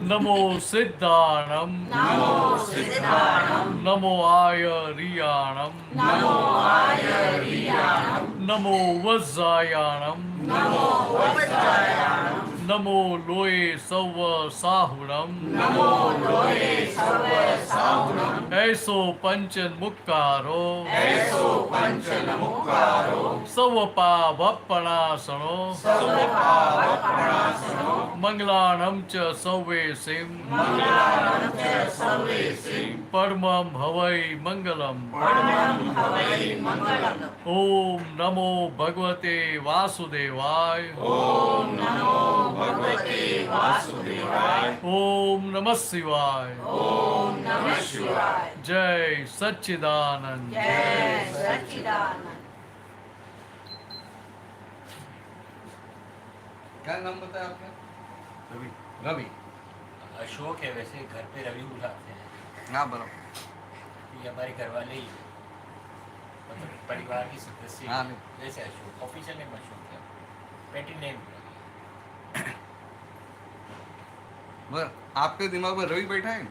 नमो सिद्धाणम नमो सिद्धाणम नमो आयरियाणम नमो आयरियाणम नमो वज्रायाणम नमो वज्रायाणम नमो लोये सव साहुणम नमो लोये सर्व साहुणम ऐसो पंचन मुक्कारो ऐसो पंचनमुक्कारो सव पावपणासनो सर्वपावपणासनो मंगलाणं च सव्वेसिं मंगलानं च सर्वेसिं परमं भवै मंगलम् परमं भवै मंगलम् ओम नमो भगवते वासुदेवाय ओम नमो भगवते वासुदेवाय ओम नमः शिवाय ओम नमः शिवाय जय सच्चिदानंद जय सच्चिदानंद। क्या नाम बताया आपने? रवि। रवि। अशोक है, वैसे घर पे रवि बुलाते हैं। हाँ बराबर। ये हमारे घर वाले ही मतलब परिवार के सदस्य हाँ, ही। वैसे अशोक ऑफिशियल नेम अशोक है, पेटी नेम मगर आपके दिमाग में रवि बैठा है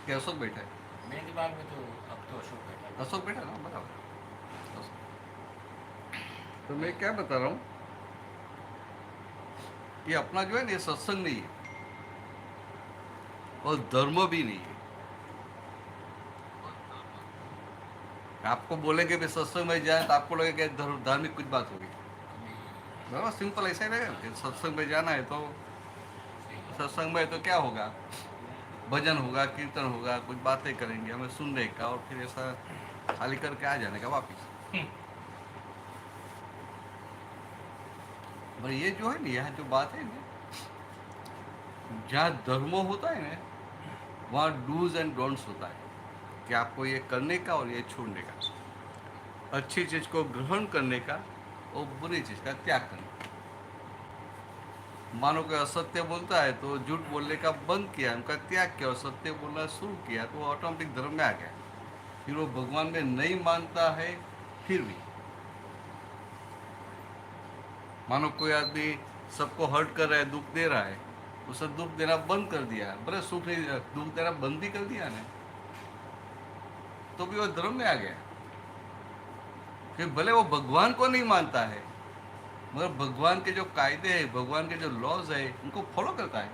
कि अशोक बैठा है? मेरे दिमाग में तो अब तो अशोक बैठा है। अशोक बैठा ना, बराबर। अशोक। तो मैं क्या बता रहा हूँ, ये अपना जो है ना, ये सत्संग नहीं है और धर्म भी नहीं है। आपको बोलेंगे भी सत्संग में जाए तो आपको लगेगा कि धार्मिक कुछ बात होगी, बराबर। सिंपल ऐसा ही रहेगा कि सत्संग में जाना है तो सत्संग में तो क्या होगा, भजन होगा, कीर्तन होगा, कुछ बातें करेंगे, हमें सुनने का और फिर ऐसा खाली करके आ जाने का वापिस। पर ये जो है ना, यहाँ जो बात है ना, जहाँ धर्म होता है ना, वहाँ डूज एंड डोंट्स होता है कि आपको ये करने का और ये छोड़ने का, अच्छी चीज को ग्रहण करने का और बुरी चीज का त्याग करने का। मानो कि असत्य बोलता है तो झूठ बोलने का बंद किया, उनका त्याग किया और सत्य बोलना शुरू किया, तो वो ऑटोमेटिक धर्म में आ गया। फिर वो भगवान में नहीं मानता है, फिर भी मानो कोई आदमी सबको हर्ट कर रहा है, दुख दे रहा है, उसे दुख देना बंद कर दिया, बड़े सुख नहीं, दुख देना बंद भी कर दिया ना, तो भी वो धर्म में आ गया। कि भले वो भगवान को नहीं मानता है, मगर भगवान के जो कायदे हैं, भगवान के जो लॉज है, उनको फॉलो करता है।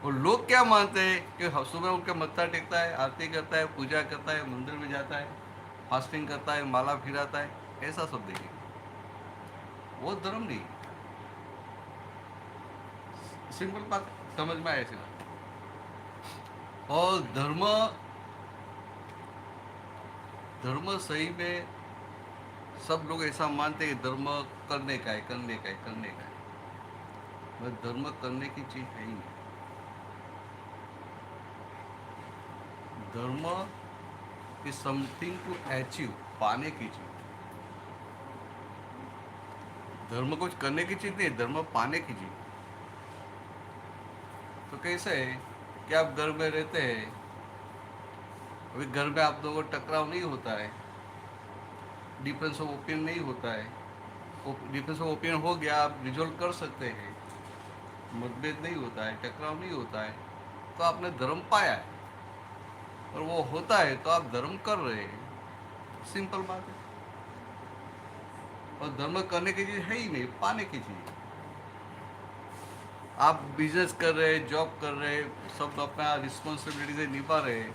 और लोग क्या मानते हैं कि सुबह उनके मत्था टेकता है, आरती करता है, पूजा करता है, मंदिर में जाता है, फास्टिंग करता है, माला फिराता है, ऐसा सब देखिए, वो धर्म नहीं। सिंपल बात समझ में आए सिर्फ। और धर्म सही में सब लोग ऐसा मानते हैं कि धर्म करने का है, करने का है, करने का है, मगर धर्म करने की चीज है ही नहीं। धर्म इज समथिंग टू अचीव, पाने की चीज। धर्म कुछ करने की चीज नहीं, धर्म पाने की चीज। तो कैसे है कि आप घर में रहते हैं, अभी घर में आप लोगों को टकराव नहीं होता है, डिफरेंस ऑफ ओपिनियन नहीं होता है, डिफरेंस ऑफ ओपिनियन हो गया, आप रिजोल्व कर सकते हैं, मतभेद नहीं होता है, टकराव नहीं होता है, तो आपने धर्म पाया है। और वो होता है तो आप धर्म कर रहे हैं, सिंपल बात है। और धर्म करने की चीज है ही नहीं, पाने की चीज। आप बिजनेस कर रहे हैं, जॉब कर रहे हैं, सब अपना रिस्पॉन्सिबिलिटी से निभा रहे हैं,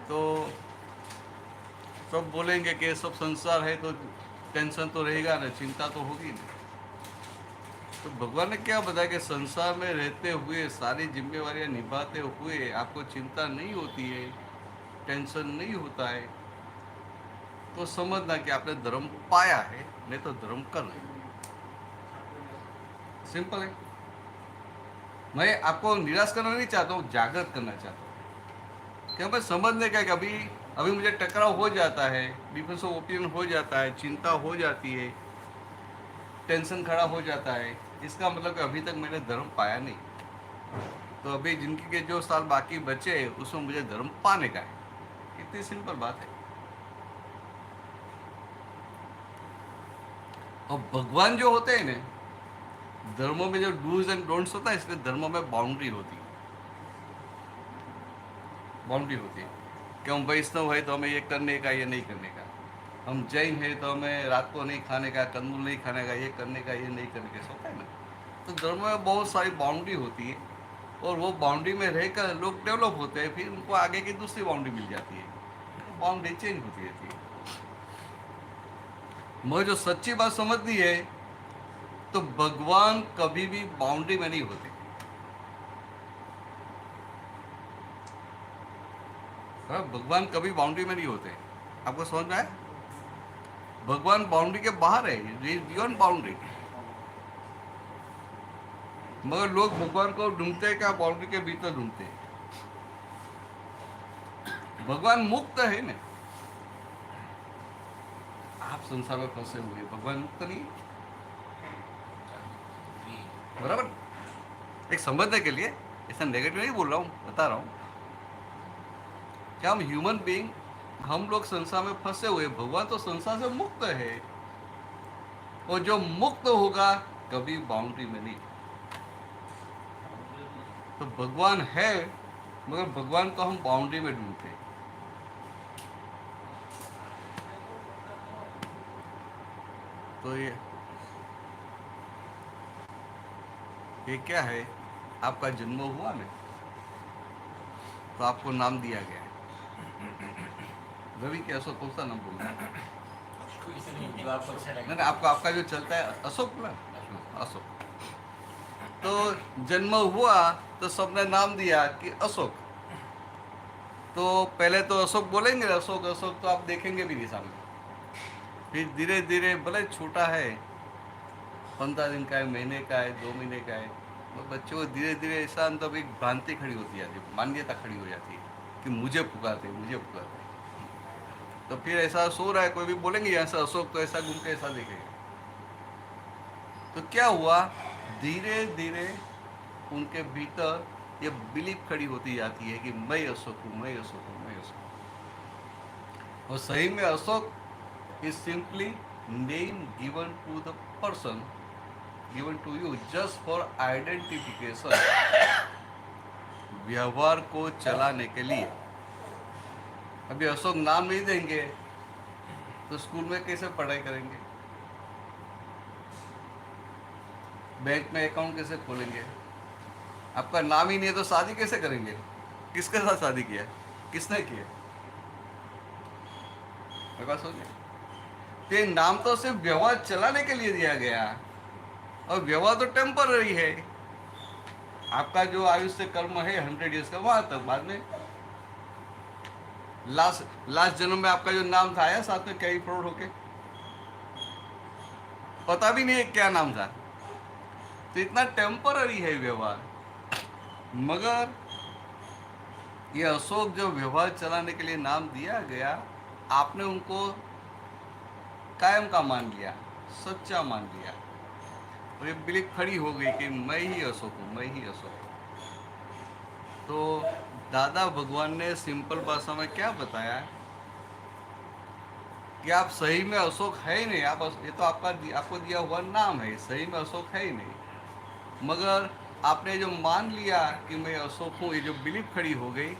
तो सब बोलेंगे कि सब संसार है तो टेंशन तो रहेगा ना, चिंता तो होगी ना। तो भगवान ने क्या बताया कि संसार में रहते हुए सारी जिम्मेवारियां निभाते हुए आपको चिंता नहीं होती है, टेंशन नहीं होता है, तो समझना कि आपने धर्म पाया है, नहीं तो धर्म कर रहे हैं। सिंपल है। मैं आपको निराश करना नहीं चाहता हूँ, जागृत करना चाहता हूँ। क्या मैं समझने का कि अभी मुझे टकराव हो जाता है, डिफरेंस ऑफ ओपिनियन हो जाता है, चिंता हो जाती है, टेंशन खड़ा हो जाता है, इसका मतलब कि अभी तक मैंने धर्म पाया नहीं। तो अभी जिंदगी के जो साल बाकी बचे हैं उसमें मुझे धर्म पाने का है। इतनी सिंपल बात है। और भगवान जो होते हैं ना, धर्मों में जो डूज एंड डोंट्स होता है, इसलिए धर्मों में बाउंड्री होती है, बाउंड्री होती है कि हम वैष्णव है तो हमें ये करने का, ये नहीं करने का। हम जैन है तो हमें रात को नहीं खाने का, कंदमूल नहीं खाने का, ये करने का, ये नहीं करने का, ऐसा होता है ना। तो धर्म में बहुत सारी बाउंड्री होती है और वो बाउंड्री में रहकर लोग डेवलप होते हैं, फिर उनको आगे की दूसरी बाउंड्री मिल जाती है, बाउंड्री चेंज होती रहती है। मुझे जो सच्ची बात समझनी है तो भगवान कभी भी बाउंड्री में नहीं होते। भगवान कभी बाउंड्री में नहीं होते, आपको समझ में आया? भगवान बाउंड्री के बाहर है, बियॉन्ड बाउंड्री। मगर लोग भगवान को ढूंढते हैं क्या? बाउंड्री के भीतर ढूंढते हैं। भगवान मुक्त है ना, आप संसार में फंसे हुए, भगवान मुक्त नहीं है। बराबर? एक समझने के लिए, ऐसा नेगेटिव नहीं बोल रहा हूँ, बता रहा हूँ क्या हम ह्यूमन बीइंग, हम लोग संसार में फंसे हुए, भगवान तो संसार से मुक्त है, और जो मुक्त होगा कभी बाउंड्री में नहीं। तो भगवान है, मगर भगवान को हम बाउंड्री में ढूंढते हैं। तो ये क्या है? आपका जन्म हुआ ना, तो आपको नाम दिया गया है। रवि के अशोक कौन सा नाम बोलना है? जो आपको अच्छा लगे। नहीं, आपका जो चलता है अशोक बोला, अशोक। तो जन्म हुआ तो सबने नाम दिया कि अशोक। तो पहले तो अशोक बोलेंगे, अशोक अशोक, तो आप देखेंगे भी नहीं सामने। फिर धीरे धीरे, भले छोटा है, 15 दिन का है, महीने का है, 2 महीने का है, तो बच्चों को धीरे धीरे ऐसा अंदर एक भ्रांति खड़ी होती जाती है, मान्यता खड़ी हो जाती है कि मुझे पुकारते, मुझे पुकारते। तो फिर ऐसा सो रहा है, कोई भी बोलेंगे यहाँ से अशोक, तो ऐसा घूम के ऐसा देखेगा। तो क्या हुआ? धीरे धीरे उनके भीतर ये बिलीफ खड़ी होती जाती है कि मैं अशोक हूँ, मैं अशोक हूँ, मैं अशोक हूँ। और सही में Ashok is simply name given to the person, given to you just for identification, व्यवहार को चलाने के लिए। अभी अशोक नाम नहीं देंगे तो स्कूल में कैसे पढ़ाई करेंगे? बैंक में अकाउंट कैसे खोलेंगे? आपका नाम ही नहीं है तो शादी कैसे करेंगे? किसके साथ शादी किया? किसने किया? मेरे पास सोचिए, तो नाम तो सिर्फ व्यवहार चलाने के लिए दिया गया, और व्यवहार तो टेम्पररी है। आपका जो आयुष्य कर्म है 100 ईयर्स का, वहां तक, बाद में लास्ट जन्म में आपका जो नाम था, आया साथ में कई फ्रॉड होके, पता भी नहीं है क्या नाम था। तो इतना टेम्पररी है व्यवहार। मगर ये अशोक जो व्यवहार चलाने के लिए नाम दिया गया, आपने उनको कायम का मान लिया, सच्चा मान लिया, और ये बिलीफ खड़ी हो गई कि मैं ही अशोक हूँ, मैं ही अशोक हूँ। तो दादा भगवान ने सिंपल भाषा में क्या बताया कि आप सही में अशोक है ही नहीं। आप, ये तो आपको दिया हुआ नाम है, सही में अशोक है ही नहीं। मगर आपने जो मान लिया कि मैं अशोक हूँ, ये जो बिलीफ खड़ी हो गई,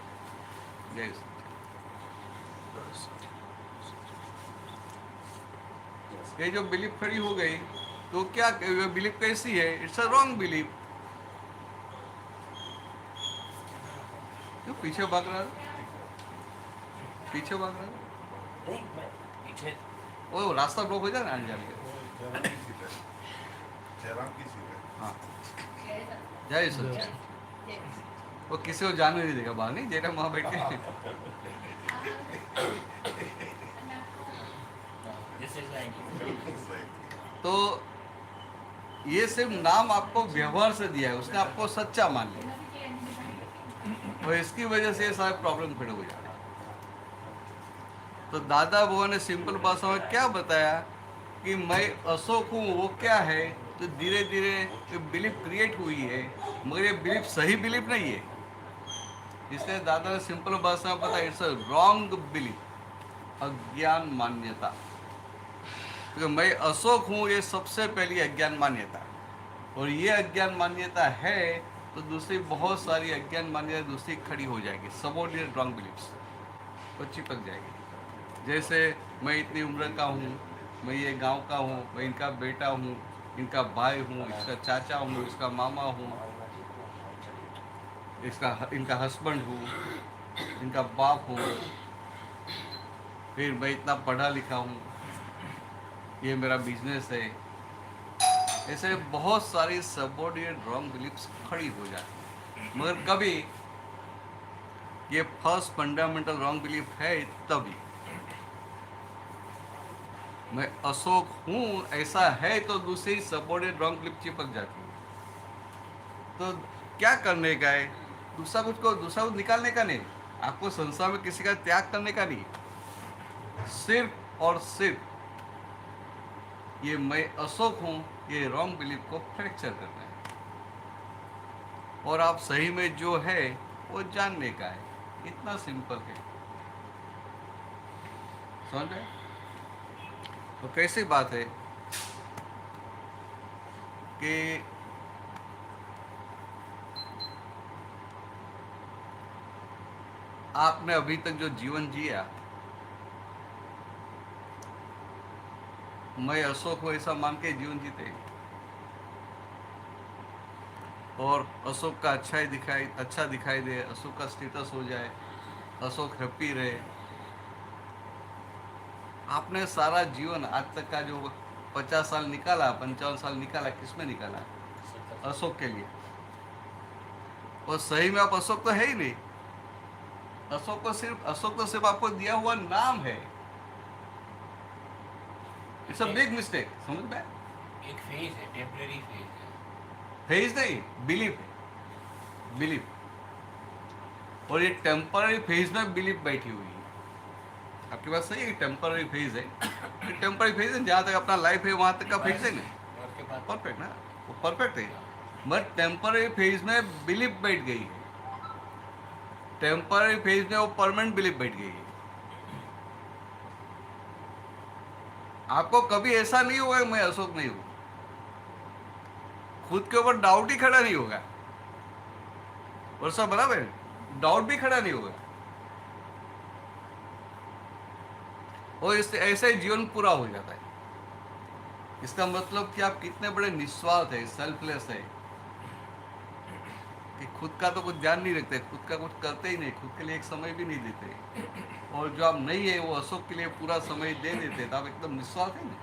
ये जो बिलीफ खड़ी हो गई, तो क्या बिलीफ कैसी है? It's a wrong belief. क्यों पीछे भाग रहा है? पीछे भाग रहा है? नहीं, मैं पीछे वो रास्ता ब्लॉक हो जाए ना आने जाने का। हाँ, जय सच्चा। वो किसी को जाने नहीं देगा बाहर, नहीं जेठा वहां बैठ के। जैसे जाएंगे। तो ये सिर्फ नाम आपको व्यवहार से दिया है, उसने आपको सच्चा मान लिया, और इसकी वजह से ये सारे प्रॉब्लम खड़े हो जाते हैं। तो दादा भगवान ने सिंपल भाषा में क्या बताया कि मैं अशोक हूँ, वो क्या है? तो धीरे धीरे ये बिलीफ क्रिएट हुई है, मगर ये बिलीफ सही बिलीफ नहीं है। इसलिए दादा ने सिंपल भाषा में बताया, इट्स अ रॉन्ग बिलीफ, अज्ञान मान्यता। क्योंकि मैं अशोक हूँ, ये सबसे पहली अज्ञान मान्यता। और ये अज्ञान मान्यता है तो दूसरी बहुत सारी अज्ञान मान्यता दूसरी खड़ी हो जाएगी, सबऑर्डिनेट रॉन्ग बिलीफ्स वो चिपक जाएगी। जैसे मैं इतनी उम्र का हूँ, मैं ये गांव का हूँ, मैं इनका बेटा हूँ, इनका भाई हूँ, इसका चाचा हूँ, इसका मामा हूँ, इनका हस्बैंड हूँ, इनका बाप हूँ, फिर मैं इतना पढ़ा लिखा हूँ, ये मेरा बिजनेस है। ऐसे बहुत सारी सबऑर्डिनेट रॉन्ग बिलीफ्स खड़ी हो जाती है। मगर कभी ये फर्स्ट फंडामेंटल रॉन्ग बिलीफ है तभी मैं अशोक हूं ऐसा है तो दूसरी सबऑर्डिनेट रॉन्ग बिलीफ चिपक जाती है। तो क्या करने का है? दूसरा कुछ निकालने का नहीं, आपको संसार में किसी का त्याग करने का नहीं, सिर्फ और सिर्फ ये मैं अशोक हूं ये रॉन्ग बिलीफ को फ्रैक्चर करना है और आप सही में जो है वो जानने का है। इतना सिंपल है, समझ रहे? तो कैसी बात है कि आपने अभी तक जो जीवन जिया, मैं अशोक हूं ऐसा मान के जीवन जीते और अशोक का अच्छा दिखाई दे, अशोक का स्टेटस हो जाए, अशोक हैप्पी रहे। आपने सारा जीवन आज तक का जो 50 साल निकाला, 55 साल निकाला, किस में निकाला? अशोक के लिए। और सही में आप अशोक तो है ही नहीं। अशोक तो सिर्फ आपको दिया हुआ नाम है। इट्स अ बिग मिस्टेक, समझ में? एक फेज है, टेम्पररी फेज है। फेज नहीं, बिलीफ है, बिलीफ। और ये टेम्पररी फेज में बिलीफ बैठी हुई है। आपकी बात सही है, टेम्पररी फेज है, टेम्पररी फेज है, जहाँ तक अपना लाइफ है वहाँ तक का फेज है ना, और उसके बाद परफेक्ट ना, वो परफेक्ट है। बट टेम्पररी फेज में बिलीफ बैठ गई है, टेम्पररी फेज में वो परमानेंट बिलीफ बैठ गई है। आपको कभी ऐसा नहीं होगा मैं अशोक नहीं हूं, खुद के ऊपर डाउट ही खड़ा नहीं होगा, और सब बराबर है, डाउट भी खड़ा नहीं होगा, और इससे ऐसे ही जीवन पूरा हो जाता है। इसका मतलब कि आप कितने बड़े निस्वार्थ है, सेल्फलेस है, कि खुद का तो कुछ ध्यान नहीं रखते, खुद का कुछ करते ही नहीं, खुद के लिए एक समय भी नहीं देते, और जो आप नहीं है वो अशोक के लिए पूरा समय दे देते, तो आप एकदम निस्वार्थ है ना।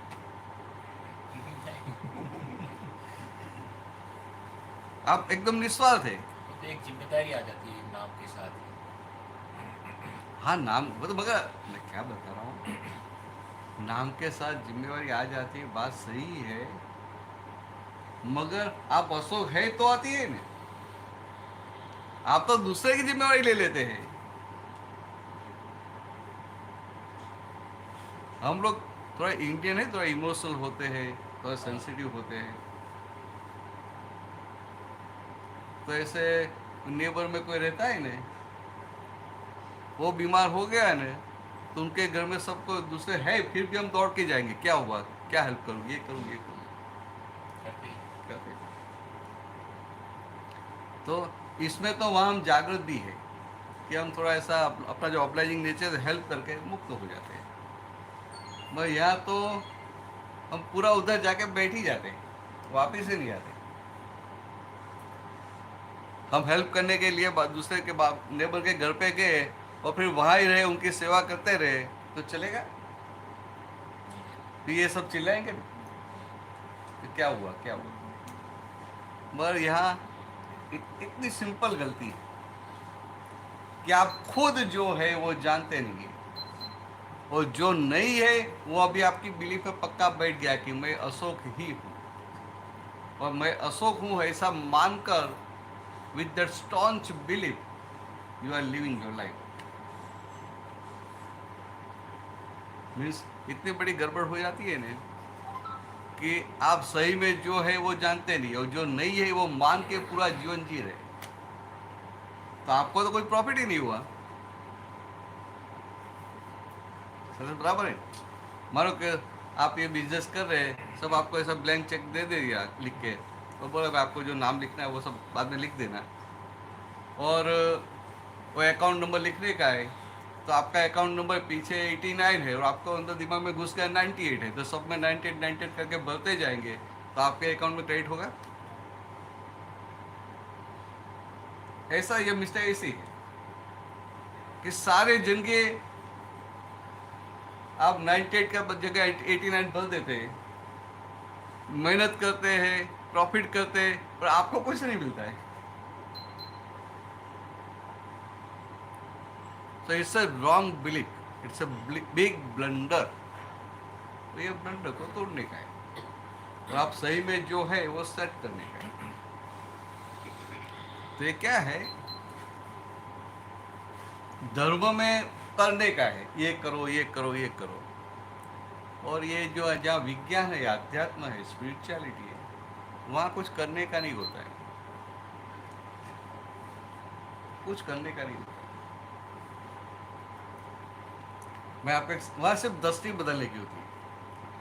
आप एकदम निस्वार्थ है। तो एक जिम्मेदारी आ जाती है नाम के साथ। हाँ, नाम वो तो, मगर मैं क्या बता रहा हूँ, नाम के साथ जिम्मेवारी आ जाती है, बात सही है, मगर आप अशोक है तो आती है ना, आप तो दूसरे की जिम्मेवारी ले लेते हैं। हम लोग थोड़ा इंडियन है, थोड़ा इमोशनल होते हैं, थोड़ा सेंसिटिव होते हैं। तो ऐसे नेबर में कोई रहता है ना, वो बीमार हो गया है ना, तो उनके घर में सबको दूसरे है, फिर भी हम दौड़ के जाएंगे, क्या हुआ, क्या हेल्प करूँ, ये करूँ, ये करूँ, करते। तो इसमें तो वहाँ हम जागृत भी है कि हम थोड़ा ऐसा अपना जो ऑब्लाइजिंग नेचर हेल्प करके मुक्त हो जाते हैं। मगर यहाँ तो हम पूरा उधर जाके बैठ ही जाते हैं, वापिस ही नहीं आते। हम हेल्प करने के लिए दूसरे के नेबर के घर पे गए और फिर वहाँ ही रहे, उनकी सेवा करते रहे, तो चलेगा? तो ये सब चिल्लाएंगे तो क्या हुआ, क्या हुआ? मगर यहाँ इतनी सिंपल गलती है कि आप खुद जो है वो जानते नहीं है, और जो नहीं है वो अभी आपकी बिलीफ में पक्का बैठ गया कि मैं अशोक ही हूँ, और मैं अशोक हूँ ऐसा मानकर with that staunch belief you are living your life. Means इतनी बड़ी गड़बड़ हो जाती है ना कि आप सही में जो है वो जानते नहीं, और जो नहीं है वो मान के पूरा जीवन जी रहे, तो आपको तो कोई प्रॉफिट ही नहीं हुआ। सर बराबर है? मानो कि आप ये बिजनेस कर रहे हैं, सब आपको ऐसा ब्लैंक चेक दे दिया लिख के, तो बोला भाई आपको जो नाम लिखना है वो सब बाद में लिख देना, और वो अकाउंट नंबर लिखने का है, तो आपका अकाउंट नंबर पीछे 89 है और आपको अंदर दिमाग में घुस गया 98 है, तो सब में 98 98 करके बढ़ते जाएंगे, तो आपके अकाउंट में क्रेडिट होगा? ऐसा ये मिस्टेक ऐसी है कि सारे जन के आप 98 का जगह 89 भर देते हैं, मेहनत करते हैं, प्रॉफिट करते हैं, पर आपको कुछ नहीं मिलता है। So it's a wrong belief. It's a big blunder. तो ये ब्लंडर को तोड़ने का है, और आप सही में जो है वो सेट करने का है। तो ये क्या है? धर्म में करने का है, ये करो ये करो ये करो, और ये जो जहाँ विज्ञान है, अध्यात्म है, स्पिरिचुअलिटी है, वहाँ कुछ करने का नहीं होता है, कुछ करने का नहीं होता है। मैं आपको वहाँ सिर्फ दृष्टि बदलने की होती है,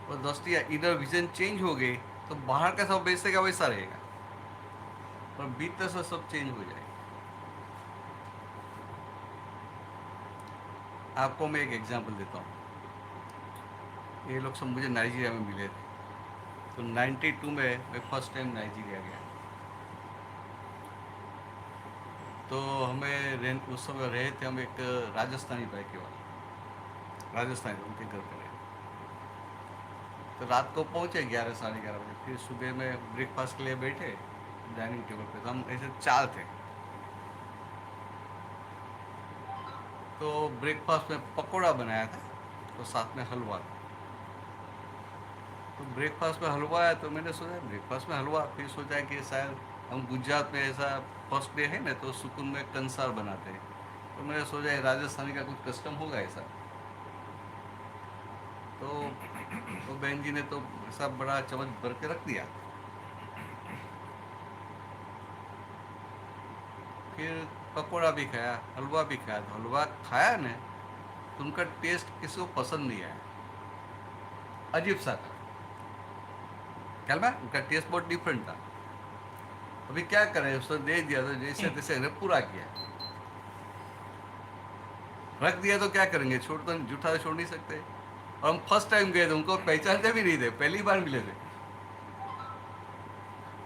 और दृष्टि इधर विजन चेंज हो गई तो बाहर का सब वैसे का वैसा रहेगा, और भीतर से सब चेंज हो जाएगा। आपको मैं एक एग्जांपल देता हूँ। ये लोग सब मुझे नाइजीरिया में मिले थे, तो 92 में मैं फर्स्ट टाइम नाइजीरिया गया, तो हमें रेंट उस समय रहे थे, हम एक राजस्थानी भाई के वहाँ, राजस्थानी उनके घर पे रहे, तो रात को पहुँचे 11 साढ़े 11 बजे, फिर सुबह में ब्रेकफास्ट के लिए बैठे डाइनिंग टेबल पे, तो हम ऐसे 4 थे। तो ब्रेकफास्ट में पकोड़ा बनाया था, तो साथ में हलवा था। तो ब्रेकफास्ट में हलवा है, तो मैंने सोचा ब्रेकफास्ट में हलवा, फिर सोचा कि शायद हम गुजरात में ऐसा फर्स्ट डे है ना, तो सुकून में कंसार बनाते हैं, तो मैंने सोचा राजस्थानी का कुछ कस्टम होगा ऐसा। तो बहन जी ने तो ऐसा बड़ा चम्मच भर के रख दिया, फिर पकोड़ा भी खाया, हलवा भी खाया। तो हलवा खाया ना, तो उनका टेस्ट किसी को पसंद नहीं आया, अजीब सा था, क्या मैं उनका टेस्ट बहुत डिफरेंट था। अभी क्या करें, उसने दे दिया, तो जैसे तैसे पूरा किया, रख दिया, तो क्या करेंगे, छोड़ तो जूठा छोड़ नहीं सकते। और हम फर्स्ट टाइम गए थे, उनको पहचानते भी नहीं थे, पहली बार मिले थे।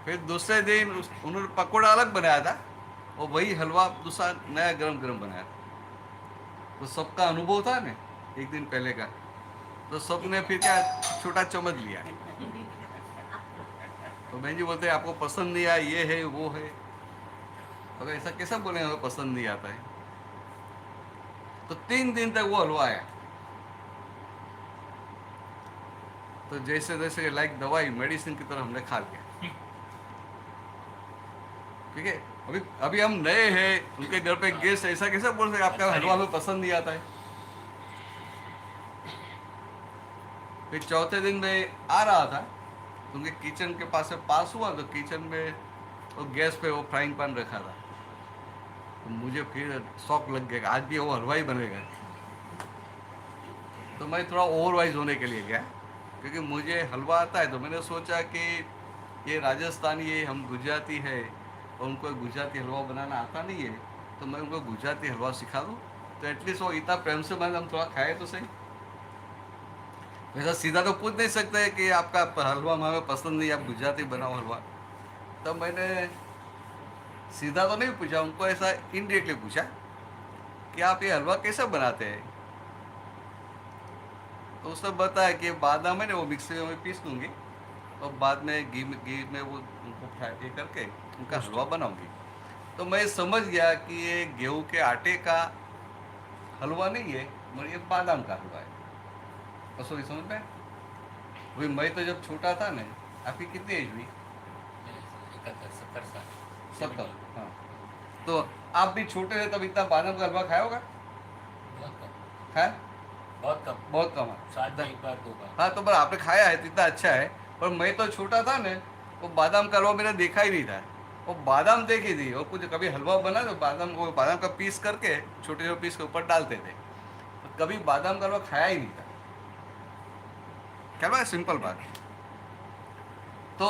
फिर दूसरे दिन उन्होंने पकोड़ा अलग बनाया था, और वही हलवा दूसरा नया गरम गरम बनाया था। तो सबका अनुभव था ना एक दिन पहले का, तो सबने फिर क्या छोटा चम्मच लिया। तो बहन जी बोलते हैं आपको पसंद नहीं आया, ये है वो है। अगर ऐसा कैसा बोले हमें पसंद नहीं आता है? तो 3 दिन तक वो हलवा आया, तो जैसे जैसे लाइक दवाई मेडिसिन की तरह हमने खा लिया। ठीक है, अभी हम नए हैं, उनके घर पे गेस्ट, ऐसा कैसे बोल सकते आपका हलवा में पसंद नहीं आता है? फिर चौथे दिन में आ रहा था, तो उनके किचन के पास से पास हुआ, तो किचन में वो गैस पे वो फ्राइंग पैन रखा था, तो मुझे फिर शौक लग गया, आज भी वो हलवा ही बनेगा। तो मैं थोड़ा ओवरवाइज होने के लिए गया, क्योंकि मुझे हलवा आता है। तो मैंने सोचा कि ये राजस्थानी है, हम गुजराती है, और उनको गुजराती हलवा बनाना आता नहीं है, तो मैं उनको गुजराती हलवा सिखा दूँ, तो एटलीस्ट वो इतना प्रेम से बना, हम थोड़ा खाए तो सही। वैसा सीधा तो पूछ नहीं सकते कि आपका हलवा हमें पसंद नहीं, आप गुजराती बनाओ हलवा। तो मैंने सीधा तो नहीं पूछा, उनको ऐसा इनडायरेक्टली पूछा कि आप ये हलवा कैसे बनाते हैं। तो उसने बताया कि बादाम है ना, वो मिक्सी में पीस दूंगी, और बाद में घी में वो उनको फ्राई करके उनका हलवा बनाऊंगी। तो मैं समझ गया कि ये गेहूं के आटे का हलवा नहीं है, मगर ये बादाम का हलवा है। तो सॉरी, समझ में? वही मैं तो जब छोटा था ना, आपकी कितनी एज हुई? 70 साल। 70। हाँ, तो आप भी छोटे थे तब इतना बादाम का हलवा खाया होगा? बहुत कम, खाया? बहुत कम, बहुत कम है। साल में एक बार 2 बार। हाँ, तो पर आपने खाया है तो इतना अच्छा है, पर मैं तो छोटा था ना, वो बादाम का हलवा मैंने देखा ही नहीं था। वो बादाम देखी थी, और कुछ कभी हलवा बना तो बादाम का पीस करके छोटे छोटे पीस के ऊपर डालते थे, तो कभी बादाम का हलवा खाया ही नहीं था। क्या बात, सिंपल बात। तो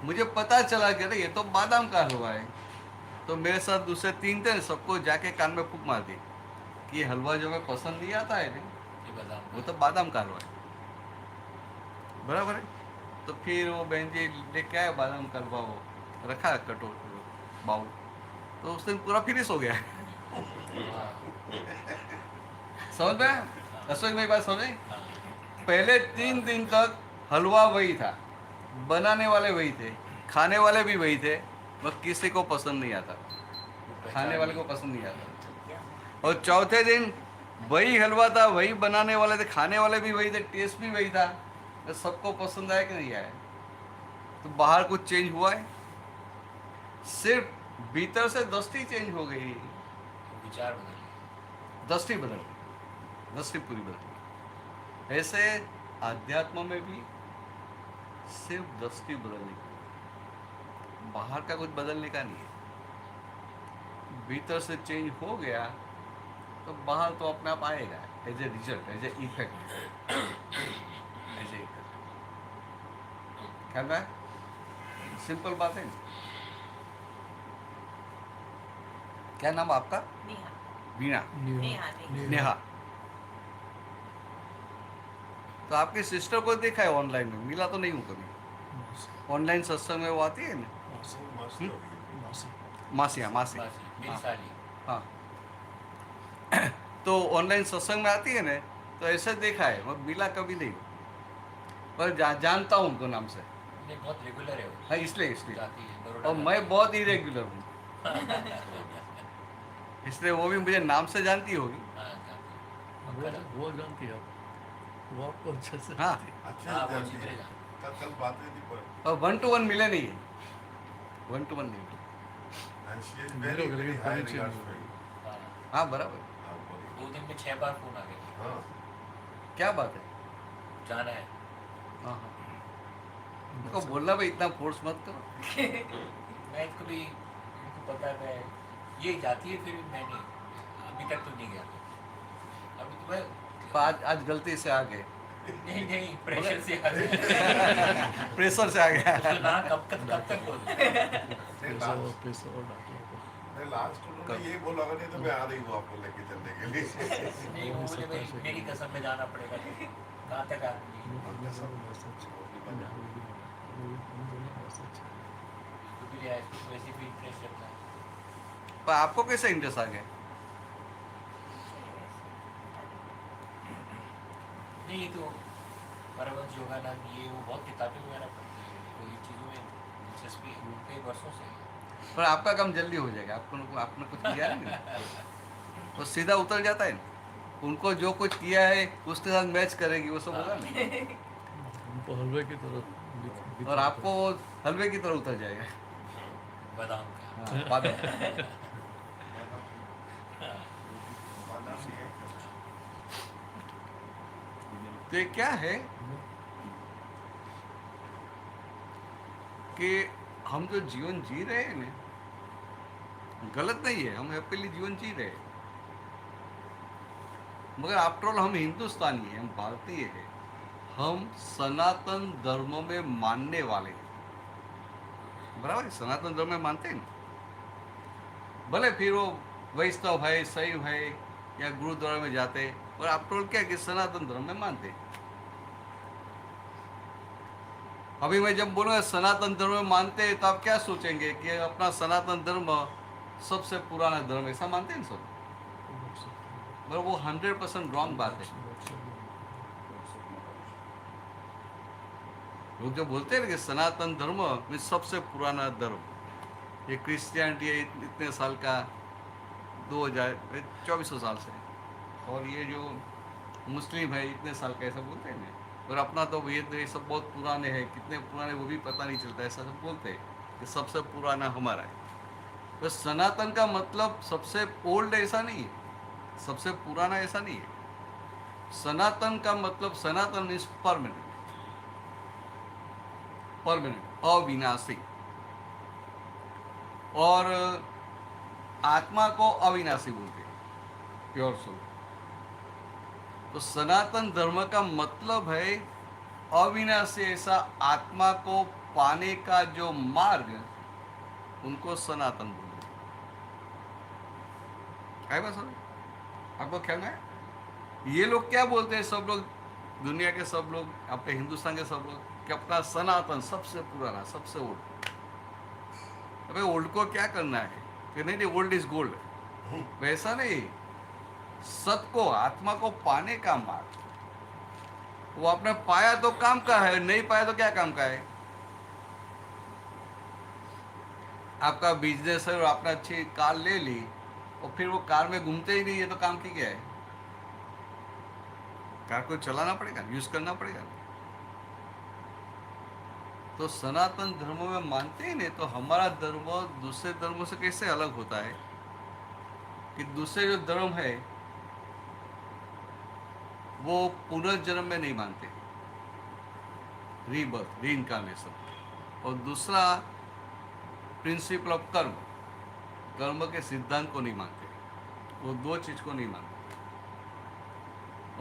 मुझे पता चला कि अरे ये तो बादाम का हलवा है। तो मेरे साथ दूसरे 3 थे, सबको जाके कान में फूंक मार दी कि ये हलवा जो हमें पसंद नहीं आता है नहीं, ये बादाम वो तो बादाम का हलवा है। बराबर है। तो फिर वो बहन जी लेके आए बादाम का हलवा, वो रखा कटोर बाउल, तो उस दिन पूरा फिनिश हो गया। समझ में आया? अशोक मेरी बात समझे? पहले 3 दिन तक हलवा वही था, बनाने वाले वही थे, खाने वाले भी वही थे, बस किसी को पसंद नहीं आता, खाने वाले को पसंद नहीं आता। और चौथे दिन वही हलवा था, वही बनाने वाले थे, खाने वाले भी वही थे, टेस्ट भी वही था, तो सबको पसंद आया कि नहीं आया? तो बाहर कुछ चेंज हुआ है? सिर्फ भीतर से दृष्टि चेंज हो गई, विचार बदल गए। दृष्टि बदल गई, दृष्टि पूरी बदल गई। ऐसे आध्यात्म में भी सिर्फ दृष्टि बदलने की, बाहर का कुछ बदलने का नहीं है। भीतर से चेंज हो गया तो बाहर तो अपने आप आएगा, as a result, as a effect, as a ख्याल है। सिंपल बात है। क्या नाम आपका? नेहा वीणा, नेहा नेहा। तो आपके सिस्टर को देखा है ऑनलाइन में, मिला तो नहीं हूँ कभी। ऑनलाइन सत्संग में वो आती है ना, मासिया मासी, बस मेरी हाँ। साली हाँ। तो ऑनलाइन सत्संग में आती है ना, तो ऐसे देखा है, मैं मिला कभी नहीं, पर जानता हूँ उनको नाम से। नहीं, बहुत रेगुलर है वो, हाँ, इसलिए जाती है बड़ौदा और जाती मैं है। बहुत इरेगुलर हूँ, इसलिए वो भी मुझे नाम से जानती होगी। हाँ, जाती है। वो जानती है, वो आपको अच्छे से हाँ, हाँ, वो जानती चित्रे है। जानती कल बात हुई थी पर और 1 to 1 मिले नहीं है, 1 to 1 नहीं मिले। and she is मेरे very, को very लेकिन high परिचय regards नहीं for हुआ। you. हाँ, हाँ बराबर। हाँ, बोलिए। 2 दिन में 6 बार फोन आ गया, हाँ, क्या बात है? जाना है। हाँ हाँ, उनको बोलना भाई इतना फोर्स मत करो। मैं इसको भी, इनको पता है मैं ये जाती है, फिर मैं नहीं, अभी तक तो नहीं गया। अभी तो मैं तो आज गलती से आ गए, नहीं प्रेशर से आ गया। प्रेशर से आ गया। उसको ना कब तक बोल नहीं, last- पैसा और डांटो को। नहीं, last उन्होंने यही बोला होगा, नहीं तो मैं आ रही हूँ आपको लेके चलने के लिए। नहीं, वो बोले भाई मेरी कसम में जाना पड़ेगा। कहाँ तक आदमी तो भी आया, इसको वैसे भी इंटरेस्ट रहता है। पर आपको कैसे इंटरेस्ट आ गया? नहीं, ये तो परवंश योगानंद, ये वो बहुत किताबें वगैरह पढ़ती है, तो ये चीज़ों में दिलचस्पी है कई वर्षों से। पर आपका काम जल्दी हो जाएगा, आपने कुछ किया नहीं तो सीधा उतर जाता है। उनको जो कुछ किया है उसके साथ मैच करेगी, वो सब होगा ना, उनको हलवे की तरह और आपको वो हलवे की तरह उतर जाएगा। बादाम का। हाँ, बादाम। तो ये क्या है कि हम जो जीवन जी रहे हैं ना, गलत नहीं है, हम हैप्पीली जीवन जी रहे हैं, मगर आफ्टर ऑल हम हिंदुस्तानी हैं, हम भारतीय हैं, हम सनातन धर्म में मानने वाले हैं। बराबर है? सनातन धर्म में मानते हैं ना, भले फिर वो वैष्णव है, शैव है या गुरुद्वारा में जाते हैं, और आफ्टर ऑल क्या है कि सनातन धर्म में मानते हैं। अभी मैं जब बोलूँगा सनातन धर्म में मानते हैं, तो आप क्या सोचेंगे कि अपना सनातन धर्म सबसे पुराना धर्म, ऐसा मानते हैं सब? पर वो 100% रॉन्ग बात है। लोग जो बोलते हैं कि सनातन धर्म में सबसे पुराना धर्म, ये क्रिश्चियनिटी है इतने साल का, 2400 साल से, और ये जो मुस्लिम है इतने साल का, ऐसा बोलते हैं ना। और अपना तो वेद ये सब बहुत पुराने हैं, कितने पुराने वो भी पता नहीं चलता, ऐसा सब बोलते हैं कि सबसे पुराना हमारा है। तो सनातन का मतलब सबसे ओल्ड ऐसा नहीं है, सबसे पुराना ऐसा नहीं है। सनातन का मतलब, सनातन मीन्स परमानेंट, परमानेंट, अविनाशी, और आत्मा को अविनाशी बोलते हैं, प्योर सोल। तो सनातन धर्म का मतलब है अविनाशी ऐसा आत्मा को पाने का जो मार्ग, उनको सनातन बोलते हैं। बस आपको ख्याल में है? ये लोग क्या बोलते हैं, सब लोग, दुनिया के सब लोग, अपने हिंदुस्तान के सब लोग, कि अपना सनातन सबसे पुराना, सबसे ओल्ड। अबे ओल्ड को क्या करना है कि नहीं ओल्ड इज गोल्ड, वैसा नहीं। सत को, आत्मा को पाने का मार्ग, वो आपने पाया तो काम का है, नहीं पाया तो क्या काम का है। आपका बिजनेस है और आपने अच्छी कार ले ली और फिर वो कार में घूमते ही नहीं है, तो काम की क्या है। कार को चलाना पड़ेगा, यूज करना पड़ेगा। तो सनातन धर्म में मानते ही नहीं, तो हमारा धर्म दूसरे धर्मों से कैसे अलग होता है कि दूसरे जो धर्म है वो पुनर्जन्म में नहीं मानते, रीबर्थ, रीइंकार्नेशन। और दूसरा प्रिंसिपल ऑफ कर्म, कर्म के सिद्धांत को नहीं मानते, वो दो चीज को नहीं मानते।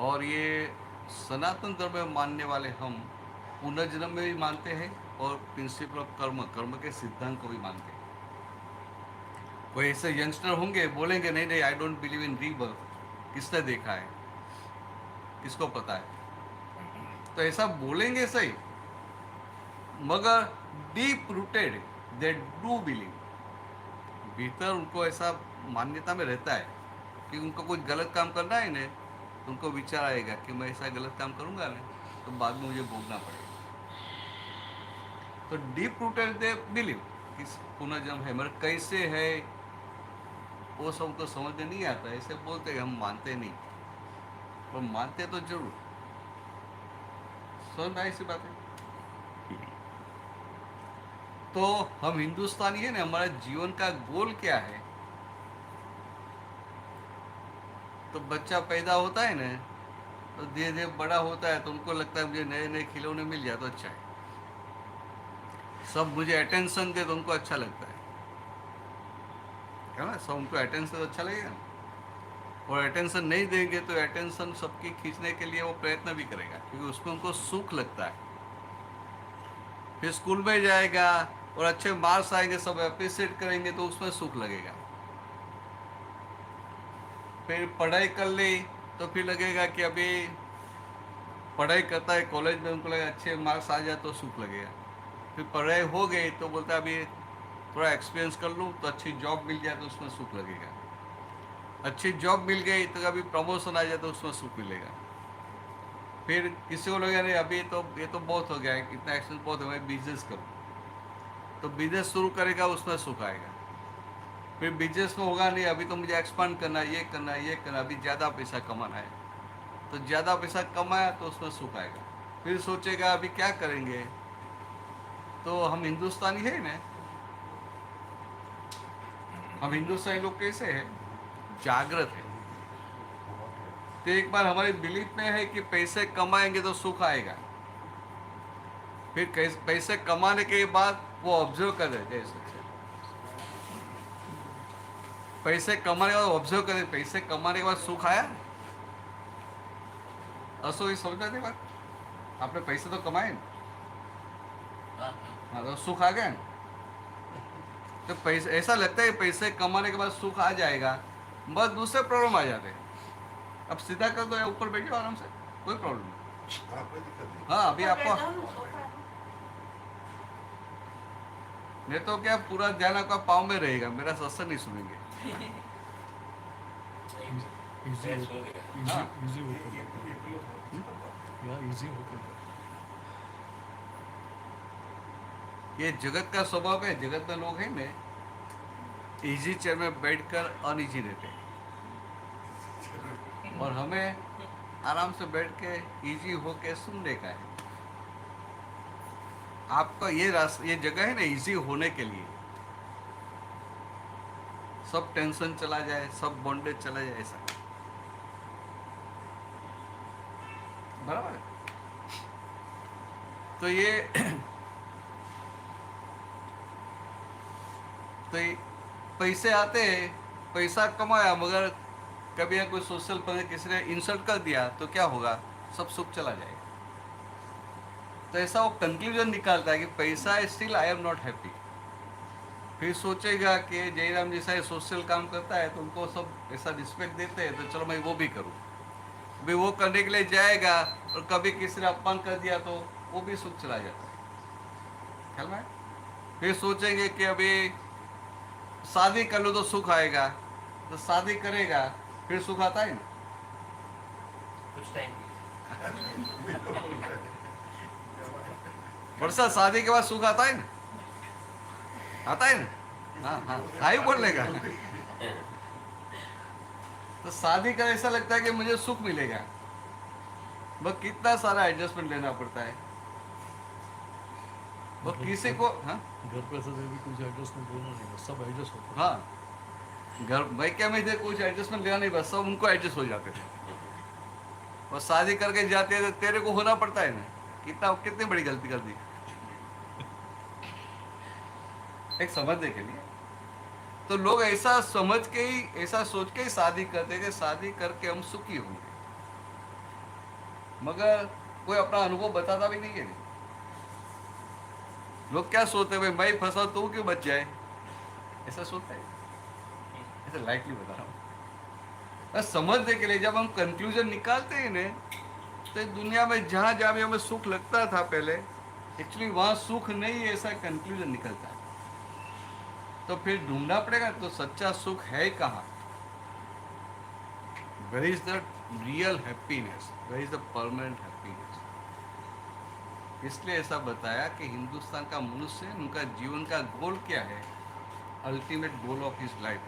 और ये सनातन धर्म में मानने वाले हम पुनर्जन्म में भी मानते हैं और प्रिंसिपल ऑफ कर्म, कर्म के सिद्धांत को भी मानते हैं। कोई ऐसे यंगस्टर होंगे बोलेंगे नहीं नहीं I don't believe in rebirth, किसने देखा है, किसको पता है। तो ऐसा बोलेंगे सही, मगर deep rooted they do believe, भीतर उनको ऐसा मान्यता में रहता है कि उनको कुछ गलत काम करना है ना, तो उनको विचार आएगा कि मैं ऐसा गलत काम करूंगा ना तो बाद में मुझे भोगना पड़ेगा। तो डीप रूटेड दे बिलीव कि पुनर्जन्म है, मगर कैसे है वो सब उनको समझ में नहीं आता। ऐसे बोलते हम मानते नहीं, और मानते तो जरूर। समझ में आई सी बात है। तो हम हिंदुस्तानी है ना, हमारा जीवन का गोल क्या है। तो बच्चा पैदा होता है ना, तो धीरे धीरे बड़ा होता है, तो उनको लगता है मुझे नए नए खिलौने मिल जाए तो अच्छा है, सब मुझे अटेंशन दे तो उनको अच्छा लगता है ना। सब उनको अटेंशन तो अच्छा लगेगा, और अटेंशन नहीं देंगे तो अटेंशन सबकी खींचने के लिए वो प्रयत्न भी करेगा, क्योंकि उसमें उनको सुख लगता है। फिर स्कूल में जाएगा और अच्छे मार्क्स आएंगे, सब अप्रिशिएट करेंगे तो उसमें सुख लगेगा। फिर पढ़ाई कर ली तो फिर लगेगा कि अभी पढ़ाई करता है कॉलेज में, उनको लगेगा अच्छे मार्क्स आ जाए तो सुख लगेगा। फिर पढ़ाई हो गई तो बोलता है अभी थोड़ा एक्सपीरियंस कर लूँ तो अच्छी जॉब मिल जाए तो उसमें सुख लगेगा। अच्छी जॉब मिल गई तो कभी प्रमोशन आ जाए तो उसमें सुख मिलेगा। फिर किसी को लगेगा नहीं अभी तो ये तो बहुत हो गया है, इतना एक्सपीरियंस बहुत हो गया, बिजनेस करूँ, तो बिजनेस शुरू करेगा, उसमें सुख आएगा। फिर बिजनेस में होगा नहीं, अभी तो मुझे एक्सपांड करना है, ये करना है, ये करना, अभी ज़्यादा पैसा कमाना है, तो ज़्यादा पैसा कमाया तो उसमें सुख आएगा। फिर सोचेगा अभी क्या करेंगे। तो हम हिंदुस्तानी है ना, हम हिंदुस्तानी लोग कैसे हैं, जागृत है। तो एक बार हमारी बिलीफ में है कि पैसे कमाएंगे तो सुख आएगा। फिर पैसे कमाने के बाद वो ऑब्जर्व कर रहे थे, पैसे कमाने के बाद ऑब्जर्व करें, पैसे कमाने के बाद सुख आया। असो ये समझ रहे बात, आपने पैसे तो कमाए, हाँ तो सुख आ गया। तो पैसे ऐसा लगता है पैसे कमाने के बाद सुख आ जाएगा, बस दूसरे प्रॉब्लम आ जाते हैं। अब सीधा कर दो या ऊपर बैठो आराम से, कोई प्रॉब्लम नहीं। हाँ, कोई दिक्कत नहीं। हाँ अभी आपको नहीं तो क्या पूरा ध्यान आपका पाँव में रहेगा, मेरा सत्संग नहीं सुनेंगे। इजी Yes, हो गया। हाँ। इजी होकर या इजी होकर ये जगत का स्वभाव है। जगत में लोग हैं ना, इजी चेयर में बैठकर अनइजी रहते हैं, और हमें आराम से बैठ के इजी होके सुनने का है। आपका ये जगह है ना इजी होने के लिए, सब टेंशन चला जाए, सब बॉन्डेज चला जाए, ऐसा बराबर है। तो ये पैसे आते हैं, पैसा कमाया, मगर कभी या कोई सोशल पर किसी ने इंसल्ट कर दिया तो क्या होगा, सब सुख चला जाएगा। तो ऐसा वो कंक्लूजन निकालता है कि पैसा है, still I am not happy. फिर सोचेगा कि जयराम जैसा ये सोशल काम करता है तो उनको सब ऐसा रिस्पेक्ट देते हैं, तो चलो मैं वो भी करूँ। अभी वो करने के लिए जाएगा और कभी किसी ने अपमान कर दिया तो वो भी सुख चला जाता है, ख्याल में है? फिर सोचेंगे कि अभी शादी कर लो तो सुख आएगा, तो शादी करेगा, फिर सुख आता है ना। कुछ टाइम वर्षा शादी के बाद सुख आता है ना, आता है ना। हाँ हाँ हाँ ही बोलने का। तो शादी का ऐसा लगता है कि मुझे सुख मिलेगा, बस कितना सारा एडजस्टमेंट लेना पड़ता है। वो किसी को हाँ घर पे ऐसा भी कुछ एडजस्टमेंट लेना नहीं है, सब एडजस्ट होता है। हाँ घर भाई क्या में थे, कुछ एडजस्टमेंट लेना नहीं, बस सब उनको एडजस्ट हो जाते थे। और शादी करके जाते हैं तो तेरे को होना पड़ता है ना, कितनी बड़ी गलती कर दी एक समझने के लिए। तो लोग ऐसा समझ के ही, ऐसा सोच के ही शादी करते हैं कि शादी करके हम सुखी होंगे, मगर कोई अपना अनुभव बताता भी नहीं है। लोग क्या सोचते हैं, भाई मैं फंसा तो क्यों बच जाए, ऐसा सोचता है। ऐसा लाइटली बता रहा हूँ, बस समझने के लिए। जब हम कंक्लूजन निकालते हैं ना, तो दुनिया में जहाँ जहाँ भी हमें सुख लगता था पहले, एक्चुअली वहाँ सुख नहीं है, ऐसा कंक्लूजन निकलता है। तो फिर ढूंढना पड़ेगा तो सच्चा सुख है कहाँ, where is the real happiness, where is the permanent happiness. इसलिए ऐसा बताया कि हिंदुस्तान का मनुष्य, उनका जीवन का गोल क्या है, ultimate goal of his life.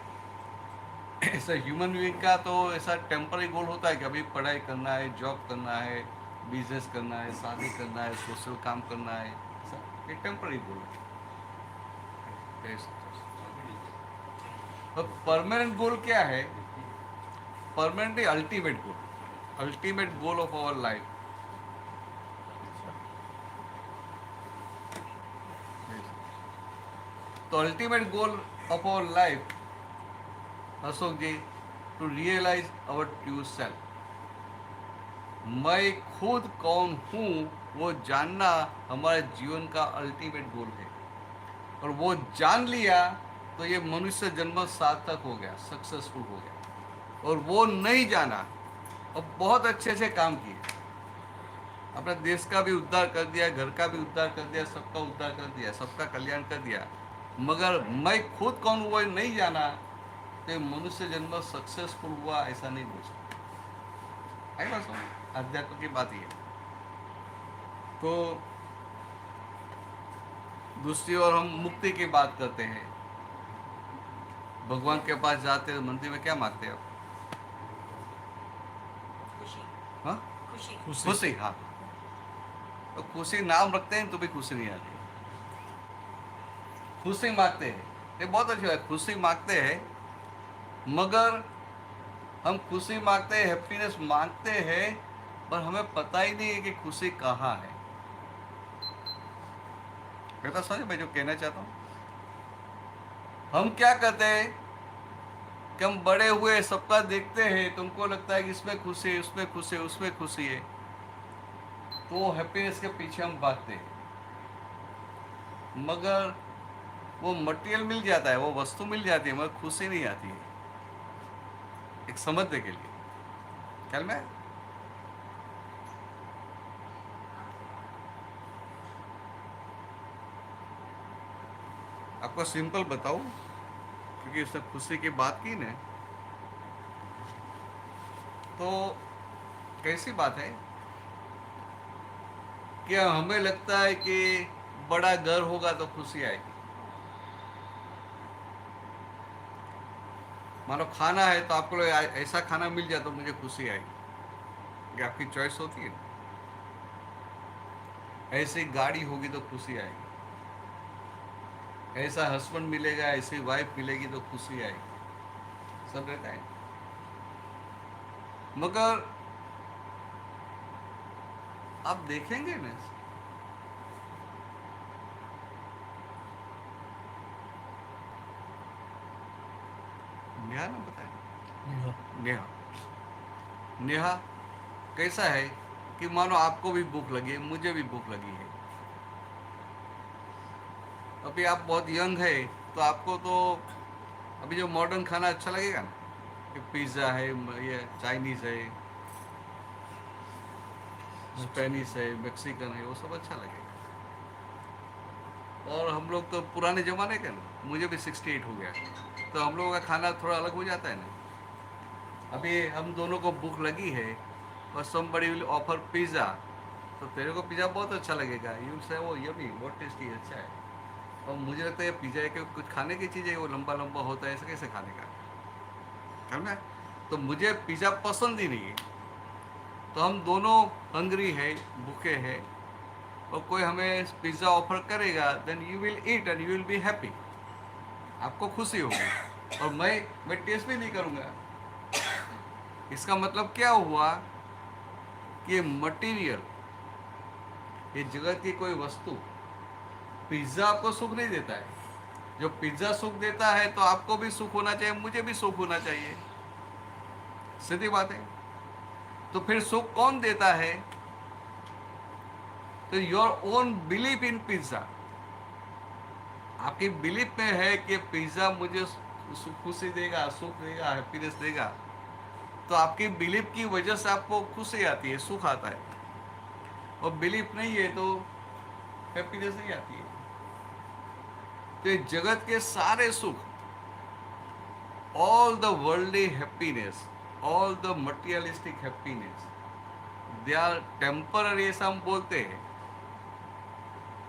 ऐसा ह्यूमन बीइंग का तो ऐसा टेम्पररी गोल होता है कि अभी पढ़ाई करना है, जॉब करना है, बिजनेस करना है, शादी करना है, सोशल काम करना है, ये टेम्पररी गोल है। और परमानेंट गोल क्या है, permanent ultimate goal, ultimate goal of our life. तो ultimate goal of our life Ashok ji, to realize our true self. मैं खुद कौन हूँ वो जानना हमारे जीवन का अल्टीमेट गोल है। और वो जान लिया तो ये मनुष्य जन्म सार्थक हो गया, सक्सेसफुल हो गया। और वो नहीं जाना और बहुत अच्छे से काम किए, अपने देश का भी उद्धार कर दिया, घर का भी उद्धार कर दिया, सबका उद्धार कर दिया, सबका कल्याण कर दिया, मगर मैं खुद कौन हूँ वो नहीं जाना, तो मनुष्य जन्म सक्सेसफुल हुआ ऐसा नहीं बोल सकता। है बस अध्यात्म की बात ये। तो दूसरी ओर हम मुक्ति की बात करते हैं, भगवान के पास जाते हैं, मंदिर में क्या मांगते हैं? खुशी, हाँ खुशी, खुशी। हाँ, तो खुशी नाम रखते हैं तो भी खुशी नहीं आती। खुशी मांगते हैं, ये बहुत अच्छी बात, खुशी मांगते हैं, मगर हम खुशी मांगते हैं, हैप्पीनेस मांगते हैं, पर हमें पता ही नहीं है कि खुशी कहाँ है। कहता समझ मैं जो कहना चाहता हूँ। हम क्या करते हैं कि हम बड़े हुए सबका देखते हैं, तुमको लगता है कि इसमें खुशी है, उसमें खुशी है, उसमें खुशी है, तो हैप्पीनेस के पीछे हम भागते हैं, मगर वो मटेरियल मिल जाता है, वो वस्तु मिल जाती है, मगर खुशी नहीं आती है। एक समझने के लिए ख्याल में आपको सिंपल बताऊं, क्योंकि उसने खुशी की बात की ना, तो कैसी बात है कि हमें लगता है कि बड़ा घर होगा तो खुशी आएगी। मानो खाना है तो आपको ऐसा खाना मिल जाए तो मुझे खुशी आएगी, ये आपकी चॉइस होती है। ऐसी गाड़ी होगी तो खुशी आएगी, ऐसा हस्बैंड मिलेगा, ऐसी वाइफ मिलेगी तो खुशी आएगी, सब रहता है। मगर आप देखेंगे ना, नेहा ना बताए, नेहा नेहा कैसा है कि मानो आपको भी भूख लगी है, मुझे भी भूख लगी है, अभी आप बहुत यंग है तो आपको तो अभी जो मॉडर्न खाना अच्छा लगेगा ना, कि पिज़्ज़ा है, ये चाइनीज़ है, स्पेनिश है, मैक्सिकन है, वो सब अच्छा लगेगा। और हम लोग तो पुराने ज़माने के ना, मुझे भी 68 हो गया, तो हम लोगों का खाना थोड़ा अलग हो जाता है ना। अभी हम दोनों को भूख लगी है और somebody will offer पिज़्ज़ा, तो तेरे को पिज़्ज़ा बहुत अच्छा लगेगा, यू से वो ये भी बहुत टेस्टी अच्छा है। और मुझे लगता है पिज़्ज़ा के कुछ खाने की चीज़ है, वो लंबा लंबा होता है, ऐसे कैसे खाने का, है। तो मुझे पिज़्ज़ा पसंद ही नहीं है। तो हम दोनों हंग्री है, भूखे हैं, और कोई हमें पिज़्ज़ा ऑफर करेगा, then you will eat and you will be happy, आपको खुशी होगी। और मैं टेस्ट भी नहीं करूँगा। इसका मतलब क्या हुआ कि मटेरियल, ये जगत की कोई वस्तु पिज़्ज़ा आपको सुख नहीं देता है। जो पिज़्ज़ा सुख देता है तो आपको भी सुख होना चाहिए, मुझे भी सुख होना चाहिए, सीधी बात है। तो फिर सुख कौन देता है? तो your own belief in pizza, आपकी बिलीफ में है कि पिज़्ज़ा मुझे खुशी देगा, सुख देगा, हैप्पीनेस देगा, तो आपकी बिलीफ की वजह से आपको खुशी आती है, सुख आता है। और बिलीफ नहीं है तो हैप्पीनेस नहीं आती है। तो ये जगत के सारे सुख, all the worldly happiness, all the materialistic happiness, they are temporary, ऐसा हम बोलते हैं,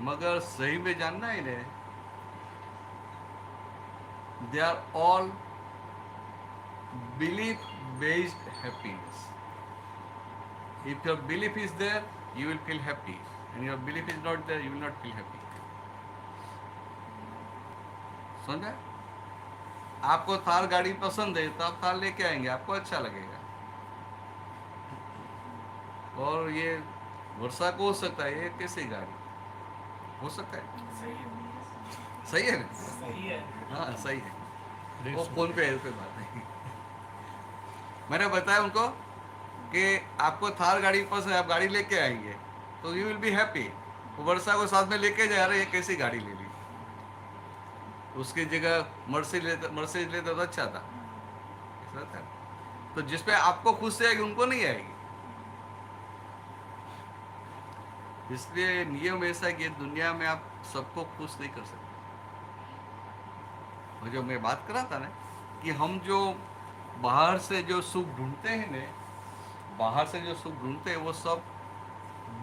मगर सही में जानना है ना, they are all belief based happiness. If your belief is there, you will feel happy, and your belief is not there, you will not feel happy. समझा? आपको थार गाड़ी पसंद है तो आप थार लेके आएंगे, आपको अच्छा लगेगा। और ये वर्षा को हो सकता है, ये कैसी गाड़ी हो सकता है? सही है ना? सही है। हाँ सही है। वो फोन पे है, कोई बात नहीं। मैंने बताया उनको कि आपको थार गाड़ी पसंद है, आप गाड़ी लेके आएंगे तो यू विल बी हैप्पी। वर्षा को साथ में लेके जा रहे, ये कैसी गाड़ी ले ली, उसकी जगह मर्सिडीज लेते तो अच्छा था, ऐसा था। तो जिसपे आपको खुशी आएगी उनको नहीं आएगी। इसलिए नियम ऐसा है कि दुनिया में आप सबको खुश नहीं कर सकते। और जो मैं बात कर रहा था ना कि हम जो बाहर से जो सुख ढूंढते हैं ना, बाहर से जो सुख ढूंढते हैं वो सब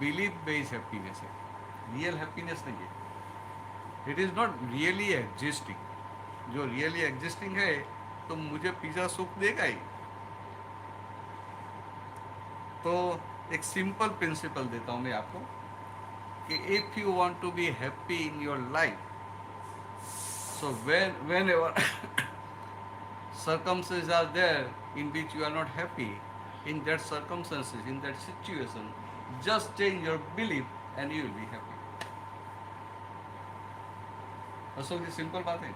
बिलीफ बेस्ड हैप्पीनेस है, रियल हैप्पीनेस नहीं है। It is not really existing. जो रियली एग्जिस्टिंग है तो मुझे पिज़्ज़ा सुख देगा ही। तो एक सिंपल प्रिंसिपल देता हूँ मैं आपको कि if you want to be happy in your life, so whenever circumstances are there in which you are not happy, in that circumstances, in that situation, just change your belief and you will be happy. Ashok ji, simple बात है,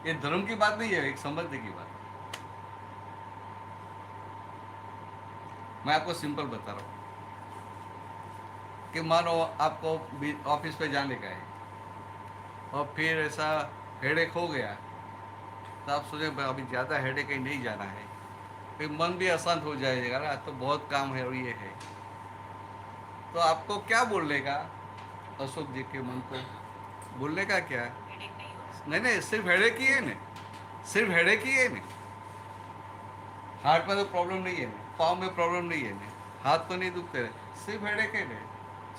ये धर्म की बात नहीं है, एक समझने की बात है। मैं आपको सिंपल बता रहा हूँ कि मानो आपको ऑफिस पे जाने का है और फिर ऐसा हेडेक हो गया तो आप सोचे अभी ज़्यादा हेडेक ही नहीं जाना है, फिर मन भी अशांत हो जाएगा, आज तो बहुत काम है और ये है। तो आपको क्या बोलने का, अशोक जी के मन को बोलने का क्या? नहीं, सिर्फ हेडेक ही है ना, सिर्फ हेडेक ही है ना। हार्ट में तो प्रॉब्लम नहीं है ना, पाँव में प्रॉब्लम नहीं है ना, हाथ तो नहीं दुखते रहे, सिर्फ हेडेक है ना।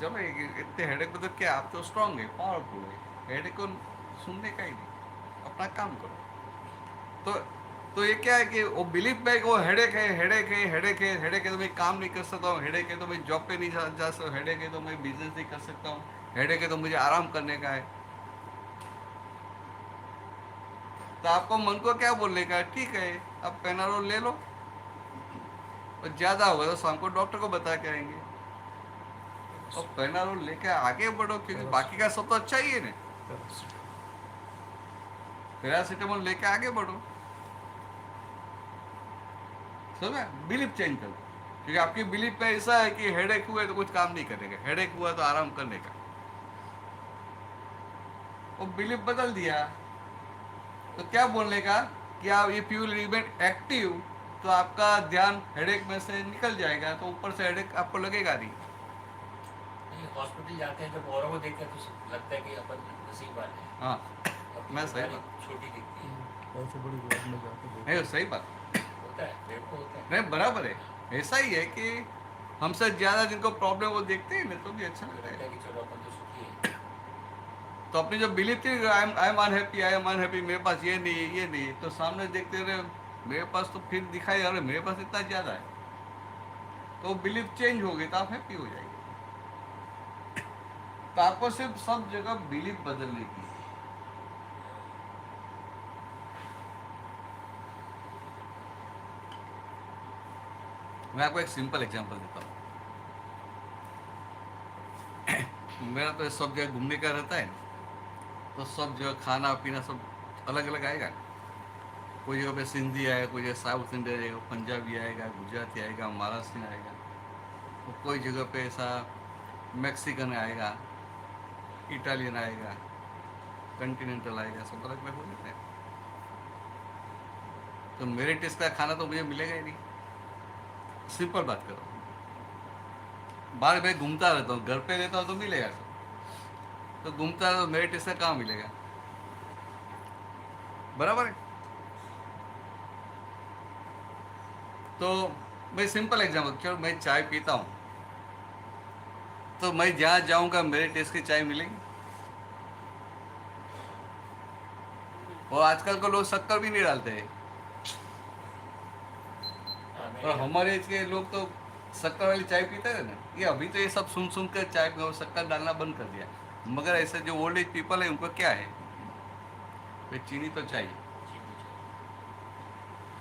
चलो इतने हेडेक में तो क्या, आप तो स्ट्रांग है, पावरफुल है, हेडेक को सुनने का ही नहीं, अपना काम करो। तो ये क्या है कि वो बिलीफ में वो हेडेक है तो मैं काम नहीं कर सकता हूँ, हेडेक है तो मैं जॉब पे नहीं जा सकता, हेडेक है तो मैं बिजनेस नहीं कर सकता हूँ, हेडेक है तो मुझे आराम करने का है। तो आपको मन को क्या बोलने का, ठीक है अब पेनारोल ले लो, और ज़्यादा होगा तो शाम को डॉक्टर को बता के आएंगे, और पेनारोल लेके आगे बढ़ो, क्योंकि बाकी का सब तो अच्छा ही है ना। पैरासीटामोल लेके आगे बढ़ो, समझे? बिलीफ चेंज करो, क्योंकि आपकी बिलीफ में ऐसा है कि हेडेक हुआ है तो कुछ काम नहीं करेगा, हेडेक हुआ तो आराम करने का। वो बिलीफ बदल दिया, तो क्या बोलने का कि आप इफ यू रिमेन एक्टिव तो आपका ध्यान हेडेक में से निकल जाएगा, तो ऊपर से हेडेक आपको लगेगा नहीं। हॉस्पिटल जाते हैं जब औरों को देखते हैं तो लगता है कि अपन नसीब वाले हैं। हाँ, अपनी मैं सही बीमारी बात। छोटी दिखती है। और से बड़ी रोड में जाके देखो। नहीं सही बात, होता है, मेरे को होता है। नहीं बराबर है। ऐसा ही है कि हमसे ज्यादा जिनको प्रॉब्लम वो देखते हैं ना, तो भी अच्छा लगता लगता है। है कि चलो अपन तो सुखी है। तो अपनी जो बिलीफ थी आई एम अनहैप्पी, मेरे पास ये नहीं है, ये नहीं है, तो सामने देखते रहे मेरे पास तो फिर दिखाई अरे मेरे पास इतना ज्यादा है, तो बिलीफ चेंज हो गई तो आप हैप्पी हो जाएंगे। तो आपको सिर्फ सब जगह बिलीफ बदलने की है। मैं आपको एक सिंपल एग्जांपल देता हूँ। मेरा तो सब जगह घूमने का रहता है, तो सब जगह खाना पीना सब अलग अलग आएगा। कोई जगह पे सिंधी आएगा, कोई जगह साउथ इंडियन आएगा, पंजाबी आएगा, गुजराती आएगा, महाराष्ट्र आएगा, तो कोई जगह पे ऐसा मैक्सिकन आएगा, इटालियन आएगा, कंटिनेंटल आएगा, सब अलग अलग हो जाता है। तो मेरे टेस्ट का खाना तो मुझे मिलेगा ही नहीं। सिंपल बात करो, बाहर मैं घूमता रहता हूँ, घर पे रहता हूँ तो मिलेगा सब, तो घूमता तो मेरे टेस्ट का कहाँ मिलेगा, बराबर है। तो मैं सिंपल एग्जाम्पल, चलो मैं चाय पीता हूँ, तो मैं जहाँ जाऊँगा मेरे टेस्ट की चाय मिलेगी। और आजकल को लोग शक्कर भी नहीं डालते हैं, हाँ, और मेरे हमारे एज के लोग तो शक्कर वाली चाय पीते हैं ना। ये अभी तो ये सब सुन सुन कर चाय में शक्कर डालना बंद कर दिया, मगर ऐसे जो ओल्ड एज पीपल है उनको क्या है, वे चीनी तो चाहिए।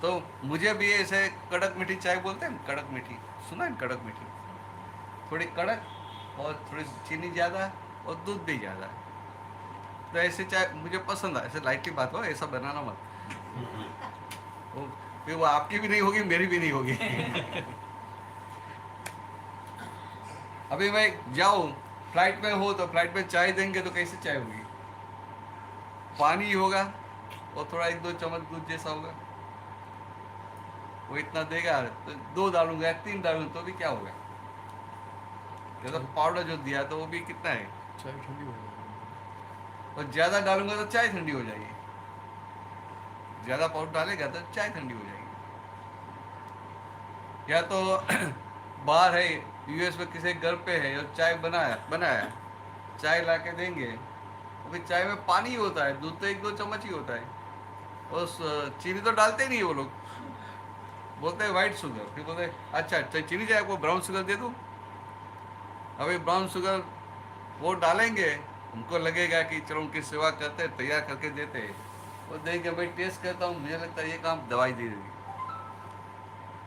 तो मुझे भी ऐसे कड़क मीठी चाय बोलते हैं ना, कड़क मीठी सुना है, कड़क मीठी, थोड़ी कड़क और थोड़ी चीनी ज़्यादा और दूध भी ज़्यादा। तो ऐसे चाय मुझे पसंद है। ऐसे लाइट की बात हो, ऐसा बनाना मत, फिर वो आपकी भी नहीं होगी, मेरी भी नहीं होगी। अभी मैं जाऊँ फ्लाइट में हो तो फ्लाइट में चाय देंगे तो कैसे चाय होगी, पानी होगा और थोड़ा 1-2 चम्मच दूध जैसा होगा, वो इतना देगा, तो 2 डालूंगा 3 डालूंगा तो भी क्या होगा, तो पाउडर जो दिया तो वो भी कितना है, चाय ठंडी हो जाएगी। और ज़्यादा डालूंगा तो चाय ठंडी हो जाएगी, ज़्यादा पाउडर डालेगा तो चाय ठंडी हो जाएगी। या तो बाहर है यूएस में किसी घर पे है और चाय बनाया चाय ला के देंगे, तो फिर चाय में पानी ही होता है, दूध तो 1-2 चम्मच ही होता है, और चीनी तो डालते ही नहीं वो लोग, बोलते हैं वाइट शुगर, फिर बोलते हैं अच्छा चीनी चाहिए आपको, ब्राउन शुगर दे दूँ। अभी ब्राउन शुगर वो डालेंगे, उनको लगेगा कि चलो उनकी सेवा करते हैं, तैयार करके देते हैं, वो देंगे, भाई टेस्ट करता हूँ, मुझे लगता है ये काम दवाई दे देगी,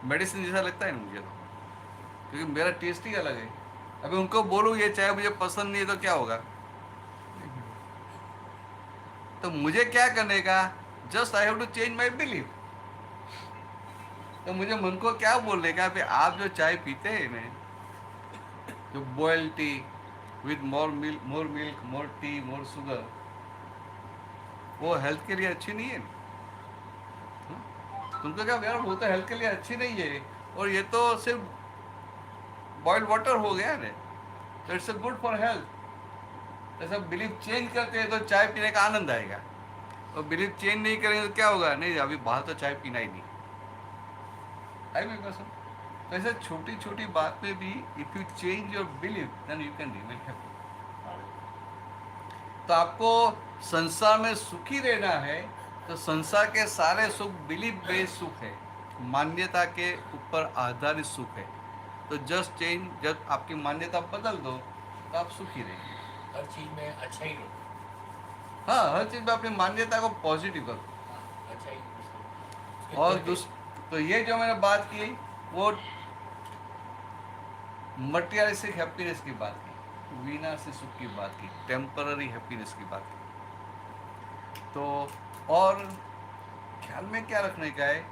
मेडिसिन जैसा लगता है ना मुझे तो, क्योंकि मेरा टेस्ट ही अलग है। अभी उनको बोलूँ ये चाय मुझे पसंद नहीं है तो क्या होगा, तो मुझे क्या करने का, just I have to change my belief. तो मुझे मन को क्या बोलने का, भाई आप जो चाय पीते हैं ना, जो boiled T with more milk more tea more sugar, वो हेल्थ के लिए अच्छी नहीं है। तुमको क्या यार, वो तो हेल्थ के लिए अच्छी नहीं है, और ये तो सिर्फ बॉइल्ड वाटर हो गया ना, तो इट्स गुड फॉर हेल्थ। ऐसा बिलीफ चेंज करते हैं तो चाय पीने का आनंद आएगा, और बिलीफ चेंज नहीं करेंगे तो क्या होगा, नहीं अभी बाहर तो चाय पीना ही नहीं आई मेरी पसंद। तो ऐसे छोटी छोटी बात में भी if you change your belief then you can remain happy. तो आपको संसार में सुखी रहना है, तो संसार के सारे सुख बिलीफ बेस्ड सुख है, मान्यता के ऊपर आधारित सुख है। तो जस्ट चेंज, जब आपकी मान्यता बदल दो तो आप सुखी रहेंगे। हर चीज में अच्छा ही लो। हाँ, हर चीज में अपनी मान्यता को पॉजिटिव करो। अच्छा ही। और तो ये जो मैंने बात की वो मटेरियलिस्टिक हैप्पीनेस की बात की, विनाशी सुख की बात की, टेम्पररी हैप्पीनेस की बात की। तो और ख्याल में क्या रखने का है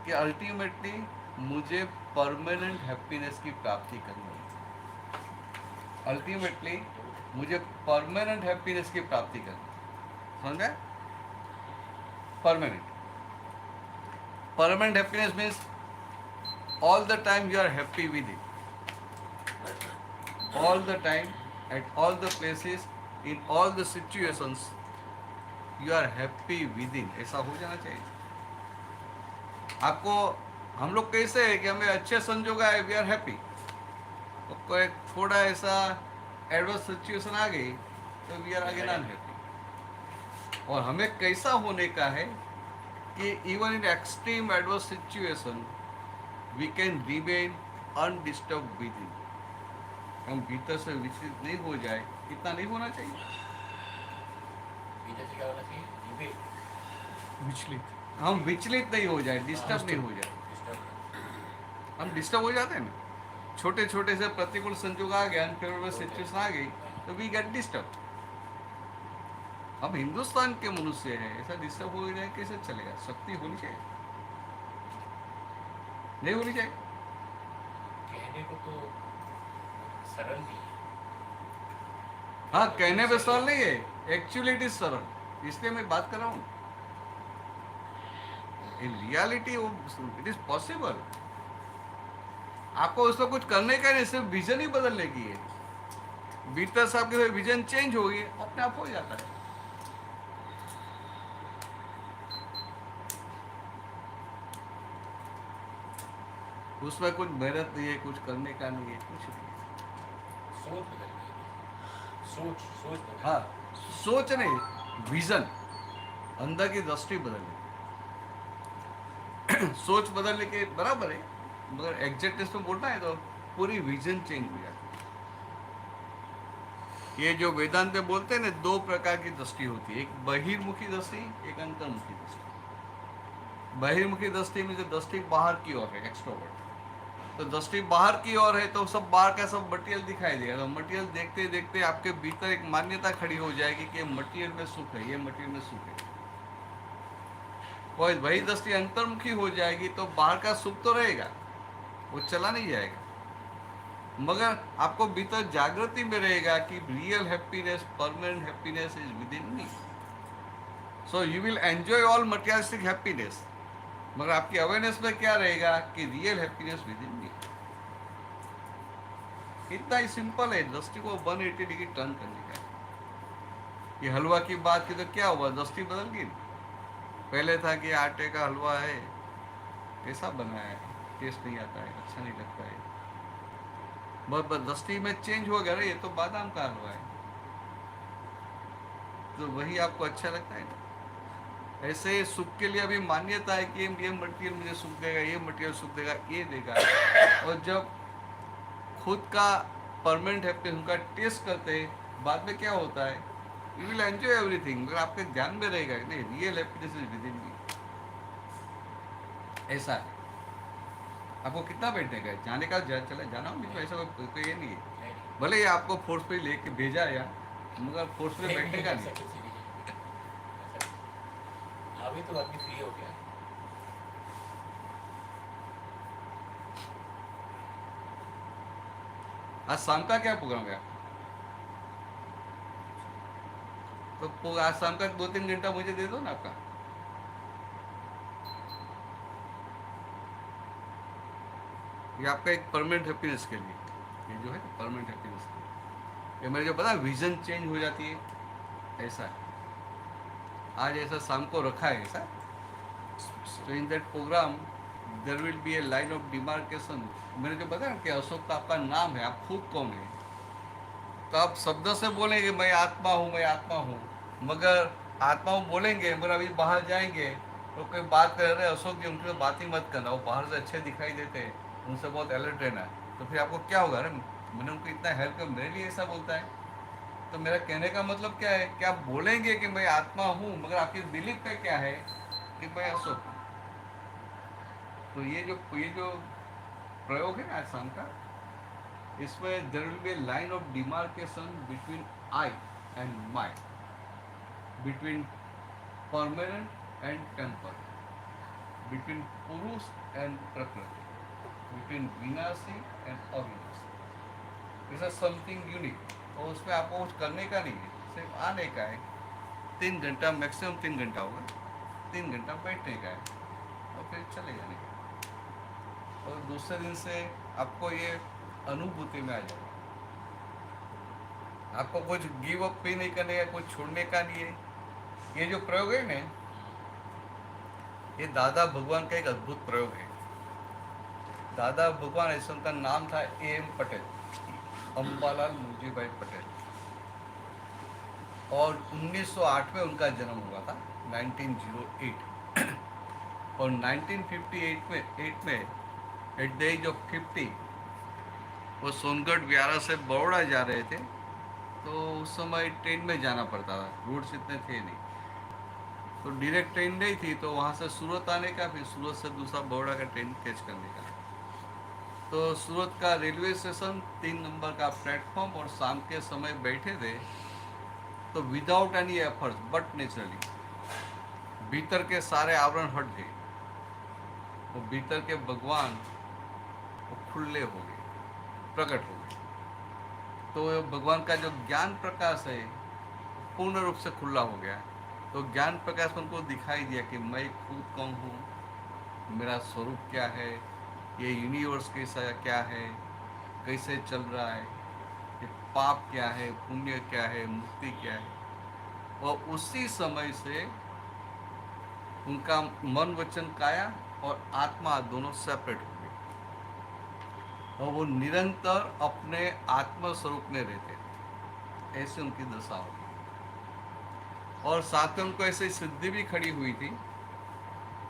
कि अल्टीमेटली मुझे परमानेंट हैप्पीनेस की प्राप्ति करनी है। अल्टीमेटली मुझे परमानेंट हैप्पीनेस की प्राप्ति करनी, समझ में? Permanent happiness means all the time you are happy with it, all the time, at all the places, in all the situations you are happy within, ऐसा हो जाना चाहिए आपको। हम लोग कैसे है कि हमें अच्छे संजोग आए, वी आर हैप्पी, तो कोई थोड़ा ऐसा एडवर्स सिचुएशन आ गई तो वी आर अगेन अनहैप्पी। और हमें कैसा होने का है कि even in extreme adverse situation we can remain undisturbed within, हम भीतर से विचलित नहीं हो जाए, इतना नहीं होना चाहिए। भीतर से क्या होना चाहिए? विवेक, विचलित। हम विचलित नहीं हो जाए, डिस्टर्ब नहीं हो जाए। डिस्टर्ब। हम डिस्टर्ब हो जाते हैं ना, छोटे छोटे से प्रतिकूल संजोग आ गए, अनफेवरेबल सिचुएशन आ गई तो वी गेट डिस्टर्ब। हम हिंदुस्तान के मनुष्य हैं, ऐसा डिस्टर्ब हो जाए कैसे चलेगा? शक्ति होनी चाहिए, नहीं होनी चाहिए। कहने को तो सरल नहीं है। हाँ, कहने पे सरल नहीं है, एक्चुअली इट इज सरल, इसलिए मैं बात कर रहा हूँ। In reality it is possible. आपको उसको कुछ करने का नहीं, सिर्फ विजन ही बदलने की है। भीतर से आपके विजन चेंज होगी, अपने आप हो जाता है। उसमें कुछ मेहनत नहीं है, कुछ करने का नहीं है, कुछ नहीं। सोच बदलनी है। सोच बदलनी है। हाँ, सोच नहीं, विजन, अंदर की दृष्टि बदलने। सोच बदलने के बराबर है, मगर एग्जैक्टनेस में बोलना है तो पूरी विजन चेंज हो जाती है। ये जो वेदांत में बोलते हैं ना, दो प्रकार की दृष्टि होती है, एक बहिर्मुखी दृष्टि, एक अंतर्मुखी दृष्टि। बहिर्मुखी दृष्टि में जो दृष्टि बाहर की ओर है, एक्सट्रोवर्ट, तो दृष्टि बाहर की ओर है तो सब बाहर का सब मटेरियल दिखाई देगा। तो मटेरियल देखते देखते आपके भीतर एक मान्यता खड़ी हो जाएगी कि मटेरियल में सुख है, ये मटेरियल में सुख है। और वही दृष्टि अंतर्मुखी हो जाएगी तो बाहर का सुख तो रहेगा, वो चला नहीं जाएगा, मगर आपको भीतर जागृति में रहेगा कि real happiness, permanent happiness is within me. So you will enjoy all materialistic happiness, मगर आपकी अवेयरनेस में क्या रहेगा कि रियल हैप्पीनेस विद इन मी। इतना ही सिंपल है, दृष्टि को 180 डिग्री टर्न करने का। ये हलवा की बात की तो क्या हुआ, दृष्टि बदल गई। पहले था कि आटे का हलवा है, कैसा बना है, टेस्ट नहीं आता है, अच्छा नहीं लगता है, बस दृष्टि में चेंज हो गया, ये तो बादाम का हलवा है, तो वही आपको अच्छा लगता है ना। ऐसे सुख के लिए अभी मान्यता है कि ये मटेरियल मुझे सुख देगा, ये मटेरियल सुख देगा, ये देगा, और जब खुद का परमानेंट हैप्पीनेस उनका टेस्ट करते हैं, बाद में क्या होता है, यू विल एंजॉय एवरीथिंग, मगर आपके ध्यान में रहेगा कि नहीं, real happiness is within me. ऐसा है। आपको कितना बैठने का है, जाने का चला जाना हो, तो ऐसा कोई ये नहीं है। भले ये आपको फोर्स पे लेके भेजा या, मगर फोर्स पे बैठने का नहीं। अभी तो आदमी फ्री हो गया। आज शाम का क्या प्रोग्राम है? तो आज शाम का 2-3 घंटा मुझे दे दो ना आपका। ये आपका एक परमानेंट हैप्पीनेस के लिए, ये जो है परमानेंट हैप्पीनेस के लिए, ये मेरे जो पता विजन चेंज हो जाती है, ऐसा है। आज ऐसा शाम को रखा है ऐसा, तो in that programme there will be a line of demarcation. मैंने जो बताया कि अशोक तो आपका नाम है, आप खुद कौन है, तो आप शब्द से बोलेंगे मैं आत्मा हूँ, मैं आत्मा हूँ, मगर आत्मा हूँ बोलेंगे, मगर अभी बाहर जाएंगे तो कोई बात कर रहे अशोक जी, उनकी तो बात ही मत करना, वो बाहर से अच्छे दिखाई देते हैं, उनसे बहुत अलर्ट रहना है। तो फिर आपको क्या होगा, अरे मैंने उनको इतना हेल्प किया, मेरे लिए ऐसा बोलता है। तो मेरा कहने का मतलब क्या है कि आप बोलेंगे कि मैं आत्मा हूँ, मगर आपकी बिलीफ पे क्या है कि मैं अशोक हूँ। तो ये जो प्रयोग है ना आज शाम का, इसमें there will be a line of demarcation between I and my, between permanent and temper, between purush and prakriti, between vinashi and avinashi. This is something unique. और उसमें आपको कुछ करने का नहीं है, सिर्फ आने का है। 3 घंटा, मैक्सिमम 3 घंटा होगा, 3 घंटा बैठने का है और फिर चले जाने का। और दूसरे दिन से आपको ये अनुभूति में आ जाएगा। आपको कुछ गिव अप भी नहीं करने का, कुछ छोड़ने का नहीं है। ये जो प्रयोग है ना, ये दादा भगवान का एक अद्भुत प्रयोग है। दादा भगवान ऐसा उनका नाम था A.M. पटेल, अंबालाल मुर्जीभाई पटेल। और 1908 में उनका जन्म हुआ था, 1908। और 1958 में एट द एज ऑफ 50 वो सोनगढ़ व्यारा से बड़ौदा जा रहे थे। तो उस समय ट्रेन में जाना पड़ता था, रूट्स इतने थे नहीं, तो डायरेक्ट ट्रेन नहीं थी, तो वहाँ से सूरत आने का, फिर सूरत से दूसरा बड़ौदा का ट्रेन कैच करने का। तो सूरत का रेलवे स्टेशन 3 नंबर का प्लेटफॉर्म, और शाम के समय बैठे थे। तो without any effort but naturally भीतर के सारे आवरण हट गए, वो भीतर के भगवान वो खुले हो गए, प्रकट हो गए। तो भगवान का जो ज्ञान प्रकाश है पूर्ण रूप से खुला हो गया। तो ज्ञान प्रकाश उनको दिखाई दिया कि मैं खुद कौन हूँ, मेरा स्वरूप क्या है, ये यूनिवर्स कैसा क्या है, कैसे चल रहा है, ये पाप क्या है, पुण्य क्या है, मुक्ति क्या है। और उसी समय से उनका मन, वचन, काया और आत्मा दोनों सेपरेट हो गए, और वो निरंतर अपने आत्म स्वरूप में रहते। ऐसे उनकी दशा हो गई। और साथ में उनको ऐसी सिद्धि भी खड़ी हुई थी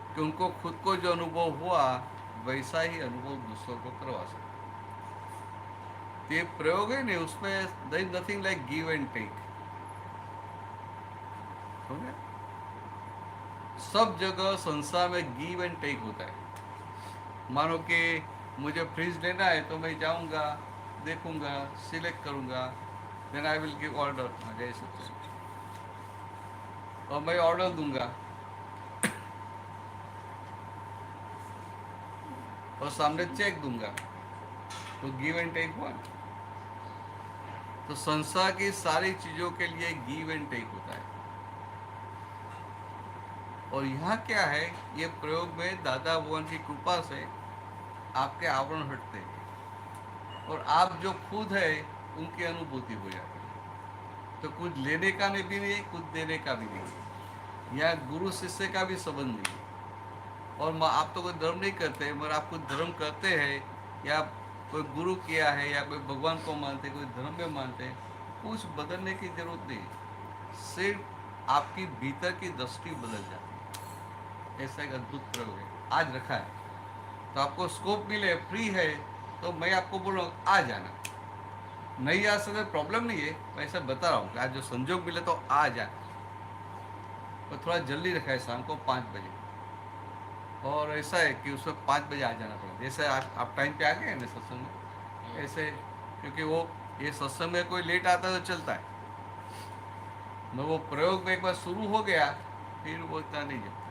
कि उनको खुद को जो अनुभव हुआ वैसा ही अनुभव दूसरों को करवा सकते। ये प्रयोग है नहीं, उसमें there is nothing like give and take. सब जगह संसार में गिव एंड टेक होता है। मानो कि मुझे फ्रिज लेना है तो मैं जाऊंगा, देखूंगा, सिलेक्ट करूंगा, then I will give order, जैसे और मैं ऑर्डर दूंगा और सामने चेक दूंगा, तो गिव एंड टेक हुआ। तो संसार की सारी चीजों के लिए गिव एंड टेक होता है। और यहाँ क्या है, ये प्रयोग में दादा भगवान की कृपा से आपके आवरण हटते हैं और आप जो खुद है उनकी अनुभूति हो जाती है। तो कुछ लेने का भी नहीं, कुछ देने का भी नहीं, या गुरु शिष्य का भी संबंध नहीं। और आप तो कोई धर्म नहीं करते, मगर आप कुछ धर्म करते हैं, या कोई गुरु किया है, या कोई भगवान को मानते, कोई धर्म में मानते, कुछ बदलने की जरूरत नहीं। सिर्फ आपकी भीतर की दृष्टि बदल जाती है। ऐसा एक अद्भुत प्रयोग है, आज रखा है। तो आपको स्कोप मिले, फ्री है, तो मैं आपको बोल रहा हूँ आ जाना। नहीं आ सकते प्रॉब्लम नहीं है, मैं ऐसा बता रहा हूँ कि आज जो संजोग मिले तो आ जाना। तो थोड़ा जल्दी रखा है, शाम को 5 बजे। और ऐसा है कि उसमें 5 बजे आ जाना पड़ेगा। जैसे आप टाइम पे आ गए हैं ना सत्संग में, ऐसे, क्योंकि वो ये सत्संग में कोई लेट आता है तो चलता है, मैं वो प्रयोग में एक बार शुरू हो गया फिर वो इतना नहीं जाता,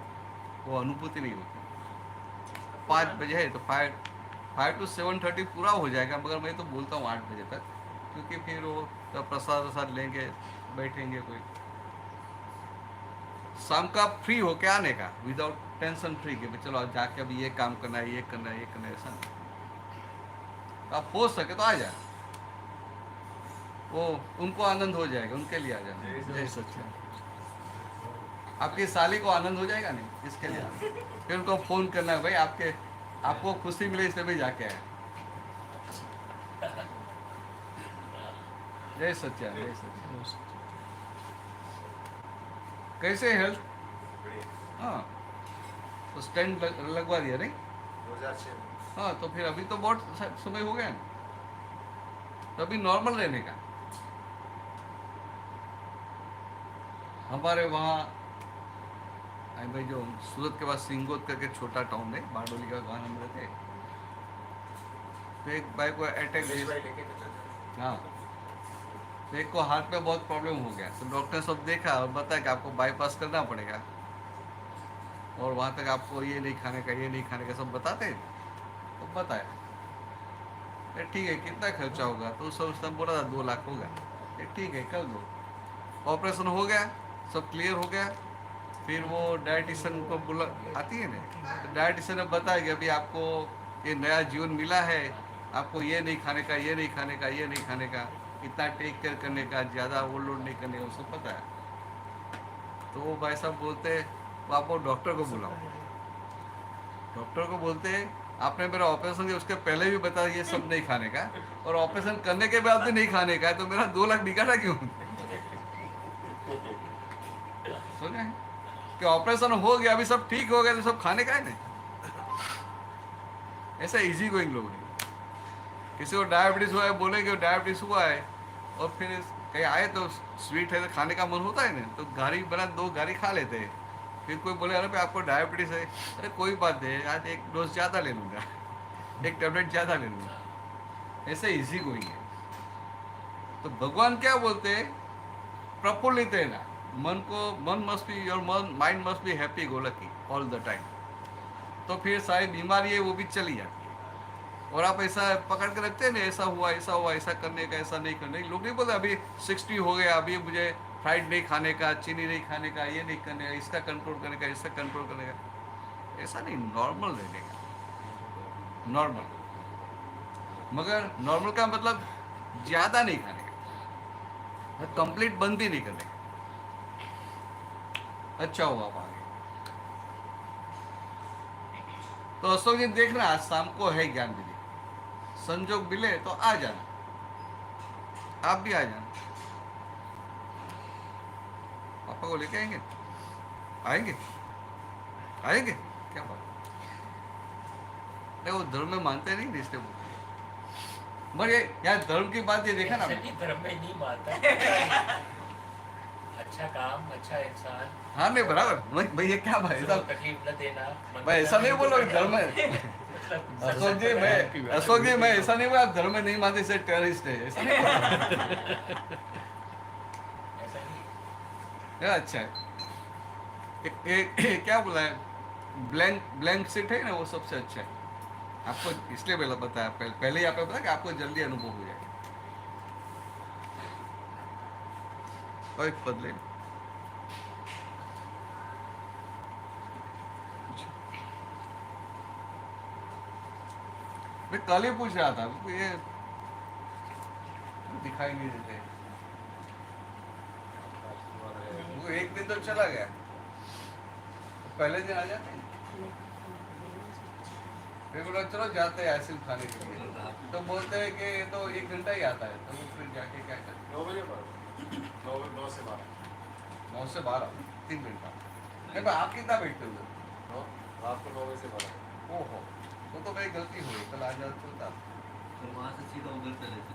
वो अनुभूति नहीं होती। 5 बजे है तो 5 to 7:30 पूरा हो जाएगा, मगर मैं तो बोलता हूँ 8 बजे तक, क्योंकि फिर वो तो प्रसाद वसाद लेंगे, बैठेंगे, कोई शाम का फ्री होके आने का, विदाउट टेंशन फ्री के चलो आज जाके अभी ये काम करना है, ये करना है, ये करना है, ऐसा नहीं। आप हो सके तो आ जाए, वो उनको आनंद हो जाएगा, उनके लिए आ जाना। जय सच्चा। आपकी साली को आनंद हो जाएगा नहीं, इसके लिए फिर उनको फोन करना है, भाई आपको खुशी मिले इसलिए भी जाके आए। जय सच्चा, जय सच्चा। कैसे हेल्थ? हाँ, तो स्टेंट लगवा दिया नहीं? 2006 में। हाँ, तो फिर अभी तो बहुत समय हो गया ना, तो अभी नॉर्मल रहने का। हमारे वहाँ भाई जो सूरत के पास सिंगोद करके छोटा टाउन है, बारडोली का गाँव हम रहते, तो एक भाई को अटैक, हाँ, तो एक को हार्ट में बहुत प्रॉब्लम हो गया। तो डॉक्टर सब देखा और बताया कि आपको बाईपास करना पड़ेगा, और वहाँ तक आपको ये नहीं खाने का, ये नहीं खाने का, सब बताते। तो बताया ठीक है, कितना खर्चा होगा? तो सब उसने बोला था 2 लाख होगा। ये ठीक है कर दो। ऑपरेशन हो गया, सब क्लियर हो गया, फिर वो डाइटिशियन को बुला आती है ना, तो डाइटिशियन ने बताया कि अभी आपको ये नया जीवन मिला है, आपको ये नहीं खाने का, ये नहीं खाने का, ये नहीं खाने का, इतना टेक केयर करने का, ज़्यादा ओवरलोड नहीं करने का, उसको पता है। तो वो भाई साहब बोलते वो आपको डॉक्टर को बुलाओ। डॉक्टर को बोलते आपने मेरा ऑपरेशन किया उसके पहले भी बताया ये सब नहीं खाने का, और ऑपरेशन करने के बाद भी नहीं खाने का है, तो मेरा 2 लाख निकाला क्यों? सुने कि ऑपरेशन हो गया, अभी सब ठीक हो गया, तो सब खाने का है नहीं। ऐसा इजी गोइंग लोग हैं। किसी को डायबिटीज हुआ है बोलेंगे डायबिटीज हुआ है, और फिर कहीं आए तो स्वीट है तो खाने का मन होता है ना, तो गाड़ी बना 2 गाड़ी खा लेते हैं। फिर कोई बोले अरे भाई आपको डायबिटीज है, अरे कोई बात नहीं, आज 1 डोज ज़्यादा ले लूँगा, 1 टैबलेट ज़्यादा ले लूँगा। ऐसे इजी गोइंग है। तो भगवान क्या बोलते हैं, प्रफुल्लित है ना, मन must be, your mind must be happy go lucky all the time. तो फिर सारी बीमारी है वो भी चली जाती है। और आप ऐसा पकड़ के रखते हैं ना, ऐसा हुआ, ऐसा करने का, ऐसा नहीं करने का। लोग नहीं बोलते अभी 60 हो गया, अभी मुझे फ्राइड नहीं खाने का, चीनी नहीं खाने का, ये नहीं करने का, इसका कंट्रोल करने का, इसका कंट्रोल करने का। ऐसा नहीं, नॉर्मल रहने का, नॉर्मल। मगर नॉर्मल का मतलब ज़्यादा नहीं खाने का, कंप्लीट बंद भी नहीं करने का। अच्छा हुआ आप आगे। तो अशोक जी देखना, आज शाम को है ज्ञान विधि, संजोग मिले तो आ जाना, आप भी आ जाना। पापा को लेके आएंगे, आएंगे आएंगे क्या बात नहीं, वो धर्म में मानते नहीं इसलिए मगर ये यार धर्म की बात ये देखा ना, धर्म में नहीं मानता। अच्छा काम, अच्छा इंसान। हाँ नहीं बराबर भाई, ये क्या भाई साहब, तकलीफ न देना। मैं ऐसा नहीं बोल रहा धर्म में। अशोक जी मैं ऐसा नहीं बोला आप धर्म में नहीं मानते इसे टेररिस्ट है, ऐसा नहीं बोला। ऐसा नहीं। अच्छा है क्या बोला है, ब्लैंक सीट है ना, वो सबसे अच्छा है। आपको इसलिए पहले बताया, पहले ही आपको पता कि आपको जल्दी अनुभव हो जाएगा। और एक बदले मैं कल ही पूछ रहा था, ये दिखाई नहीं देते, वो एक दिन तो चला गया, पहले दिन आ जाते हैं, फिर बोला चलो जाते हैं आइसक्रीम खाने के लिए, तो बोलते हैं कि ये तो 1 घंटा ही आता है, तो फिर जाके क्या करते 9 बजे पर 9 से 12 9 से 12 3 घंटा। नहीं भाई आप कितना बैठते हो? रात को 9 बजे से 12। ओहो, तो मेरी गलती हुई, कल आ जाता चलता। फिर वहाँ से सीधा उधर चले थे।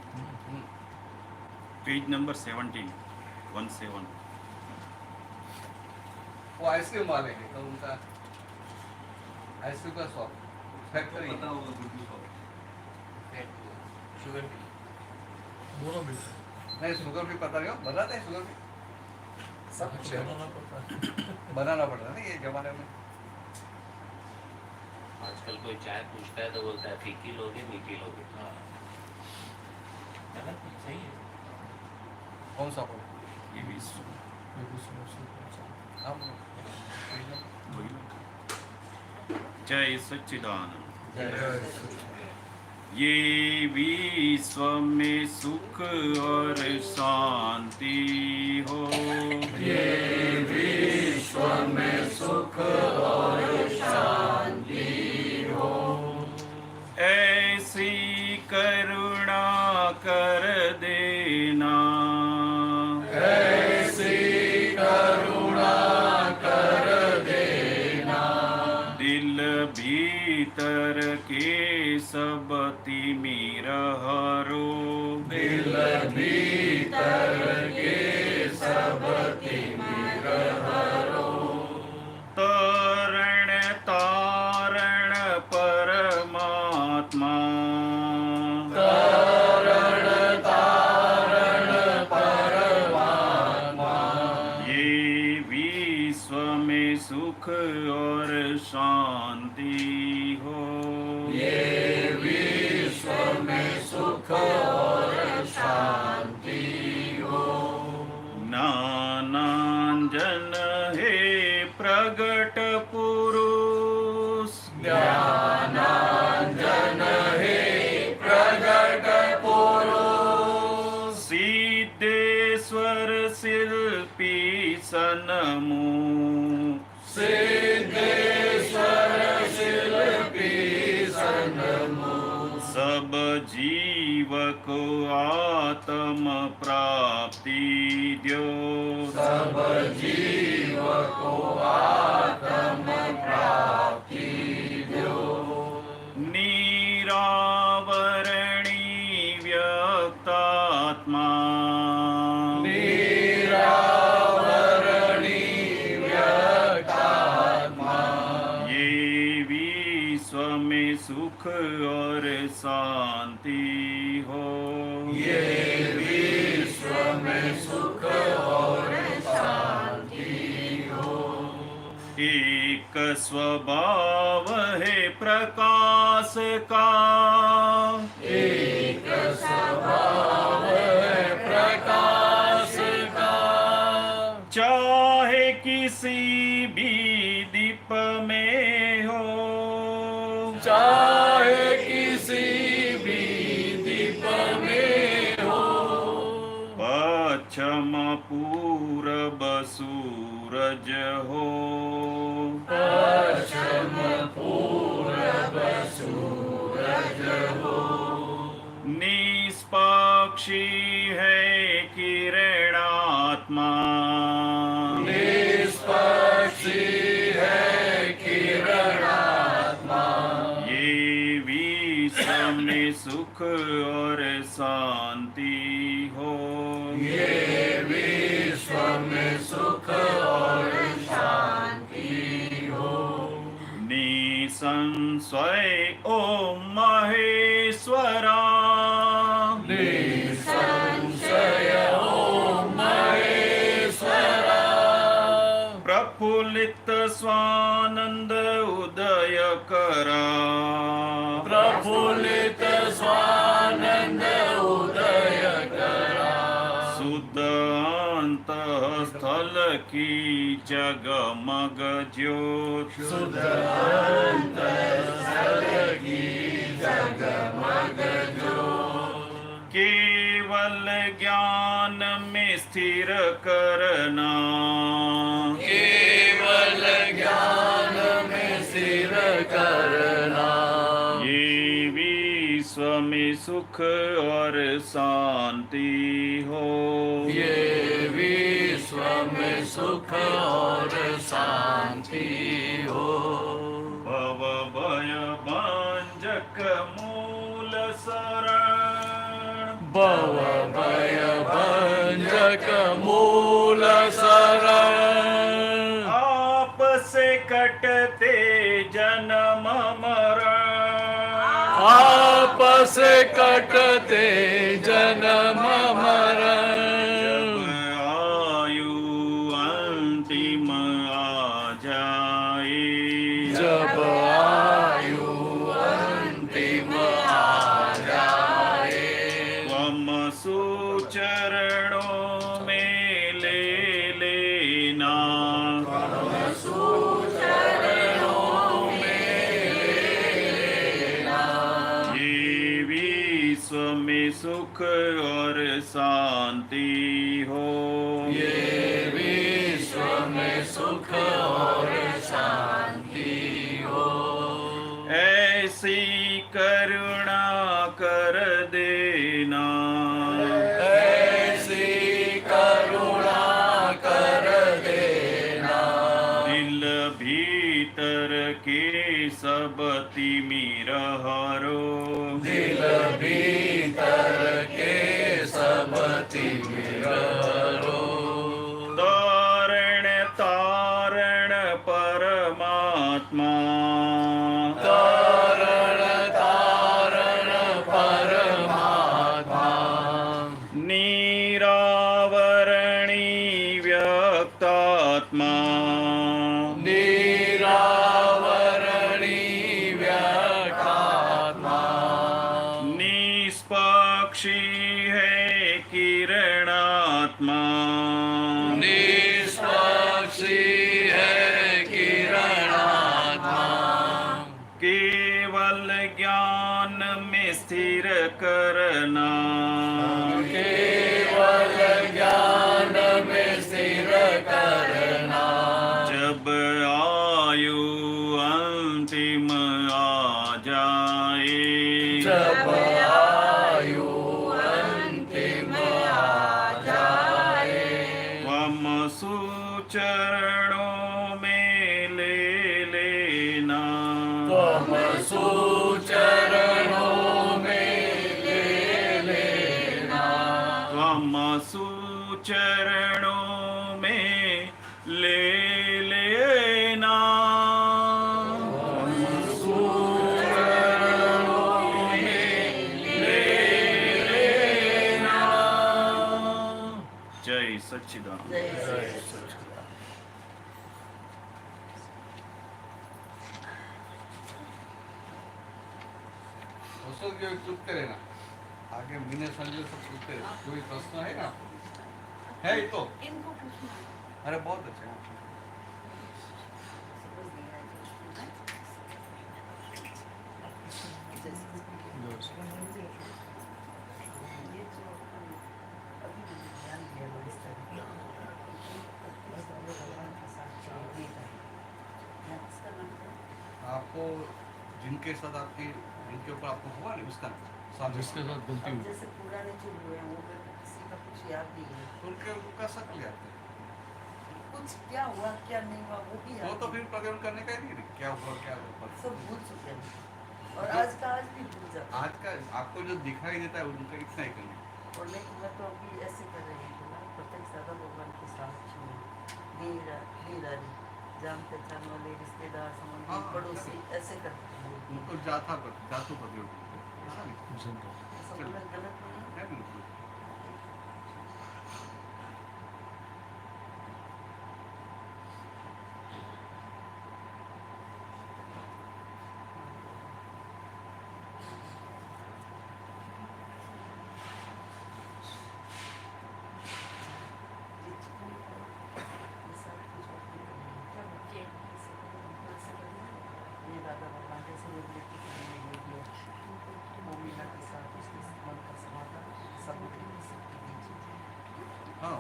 Page number 17 17। वो आइसक्रीम वाले हैं, तो उनका आइसक्रीम का शॉप फैक्ट्री पता होगा गुड्डू को। शुगर भी। दोनों मिलते हैं। नहीं, शुगर भी पता नहीं हो, बनाते हैं शुगर भी, सब कुछ है। बनाना पड़ता है ना ये जमाने में। आजकल कोई चाय पूछता है तो बोलता है फीकी लोगे मीठी लोगे। हाँ। गलत नहीं, सही है। कौन सा हो? ये भी हम जय सच्चिदानंद। ये विश्व में सुख और शांति हो, ये विश्व में सुख और शांति हो, ऐसी करुणा कर देना, ऐसी करुणा कर देना, दिल भीतर के सब तिमिर हरो, दिल भीतर के सब तिमिर हरो, तरण तारण परमात्मा, तरण तारण परमात्मा, ये विश्व में सुख और शांति हो, ये विश्व में सुख और शांति हो, को आत्म प्राप्ति द्यो। सब जीव को आत्म प्राप्ति दो। निरावरणी व्यक्तात्मा निरावरणी व्यक्तात्मा ये विश्व में सुख और शांति हो। ये विश्व में सुख और शांति हो। एक स्वभाव है प्रकाश का, एक स्वभाव है प्रकाश का। चाहे किसी भी दीप में हो, चाहे किसी भी दीप में हो। पश्चिम पूरब सूरज हो, पश्चिम पूरब सूरज हो। निष्पक्षी है किरणात्मा, निष्पक्षी है किरणात्मा। ये विश्व में सुख और शांति हो। ये विश्व में सुख और शांति हो। निसंशय ओम महेश्वरा, निसंशय ओम महेश्वरा। प्रफुल्लित स्वानंद उदय करा, प्रफुल्लित स्वानंद उदय करा। शुद्ध अंतःस्थल की जगमग ज्योत, शुद्ध अंतःस्थल की जगमग ज्योत। केवल ज्ञान में स्थिर करना, केवल ज्ञान में स्थिर करना। ये विश्व में सुख और शांति हो। ये विश्व में सुख और शांति हो। भव भय भंजक मूल शरण, भव भय भंजक मूल शरण। आप से कटते जन्म मरण, आपस कटते जन्म मरण। जब आयु अंतिम आ जाए, जब आयु अंतिम आ जाए। त्वम सुचरणों में ले लेना, चरणों में लेना। ये विश्व में सुख और शांति हो। ये विश्व में सुख और शांति हो। ऐसी करुणा कर देना, ऐसी करुणा कर देना। दिल भीतर के सब तिमिर हरो, दिल भीतर के सब तिमिर हरो। तारण तारण परमात्मा, तारण तारण परमात्मा। निरावरणी व्यक्तात्मा, निरावरणी व्यक्तात्मा। निष्पक्षी है किरणात्मा, निष्पक्षी है किरणात्मा। केवल ज्ञान में स्थिर करना, केवल ज्ञान में स्थिर करना। जब आयु अंतिम आ जाए, जब आयु हम सुचरणों में ले लेना त्वम सुचरणों में ले लेना जय सच्चिदानंद। अशोक जो चुपते रहना, आगे मीने संजय सब चुपते रहना। कोई प्रश्न है ना? है ये तो? इनको पूछना अरे बहुत अच्छा है। ये जो अभी मैंने ध्यान दिया वो इस तरह की भगवान के साथ चलने का इसका नाम क्या है? आपको जिनके साथ आपकी जिनके ऊपर आपको हुआ नहीं उसका साथ जिसके साथ गलती अब हुई जैसे पुराने जो हुए हैं वो मेरे को किसी का कुछ याद नहीं है उनके उनका शक ले आते हैं। कुछ क्या हुआ क्या नहीं हुआ वो भी वो याद तो नहीं। फिर प्रकरण करने का ही नहीं, क्या हुआ क्या हुआ। सब भूल चुके हैं और मतलब आज का आज भी भूल जाते हैं। आज का आपको जो दिखाई देता है उनका इतना ही करना। और लेकिन मैं तो अभी ऐसे कर रही हूँ ना प्रत्येक दादा भगवान के साथ छूँ नीरारी जान पहचान वाले रिश्तेदार संबंधी हाँ, पड़ोसी ऐसे करते हैं उनको जाता पर जातु पर जोड़ देते हैं। ऐसा नहीं। जिनको ऐसा बोलना गलत नहीं है है बिल्कुल। ये दादा भगवान जैसे वो व्यक्ति को मैंने ले लिया वो मीना के साथ उसके मन का समाधान सब के बीच हाँ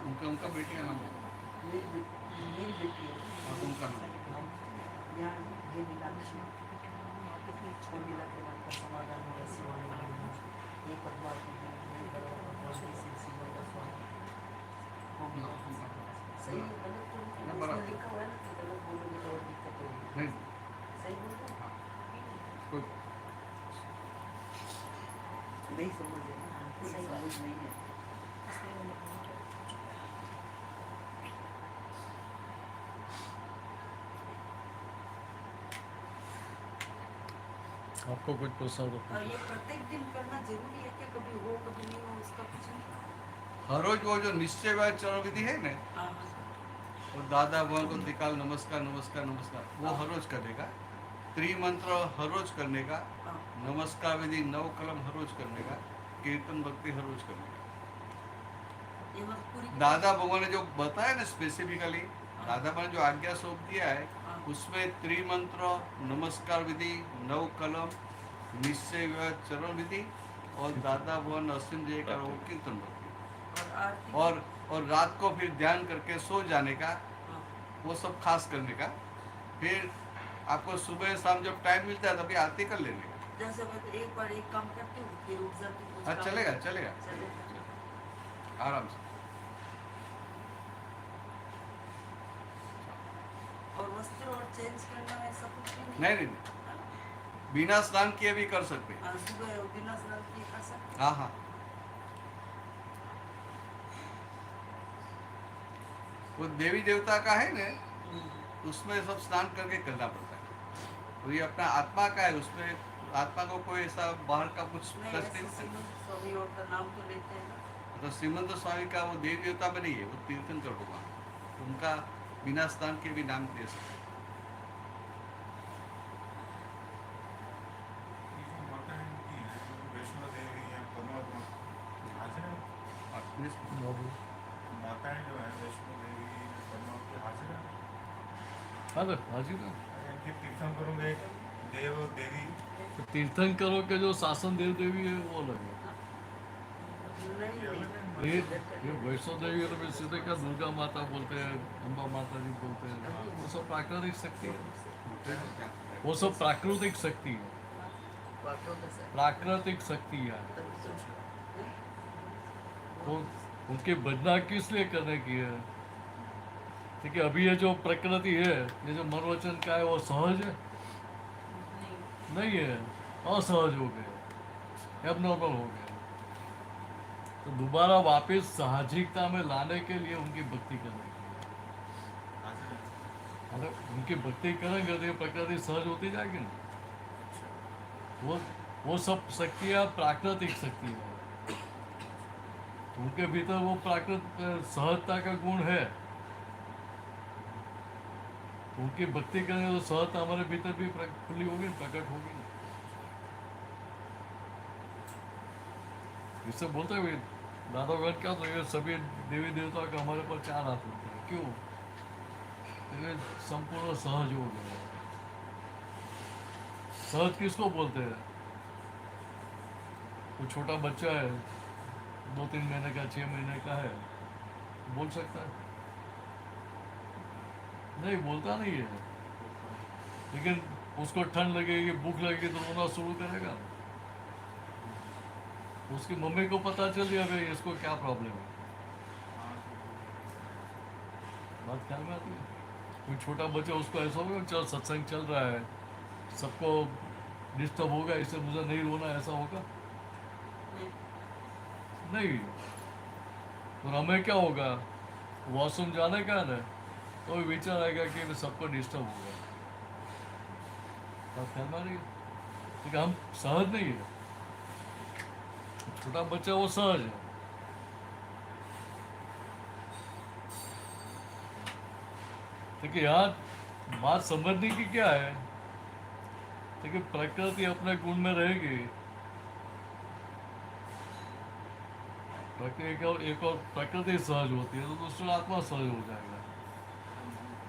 उनका उनका बेटी का नाम है। मेरी बेटी है हाँ, उनका नाम। यहाँ ये मीनाक्षी वो मीना के मन का समाधान हो ऐसे वाले ये पद्मावती जी ये भगवान की सिलसिला का स्वामी वो मीना के साथ। सही है गलत तो नहीं ना, है। बराबर। उसमें लिखा हुआ है ना कि गलत बोलोगे तो और दिक्कत होगी नहीं सही बोल रहे हैं? कोई नहीं समझ रहे हैं हमको ये समझ नहीं है आपको कुछ प्रश्न हो और ये प्रत्येक दिन करना जरूरी है कि कभी हो कभी नहीं हो उसका कुछ नहीं हर रोज वो जो निश्चय वाद चरण विधि है ना हाँ वो दादा भगवान को निकाल नमस्कार नमस्कार नमस्कार वो हर रोज करेगा। त्रिमंत्र हर रोज करने का, हाँ नमस्कार विधि नव कलम हर रोज करने का, कीर्तन भक्ति हर रोज करने का। ये मत पूरी दादा भगवान ने जो बताया ना स्पेसिफिकली, दादा भगवान ने जो आज्ञा सौंप दिया है हाँ उसमें त्रिमंत्र, नमस्कार विधि, नव कलम, निश्चय विवाद चरण विधि और दादा भगवान असीम जय का वो कीर्तन भक्ति और आरती और रात को फिर ध्यान करके सो जाने का, हाँ वो सब खास करने का। फिर आपको सुबह शाम जब टाइम मिलता है तभी आरती कर लेने का। जैसे मैं तो एक बार एक काम करती हूँ फिर उठ जाती हूँ कुछ हाँ काम चलेगा चलेगा चलेगा आराम से। और वस्त्र और चेंज करना ऐसा कुछ भी नहीं नहीं नहीं। बिना स्नान किए भी कर सकते हैं। हाँ, सुबह बिना स्नान किए कर सकते हाँ हाँ वो देवी देवता का है ना हैं। उसमें सब स्नान करके करना पड़ता है। तो ये अपना आत्मा का है, उसमें आत्मा को कोई ऐसा बाहर का कुछ नहीं कष्ट ऐसे नहीं होता। श्रीमंत स्वामी और का नाम तो लेते हैं ना तो श्रीमंत स्वामी का वो देवी देवता में नहीं है, वो तीर्थंकर भगवान, उनका बिना स्नान के भी नाम दे सकते हैं। वैष्णो देवी या परमात्मा हाजिर है और फिर माताएं जो है वैष्णो देवी परमात्मा हाजिर है हाँ तो हाजिर है। इनके तीर्थंकरों में देव और देवी तो तीर्थंकरों के जो शासन देव देवी है वो अलग है। नहीं ये वैष्णो देवी और भी सीधे क्या दुर्गा माता बोलते हैं, अम्बा माता जी बोलते हैं, वो सब प्राकृतिक शक्ति है। वो सब प्राकृतिक शक्ति है, प्राकृतिक शक्ति है। तो उनकी भजना किस लिए करने की है? ठीक है, अभी ये जो प्रकृति है, ये जो मनोवचन का है वो सहज है। नहीं है, असहज हो गए, एबनॉर्मल हो गए। तो दोबारा वापस साहजिकता में लाने के लिए उनकी भक्ति करनी चाहिए। अगर उनकी भक्ति करेंगे तो ये प्रकृति सहज होती जाएगी ना। वो सब शक्तियाँ प्राकृतिक शक्ति है, उनके भीतर वो प्राकृत सहजता का गुण है। उनकी भक्ति करेंगे तो सहजता हमारे भीतर भी खुली होगी, प्रकट होगी। इससे बोलते हुए दादा भगवान क्या तो ये सभी देवी देवता का हमारे पर 4 हाथ होते हैं। क्यों? ये संपूर्ण सहज हो गए। सहज किसको बोलते हैं? वो छोटा बच्चा है, 2-3 महीने का, 6 महीने का है, बोल सकता है? नहीं, बोलता नहीं है। लेकिन उसको ठंड लगेगी, भूख लगेगी तो रोना शुरू करेगा। उसकी मम्मी को पता चल गया भाई इसको क्या प्रॉब्लम है। बात ख्याल में आती है? कोई छोटा बच्चा, उसको ऐसा होगा चल सत्संग चल रहा है, सबको डिस्टर्ब होगा, इससे मुझे नहीं रोना, ऐसा होगा? नहीं। तो हमें क्या होगा, वॉशरूम जाने का ना, तो विचार आएगा कि सबको डिस्टर्ब होगा। बात ख्याल में आ रही है? लेकिन हम सहज नहीं है। छोटा बच्चा वो सहज है। देखिए यहाँ बात समझने की क्या है, देखिए प्रकृति अपने गुण में रहेगी। प्रकृति एक और प्रकृति सहज होती है तो दूसरा आत्मा सहज हो जाएगा,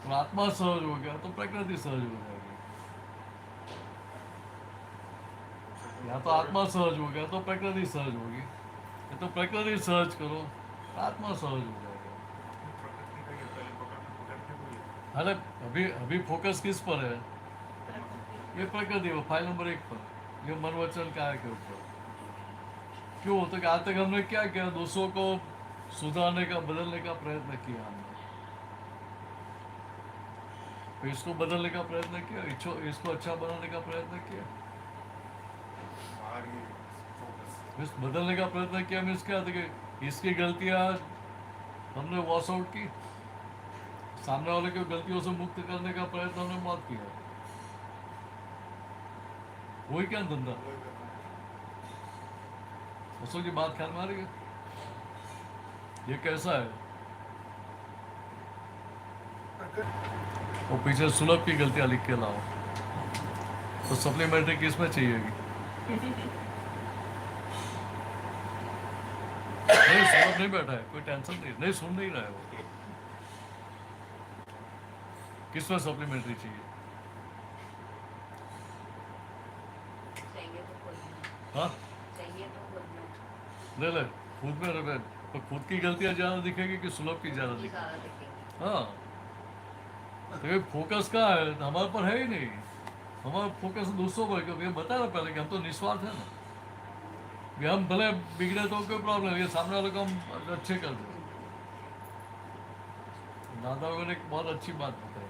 और आत्मा सहज हो गया तो प्रकृति सहज हो जाएगी। या तो आत्मा सहज हो गया तो प्रकृति सहज होगी, या तो प्रकृति सहज करो आत्मा सहज हो जाएगा। अरे अभी फोकस किस पर है? ये प्रकृति वो फाइल नंबर 1 पर, ये मन वचन काय के ऊपर। क्यों? तो आज तक हमने क्या किया? दूसरों को सुधारने का, बदलने का प्रयत्न किया हमने। तो इसको बदलने का प्रयत्न किया, इसको अच्छा बनाने का प्रयत्न किया। इस बदलने का प्रयत्न किया मीन्स क्या था कि इसकी गलतियां हमने वॉश आउट की, सामने वाले को गलतियों से मुक्त करने का प्रयत्न हमने बहुत किया। वही क्या धंधा? उसको की बात ख्याल में आ रही है? ये कैसा है? वो पीछे सुलभ की गलतियां लिख के लाओ, तो सप्लीमेंट्री किस में चाहिएगी? नहीं, सुलभ नहीं बैठा है, कोई टेंशन नहीं सुन नहीं रहा है वो। किस में सप्लीमेंट्री चाहिए? हाँ ले ले, खुद में रहे तो खुद की गलतियां ज्यादा दिखेगी कि सुलभ की ज्यादा दिखेगी? हाँ, तो ये फोकस कहाँ है? हमारे पर है ही नहीं। हमारा फोकस दूसरों पर, क्योंकि बता रहा पहले कि हम तो निस्वार्थ है ना। हम भले बिगड़े तो कोई प्रॉब्लम है, सामने वाले को हम अच्छे कर दे। दादा ने एक बहुत अच्छी बात बताई,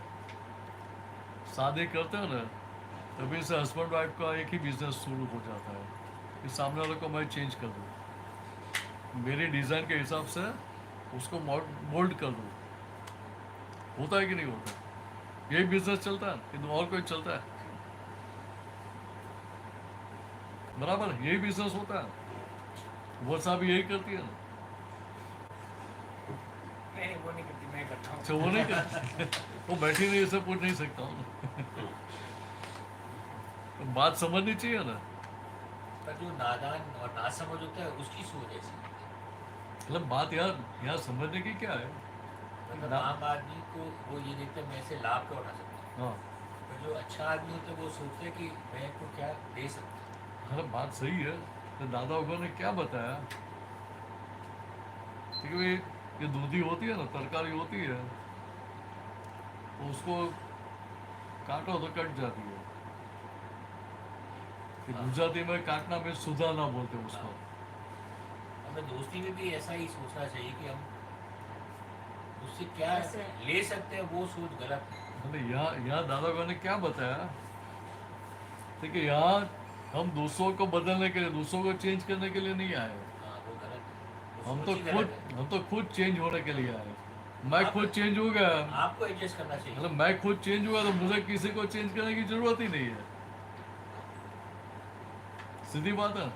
शादी करते हो ना तभी से हस्बैंड वाइफ का एक ही बिजनेस शुरू हो जाता है कि सामने वाले को मैं चेंज कर दूँ, मेरी डिज़ाइन के हिसाब से उसको मोल्ड कर दूँ। होता है कि नहीं होता? यही बिजनेस चलता है कि और कोई चलता है? बराबर, यही बिजनेस होता है। वो साहब यही करती है ना? नहीं वो नहीं करती, मैं करता हूँ। अच्छा, वो नहीं करती। वो बैठी नहीं, इसे पूछ नहीं सकता हूँ। तो बात समझनी चाहिए ना। पर जो नादान और नासमझ होता है उसकी सोच ऐसी है। मतलब बात यहाँ समझने की क्या है? मतलब आम आदमी को वो ये देखते हैं मैं इसे लाभ क्या उठा सकता हूँ, हाँ, पर जो अच्छा आदमी होता है वो सोचते हैं कि मैं को क्या दे सकता अरे बात सही है। तो दादा उगो ने क्या बताया कि ये दूधी होती है ना, तरकारी होती है, तो उसको काटो तो कट जाती है। कि गुजराती में काटना में सुधा ना बोलते उसको। हूँ। हमें दोस्ती में भी ऐसा ही सोचना चाहिए कि हम उससे क्या ऐसे- ले सकते हैं, वो सोच गलत है। मतलब यहाँ दादा उगो ने क्या बताया देखिए यहाँ हम दूसरों को बदलने के लिए, दूसरों को चेंज करने के लिए नहीं आए। हाँ वो गलत है, वो हम सोच ही गलत है। हम तो खुद चेंज होने के लिए आए। मैं खुद चेंज हो गया, आपको एडजस्ट करना चाहिए। मतलब मैं खुद चेंज हुआ तो मुझे किसी को चेंज करने की जरूरत ही नहीं है। सीधी बात है।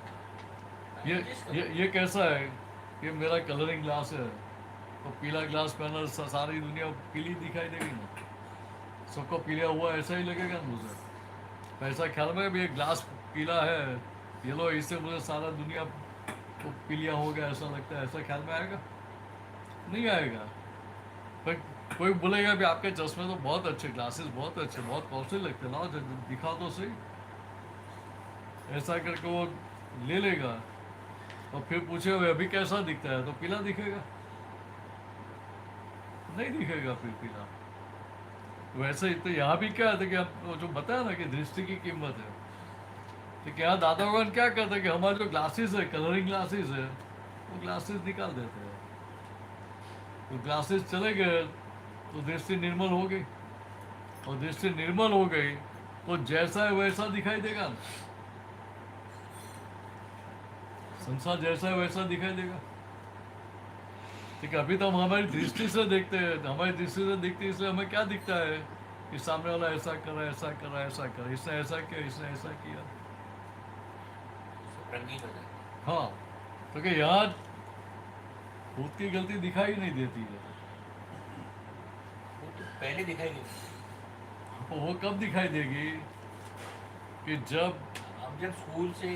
ये कैसा है, ये मेरा कलरिंग ग्लास है, तो पीला ग्लास पहना सारी दुनिया पीली दिखाई देगी ना, सबको पीला हुआ ऐसा ही लगेगा ना मुझे। तो ऐसा ख्याल में भी ये ग्लास पीला है, येलो, इससे मुझे सारा दुनिया तो पीलिया हो गया ऐसा लगता है, ऐसा ख्याल में आएगा? नहीं आएगा। पर कोई बोलेगा भी आपके चश्मे तो बहुत अच्छे, ग्लासेस बहुत अच्छे, बहुत कॉस्टली लगते हैं, लाओ दिखाओ तो सही। ऐसा करके वो ले लेगा और फिर पूछे भाई अभी कैसा दिखता है, तो पीला दिखेगा? नहीं दिखेगा फिर पीला। वैसे ही तो यहाँ भी क्या है कि आप जो बताया ना कि दृष्टि की कीमत है, तो क्या दादा भगवान क्या करते हैं कि हमारे जो ग्लासेस है, कलरिंग ग्लासेस है, वो ग्लासेस निकाल देते हैं। तो ग्लासेस चले गए तो दृष्टि निर्मल हो गई, और दृष्टि निर्मल हो गई तो जैसा है वैसा दिखाई देगा ना, संसार जैसा है वैसा दिखाई देगा। ठीक है, अभी तो हम हमारी दृष्टि से देखते हैं, हमारी दृष्टि से देखते हैं, इसलिए हमें क्या दिखता है कि सामने वाला ऐसा कर रहा है, ऐसा कर रहा है, ऐसा कर रहा है, इसने ऐसा किया, इसने ऐसा किया। रंगीन हो जाता है। हाँ, तो कि यार खुद की गलती दिखाई नहीं देती है। वो तो पहले दिखाई देती तो वो कब दिखाई देगी कि जब है। हम जब स्कूल से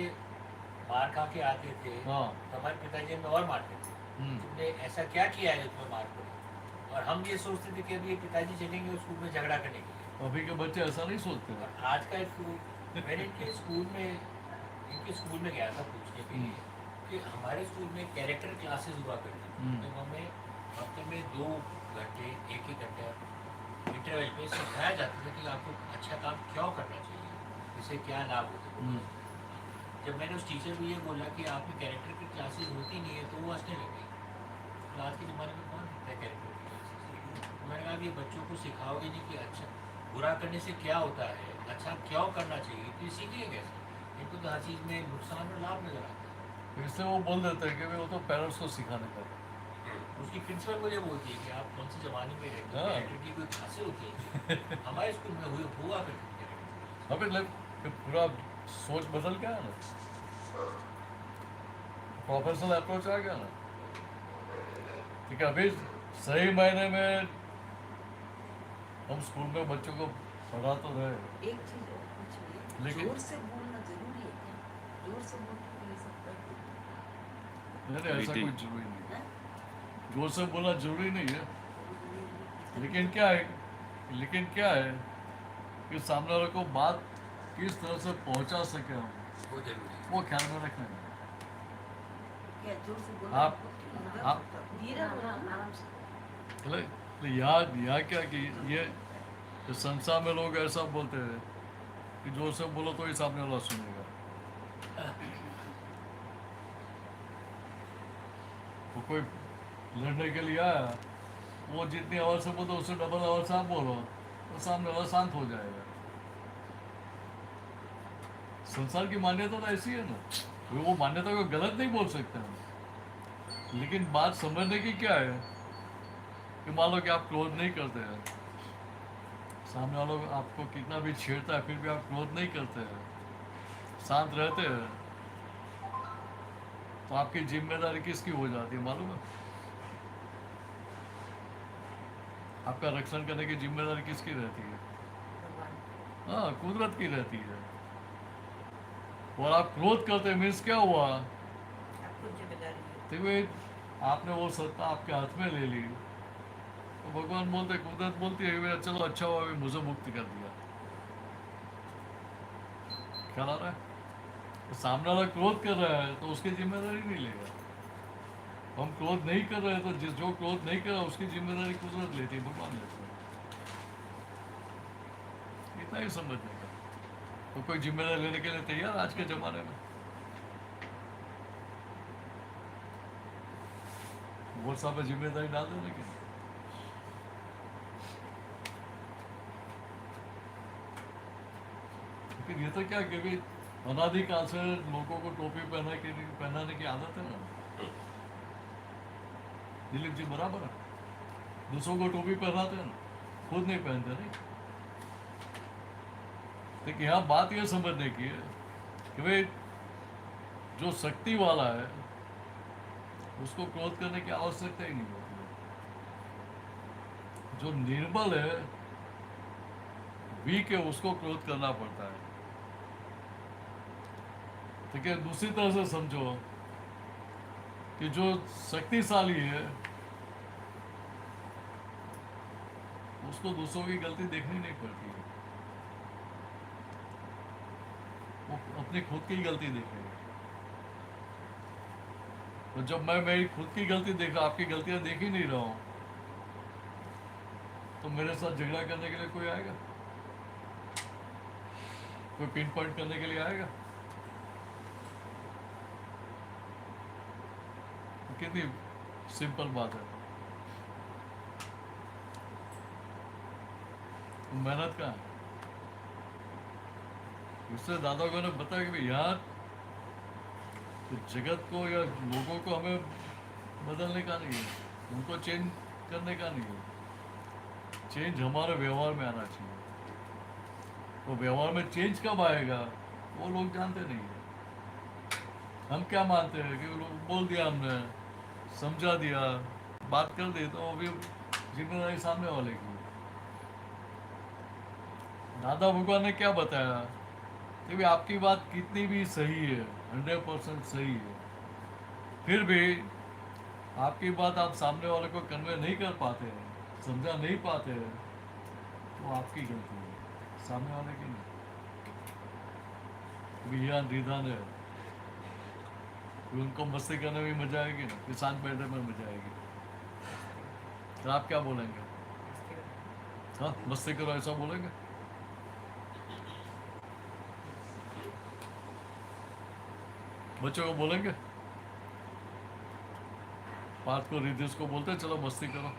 मार खा के आते थे, हाँ तो हमारे पिताजी हमें और मारते थे, हम्म, तुमने ऐसा क्या किया है जो तुम्हें मार पड़ी। और हम ये सोचते थे कि अभी ये पिताजी चलेंगे उस स्कूल में झगड़ा करने के लिए। अभी के बच्चे ऐसा नहीं सोचते हैं। और आज का एक मैंने इनके स्कूल में गया था पूछने के लिए कि हमारे स्कूल में कैरेक्टर क्लासेस हुआ करती थी, तो हमें हफ्ते में 2 घंटे 1 घंटा इंटरवल पे सिखाया जाता था कि आपको अच्छा काम क्यों करना चाहिए, इससे क्या लाभ होते हैं। जब मैंने उस टीचर को ये बोला कि आप में कैरेक्टर की क्लासेस होती नहीं है, तो वो हंसने लगे। तो आज के ज़माने में कौन लिखता है कैरेक्टर की क्लासेस? मैंने कहा ये बच्चों को सिखाओगे नहीं कि अच्छा बुरा करने से क्या होता है, अच्छा क्यों करना चाहिए, तो ये सीखेंगे कैसे? इनको तो हर चीज़ में नुकसान और लाभ नजर आता है। फिर से वो बोल देते हैं कि भाई वो तो पेरेंट्स को सिखाने का है। उसकी प्रिंसिपल मुझे बोलती है कि आप कौन से ज़माने में रहते हो, हाँ। कैरेक्टर की कोई खासियत होती है। हमारे स्कूल में हुआ करती है। अबे फिर पूरा सोच बदल गया ना, प्रोफेशनल अप्रोच आ गया ना। ठीक है, अभी सही मायने में हम स्कूल में बच्चों को पढ़ा तो रहे, एक चीज और पूछिए, लेकिन- जोर से बोलना जरूरी है क्या? जोर से बोल के ये सब कर दो। नहीं ऐसा कोई जरूरी नहीं है। हैं? जोर से बोलना जरूरी नहीं है, लेकिन क्या है कि सामने वाले को बात किस तरह से पहुंचा सके हम, वो जरूरी है। वो ख्याल में रखना है। क्या जोर से बोलना? आप धीरे बोलना, आराम से। तो यहाँ क्या कि ये संसार में लोग ऐसा बोलते हैं कि जोर से बोलो तो ही सामने वाला सुनेगा। वो कोई लड़ने के लिए आया, वो जितनी आवाज से बोलते उससे डबल आवाज से आप बोलो तो सामने वाला शांत हो जाएगा। संसार की मान्यता तो ऐसी है ना, वो मान्यता को गलत नहीं बोल सकते हम, लेकिन बात समझने की क्या है कि मान लो कि आप क्रोध नहीं करते हैं, सामने वालों आपको कितना भी छेड़ता है फिर भी आप क्रोध नहीं करते हैं, शांत रहते हैं, तो आपकी जिम्मेदारी किसकी हो जाती है मालूम है? आपका रक्षण करने की जिम्मेदारी किसकी रहती है? हाँ, कुदरत की रहती है। और आप क्रोध करते मीन्स क्या हुआ? आपको जिम्मेदारी है। तो वे आपने वो सत्ता आपके हाथ में ले ली, तो भगवान बोलते, कुदरत बोलती है मेरा चलो अच्छा हुआ अभी मुझे मुक्त कर दिया। ख्याल आ रहा है? तो सामने वाला क्रोध कर रहा है तो उसकी जिम्मेदारी नहीं लेगा। हम क्रोध नहीं कर रहे हैं तो जो क्रोध नहीं कर रहा उसकी जिम्मेदारी कुदरत लेती है, भगवान लेता है। इतना ही समझने का। तो कोई जिम्मेदारी लेने के लिए तैयार आज के जमाने में? बहुत सारे जिम्मेदारी डाल देने की। लेकिन ये तो क्या कि भाई अनादिकाल से लोगों को टोपी पहनाने की आदत है ना। दिलीप जी बराबर है, दूसरों को टोपी पहनाते हैं ना, खुद नहीं पहनते नहीं। लेकिन यहाँ बात यह समझने की है कि भाई जो शक्ति वाला है उसको क्रोध करने की आवश्यकता ही नहीं होती है। जो निर्बल है, वीक है, उसको क्रोध करना पड़ता है। ठीक है, दूसरी तरह से समझो कि जो शक्तिशाली है उसको दूसरों की गलती देखनी नहीं पड़ती है, वो अपनी खुद की गलती देखेगा। तो जब मैं मेरी खुद की गलती देखा, आपकी गलतियां देख ही नहीं रहा हूं, तो मेरे साथ झगड़ा करने के लिए कोई आएगा? कोई पिन पॉइंट करने के लिए आएगा? कितनी सिंपल बात है। मेहनत का है। इससे दादा ने बताया कि भाई यार तो जगत को या लोगों को हमें बदलने का नहीं है, उनको चेंज करने का नहीं है। चेंज हमारे व्यवहार में आना चाहिए। तो व्यवहार में चेंज कब आएगा वो लोग जानते नहीं है। हम क्या मानते हैं कि लोग बोल दिया, हमने समझा दिया, बात कर दी, तो अभी जिम्मेदारी सामने वाले की। दादा भगवान ने क्या बताया कि भाई आपकी बात कितनी भी सही है, 100% सही है, फिर भी आपकी बात आप सामने वाले को कन्वे नहीं कर पाते हैं, समझा नहीं पाते हैं, वो आपकी गलती है, सामने वाले की नहीं। विहान रिधान है, उनको मस्ती करने में मजा आएगी ना, किसान बैठने में मजा आएगी। तो आप क्या बोलेंगे? हाँ, मस्ती करो ऐसा बोलेंगे? बच्चों को बोलेंगे? पार्थ को रिद्धि को बोलते हैं चलो मस्ती करो,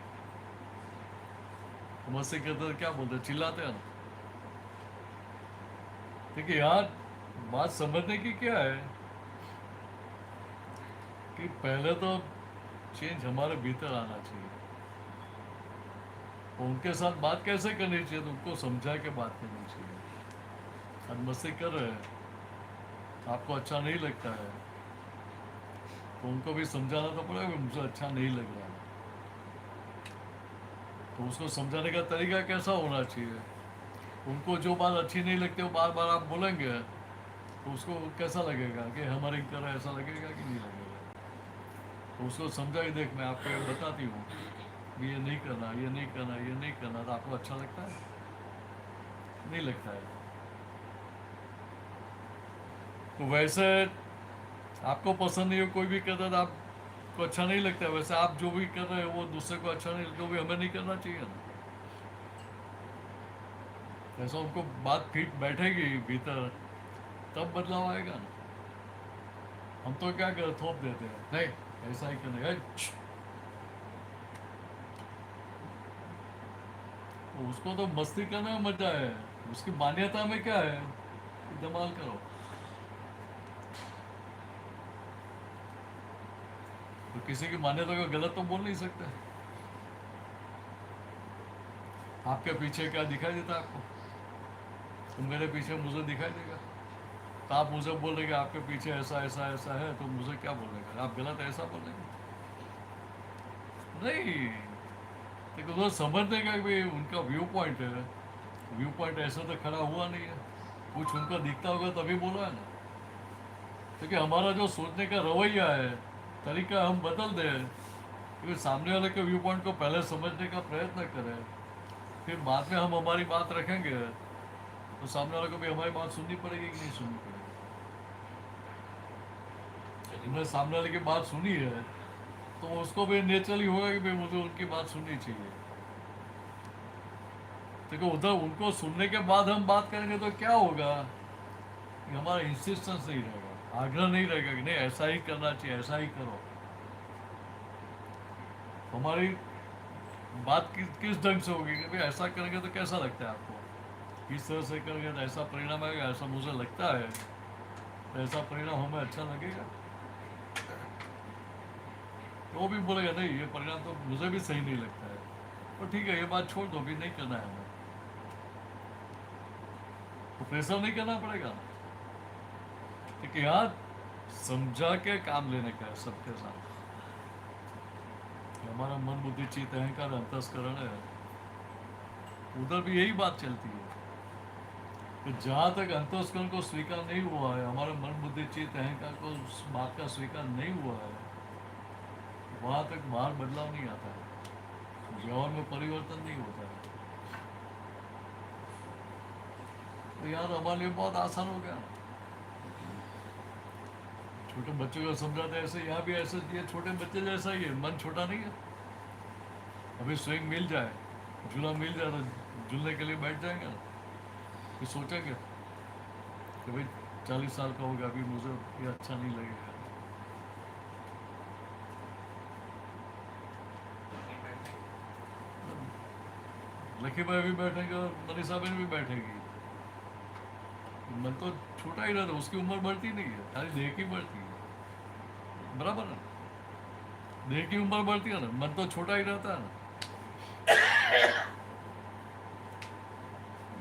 तो मस्ती करते तो क्या बोलते हैं? चिल्लाते हैं ना। देखिए यार, बात समझने की क्या है कि पहले तो चेंज हमारे भीतर आना चाहिए। तो उनके साथ बात कैसे करनी चाहिए? तो उनको समझा के बात करनी चाहिए। और मस्ती कर रहे हैं, आपको अच्छा नहीं लगता है, तो उनको भी समझाना तो पड़ेगा, मुझे अच्छा नहीं लग रहा है। तो उसको समझाने का तरीका कैसा होना चाहिए? उनको जो बात अच्छी नहीं लगती वो बार बार आप बोलेंगे तो उसको कैसा लगेगा कि हमारी तरह ऐसा लगेगा कि नहीं लगेगा? तो उसको समझा कि देख मैं आपको ये बताती हूँ, ये नहीं करना, ये नहीं करना, ये नहीं करना, तो आपको अच्छा लगता है? नहीं लगता है। तो वैसे आपको पसंद नहीं हो कोई भी करता, तो आपको अच्छा नहीं लगता है। वैसे आप जो भी कर रहे हो वो दूसरे को अच्छा नहीं लगता, वो भी हमें नहीं करना चाहिए ना। ऐसा उनको बात फिट बैठेगी भीतर, तब बदलाव आएगा ना। हम तो क्या कर थोप देते हैं, नहीं ऐसा ही करने का। तो उसको तो मस्ती करने में मजा है, उसकी मान्यता में क्या है, इस्तेमाल करो। तो किसी की मान्यता को गलत तो बोल नहीं सकते। आपके पीछे क्या दिखाई देता है आपको? तो मेरे पीछे मुझे दिखाई देगा। तो आप मुझे बोल रहे कि आपके पीछे ऐसा ऐसा ऐसा है, तो मुझे क्या बोलेगा? आप गलत ऐसा बोलेंगे? नहीं। देखो तो समझने का भी उनका व्यू पॉइंट है, व्यू पॉइंट ऐसे तो खड़ा हुआ नहीं है, कुछ उनको दिखता होगा तभी बोला है ना। क्योंकि हमारा जो सोचने का रवैया है, तरीका हम बदल दें, क्योंकि सामने वाले के व्यू पॉइंट को पहले समझने का प्रयत्न करें, फिर बाद में हम हमारी बात रखेंगे, तो सामने वाले को भी हमारी बात सुननी पड़ेगी कि नहीं सुननी पड़ेगी। हमने सामने वाले की बात सुनी है तो उसको भी नेचुरली होगा कि भाई मुझे उनकी बात सुननी चाहिए। देखो उधर उनको सुनने के बाद हम बात करेंगे तो क्या होगा कि हमारा इंसिस्टेंस नहीं रहेगा, आग्रह नहीं रहेगा कि नहीं ऐसा ही करना चाहिए, ऐसा ही करो। हमारी बात किस ढंग से होगी कि भाई ऐसा करेंगे तो कैसा लगता है आपको? इस तरह से करेंगे तो ऐसा परिणाम आएगा, ऐसा मुझे लगता है, तो ऐसा परिणाम हमें अच्छा लगेगा। तो वो भी बोलेगा नहीं ये परिणाम तो मुझे भी सही नहीं लगता है, तो ठीक है ये बात छोड़ दो, भी नहीं करना है हमें, तो प्रेशर नहीं करना पड़ेगा। क्योंकि यहाँ समझा के काम लेने का है सबके साथ। हमारा मन बुद्धि चित्त अहंकार अंतस्करण है, उधर भी यही बात चलती है कि जहाँ तक अंतस्करण को स्वीकार नहीं हुआ है, हमारे मन बुद्धि चित्त अहंकार को उस बात का स्वीकार नहीं हुआ है, वहाँ तक बाहर बदलाव नहीं आता है, व्यवहार में परिवर्तन नहीं होता है। तो यार हमारे लिए बहुत आसान हो गया। छोटे बच्चों को समझाते हैं ऐसे, यहाँ भी ऐसे, ये छोटे बच्चे जैसा ही है, मन छोटा नहीं है। अभी स्विंग मिल जाए, झूला मिल जाए तो झूलने के लिए बैठ जाएंगे ना, फिर सोचेंगे कि भाई 40 साल का होगा, अभी मुझे ये अच्छा नहीं लगेगा। लकी भाई भी बैठेंगे और मनीषा बहन भी बैठेगी। मन तो छोटा ही रहता है, उसकी उम्र बढ़ती नहीं है, खाली देह की बढ़ती है, बराबर है। देह की उम्र बढ़ती है ना, मन तो छोटा ही रहता है ना।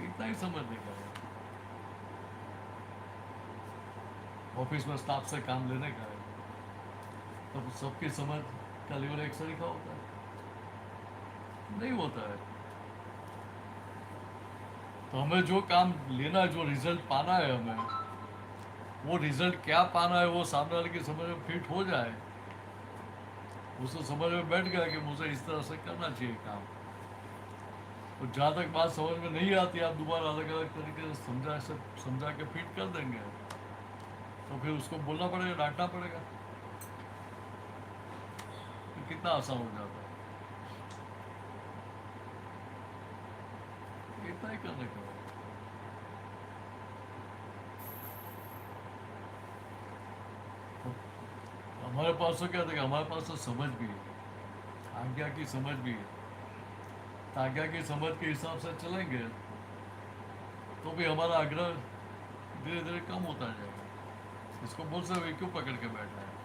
इतना ही समझने का है। ऑफिस में स्टाफ से काम लेने का है, तब सबकी समझ का लेवल एक सरीखा होता है, नहीं होता है। तो हमें जो काम लेना है, जो रिजल्ट पाना है, हमें वो रिजल्ट क्या पाना है, वो सामने वाले की समझ में फिट हो जाए, उसको समझ में बैठ गया कि मुझे इस तरह से करना चाहिए काम। तो जहाँ तक बात समझ में नहीं आती, आप दोबारा अलग अलग तरीके से समझा के फिट कर देंगे, तो फिर उसको बोलना पड़ेगा, डांटना पड़ेगा, तो कितना आसान हो जाता है। इतना ही करने का। हमारे पास तो क्या था, हमारे पास तो समझ भी है, आज्ञा की समझ भी है। तो आज्ञा की समझ के हिसाब से चलेंगे तो भी हमारा आग्रह धीरे धीरे कम होता जाएगा। इसको बोल सकते क्यों पकड़ के बैठा है।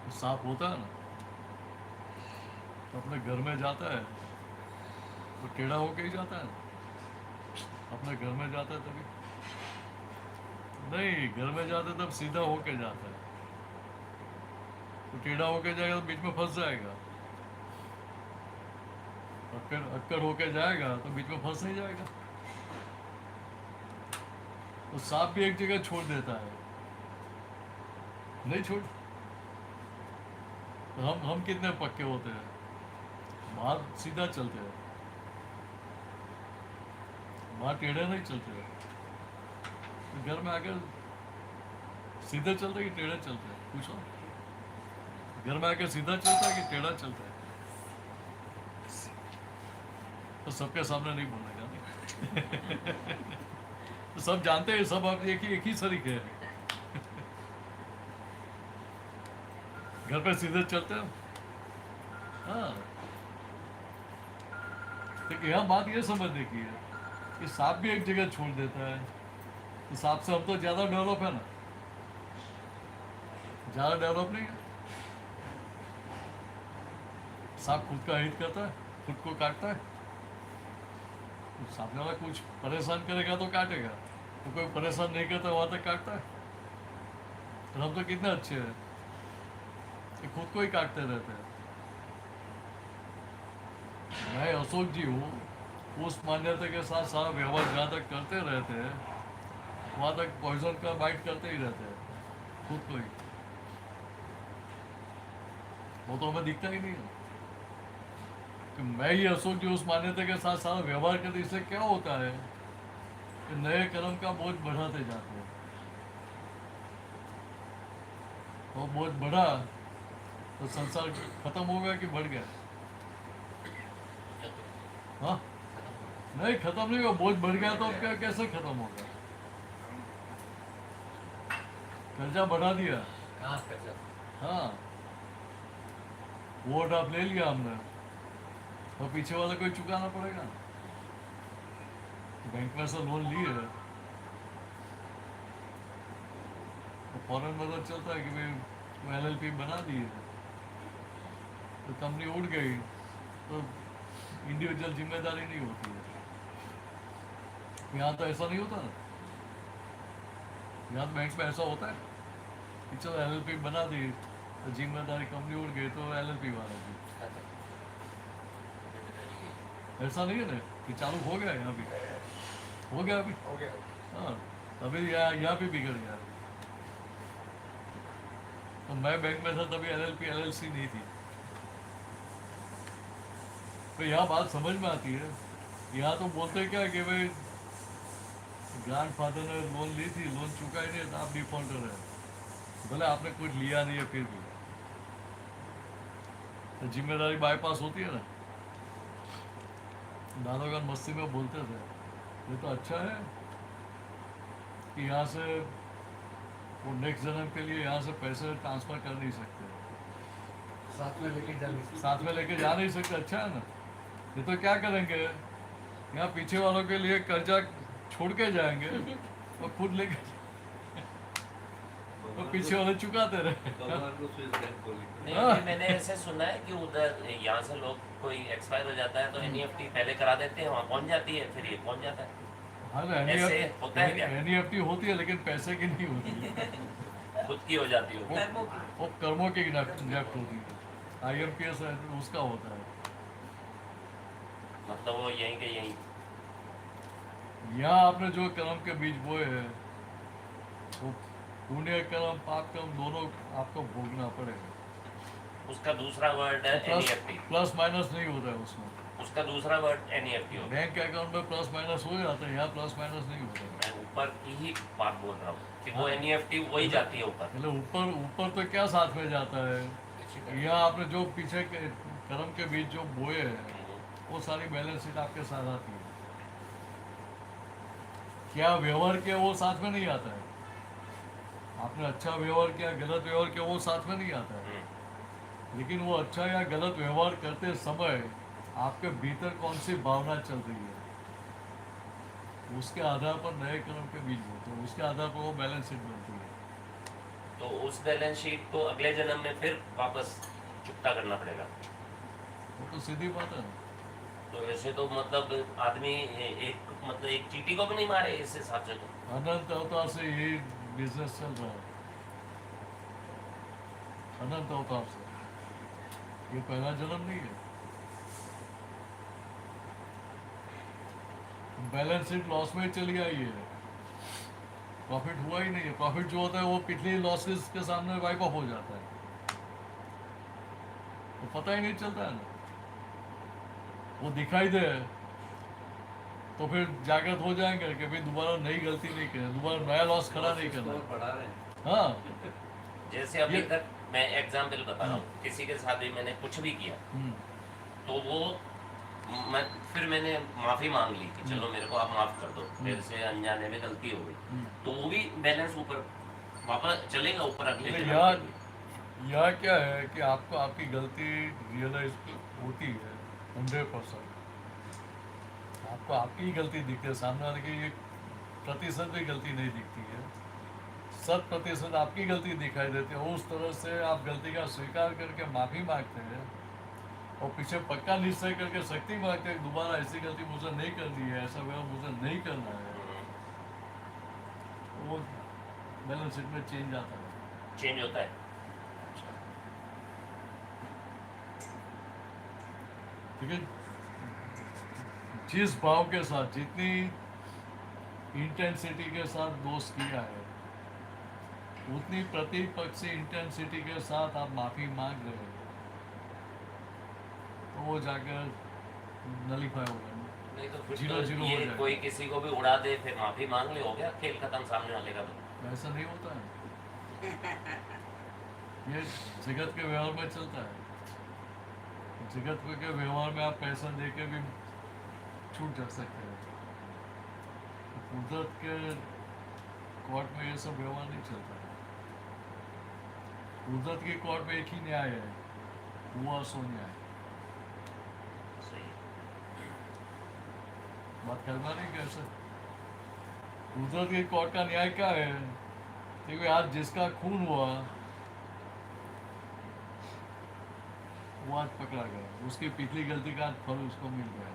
तो सांप होता है ना, तो अपने घर में जाता है तो टेढ़ा होके ही जाता है, अपने घर में जाता है तभी नहीं, घर में जाते तब सीधा होके जाता है, तो टेढ़ा होके जाएगा तो बीच में फंस जाएगा, और फिर अक्कड़ होके जाएगा तो बीच में फंस नहीं जाएगा। तो सांप भी एक जगह छोड़ देता है, नहीं छोड़। तो हम कितने पक्के होते हैं, बाहर सीधा चलते हैं, बाहर टेढ़े नहीं चलते हैं। तो घर में आकर सीधे चलते कि टेढ़े चलते हैं, पूछो। घर में आकर सीधा चलता है कि टेढ़ा चलता है। तो सबके सामने नहीं बोलना जाने। तो सब जानते हैं, सब आप एक ही सरीके हैं। घर पे सीधे चलते हैं। हाँ, तो यहाँ बात ये समझने की है कि सांप भी एक जगह छोड़ देता है। तो सांप से हम तो ज्यादा डेवलप है ना, ज्यादा डेवलप नहीं है। सांप खुद का हित करता है, खुद को काटता है। तो सामने वाला कुछ परेशान करेगा तो काटेगा, तो कोई परेशान नहीं करता वहां तक काटता है। तो हम तो कितने अच्छे हैं कि खुद को ही काटते रहते हैं। मैं अशोक जी हूँ, उस मान्यता के साथ सारा व्यवहार जहाँ तक करते रहते हैं, वहाँ तक पॉइजन का बाइट करते ही रहते हैं खुद को ही। वो तो हमें दिखता ही नहीं है कि मैं ही अशोक जी उस मान्यता के साथ सारा व्यवहार करते। इससे क्या होता है कि नए कर्म का बोझ बढ़ाते जाते हैं, और बोझ बढ़ा तो संसार खत्म हो गया कि बढ़ गया? हाँ, नहीं खत्म नहीं हुआ, बोझ बढ़ गया तो अब क्या, कैसे खत्म होगा? कर्जा बढ़ा दिया। कहाँ कर्जा? हाँ, वोट आप ले लिया हमने, तो पीछे वाले को ही चुकाना पड़ेगा। बैंक में से लोन लिए तो फौरन पता चलता है कि भाई वो LLP बना दिए तो कंपनी उड़ गई तो इंडिविजुअल जिम्मेदारी नहीं होती है। यहाँ तो ऐसा नहीं होता ना, यहाँ तो बैंक में ऐसा होता है कि चलो LLP बना दी तो जिम्मेदारी कंपनी उड़ गई तो LLP वाला की। ऐसा नहीं है ना कि चालू हो गया यहाँ भी, हो गया अभी, हो गया। हाँ अभी यहाँ भी बिगड़ गया। तो मैं बैंक में था तभी LLP LLC नहीं थी। तो यहाँ बात समझ में आती है। यहाँ तो बोलते क्या कि भाई ग्रैंडफादर ने लोन ली थी, लोन चुका ही नहीं तो आप डिफॉल्टर है, भले आपने कुछ लिया नहीं है फिर भी तो जिम्मेदारी बाईपास होती है ना। दादागण मस्ती में बोलते थे ये तो अच्छा है कि यहाँ से वो नेक्स्ट जन्म के लिए यहाँ से पैसे ट्रांसफर कर नहीं सकते, साथ में लेके जाने साथ में लेके जा नहीं सकते। अच्छा है ना, ये तो क्या करेंगे यहाँ पीछे वालों के लिए कर्जा छोड़ के जाएंगे और खुद लेके तो पीछे वाले चुकाते रहे। भगवान को स्विस बैंक खोली। नहीं अभी मैंने ऐसे सुना है कि उधर यहाँ से लोग कोई एक्सपायर हो जाता है तो NEFT पहले करा देते हैं, वहाँ पहुँच जाती है, फिर ये पहुँच जाता है। हाँ ऐसे होता है क्या? NEFT होती है लेकिन पैसे की नहीं होती है। खुद की हो जाती हो। वो कर्मों की नेफ्ट होती है। IMPS उसका होता है। मतलब वो यहीं के यहीं। यहाँ आपने जो कर्म के बीज बोए हैं वो पुण्य कर्म पाप कर्म दोनों आपको भोगना पड़ेगा। उसका दूसरा वर्ड है NEFT। प्लस माइनस नहीं होता है उसमें। उसका दूसरा वर्ड NEFT होता है। बैंक अकाउंट में प्लस माइनस हो जाता है, यहाँ प्लस माइनस नहीं होता है। मैं ऊपर की ही बात बोल रहा हूँ कि वो हाँ। NEFT वही जाती है ऊपर। मतलब ऊपर ऊपर तो क्या साथ में जाता है, यहाँ आपने जो पीछे के कर्म के बीज जो बोए हैं वो सारी बैलेंस शीट आपके साथ आती है। क्या व्यवहार किया वो साथ में नहीं आता है, आपने अच्छा व्यवहार किया गलत व्यवहार किया वो साथ में नहीं आता है। लेकिन वो अच्छा या गलत व्यवहार करते समय आपके भीतर कौन सी भावना चल रही है उसके आधार पर नए कर्म के बीज होते हैं, उसके आधार पर वो बैलेंस शीट बनती है। तो उस बैलेंस शीट को अगले जन्म में फिर वापस चुकता करना पड़ेगा। वो तो सीधी बात है। तो ऐसे तो मतलब आदमी एक चींटी को भी नहीं मारे इस हिसाब से। तो अनंत अवतार से यही बिजनेस चल रहा है, अनंत अवतार से। ये पहला जन्म नहीं है। बैलेंस शीट लॉस में चली आई है, प्रॉफिट हुआ ही नहीं है। प्रॉफिट जो होता है वो पिछली लॉसेस के सामने वाइप ऑफ हो जाता है, तो पता ही नहीं चलता है ना। वो दिखाई दे तो फिर जागृत हो जाएंगे कि भाई दोबारा नई गलती नहीं करें, दोबारा नया लॉस खड़ा नहीं करना। बढ़ा रहे हैं। हाँ जैसे अभी ये- तक मैं एग्जाम्पल बता रहा हूँ, किसी के साथ भी मैंने कुछ भी किया तो वो फिर मैंने माफी मांग ली कि चलो मेरे को आप माफ कर दो, मेरे से अनजाने में गलती हो गई, तो वो भी बैलेंस ऊपर वापस चलेगा ऊपर अगले जन्म यार के लिए। यह क्या है कि आपको आपकी गलती रियलाइज होती है 100%। आपको आपकी ही गलती दिखती है, सामने वाले की 1% भी गलती नहीं दिखती है। 100% आपकी गलती दिखाई देती है। उस तरह से आप गलती का स्वीकार करके माफ़ी मांगते हैं और पीछे पक्का निश्चय करके शक्ति मांगते हैं दोबारा ऐसी गलती मुझे नहीं करनी है, ऐसा व्यवहार मुझे नहीं करना है। वो बैलेंस शीट में चेंज आता है। चेंज होता है। ठीक है, जिस भाव के साथ जितनी इंटेंसिटी के साथ दोष किया है उतनी प्रतिपक्षी इंटेंसिटी के साथ आप माफी मांग रहे हो तो वो जाकर नलीफाई होगा। नहीं तो फिर जीरो तो जीरो हो ये जाएगा। कोई किसी को भी उड़ा दे फिर माफी मांग ले, हो गया खेल खत्म सामने वाले का। तो ऐसा नहीं होता है, ये जगत के व्यवहार में चलता है। जगत के व्यवहार में आप पैसा दे के भी छूट जा सकते हैं। कुदरत के कोर्ट में ये सब व्यवहार नहीं चलता है। कुदरत की कोर्ट में एक ही न्याय है, हुआ सो न्याय। सही। बात करना नहीं कैसे कुदरत की कोर्ट का न्याय क्या है कि आज जिसका खून हुआ वो आज पकड़ा गया, उसकी पिछली गलती का आज फल उसको मिल गया।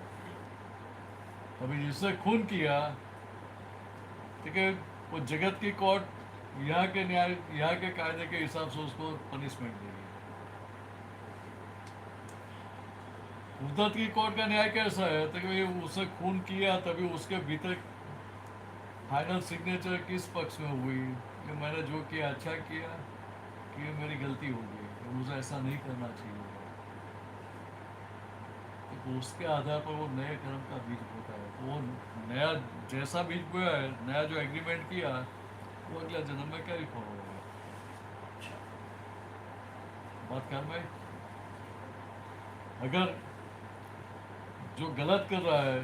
अभी जिसने खून किया, ठीक है, वो जगत की कोर्ट यहाँ के न्याय, यहाँ के कायदे के हिसाब से उसको पनिशमेंट देगी। कुदरत की कोर्ट का न्याय कैसा है, तो कि उसने खून किया तभी उसके भीतर फाइनल सिग्नेचर किस पक्ष में हुई कि मैंने जो किया अच्छा किया कि ये मेरी गलती हो गई, मुझे ऐसा नहीं करना चाहिए। तो उसके आधार पर वो नए कर्म का बीज होता है। तो वो नया जैसा बीज बोया है, नया जो एग्रीमेंट किया, वो अगला जन्म में क्या ही फॉलो होगा। बात कर भाई, अगर जो गलत कर रहा है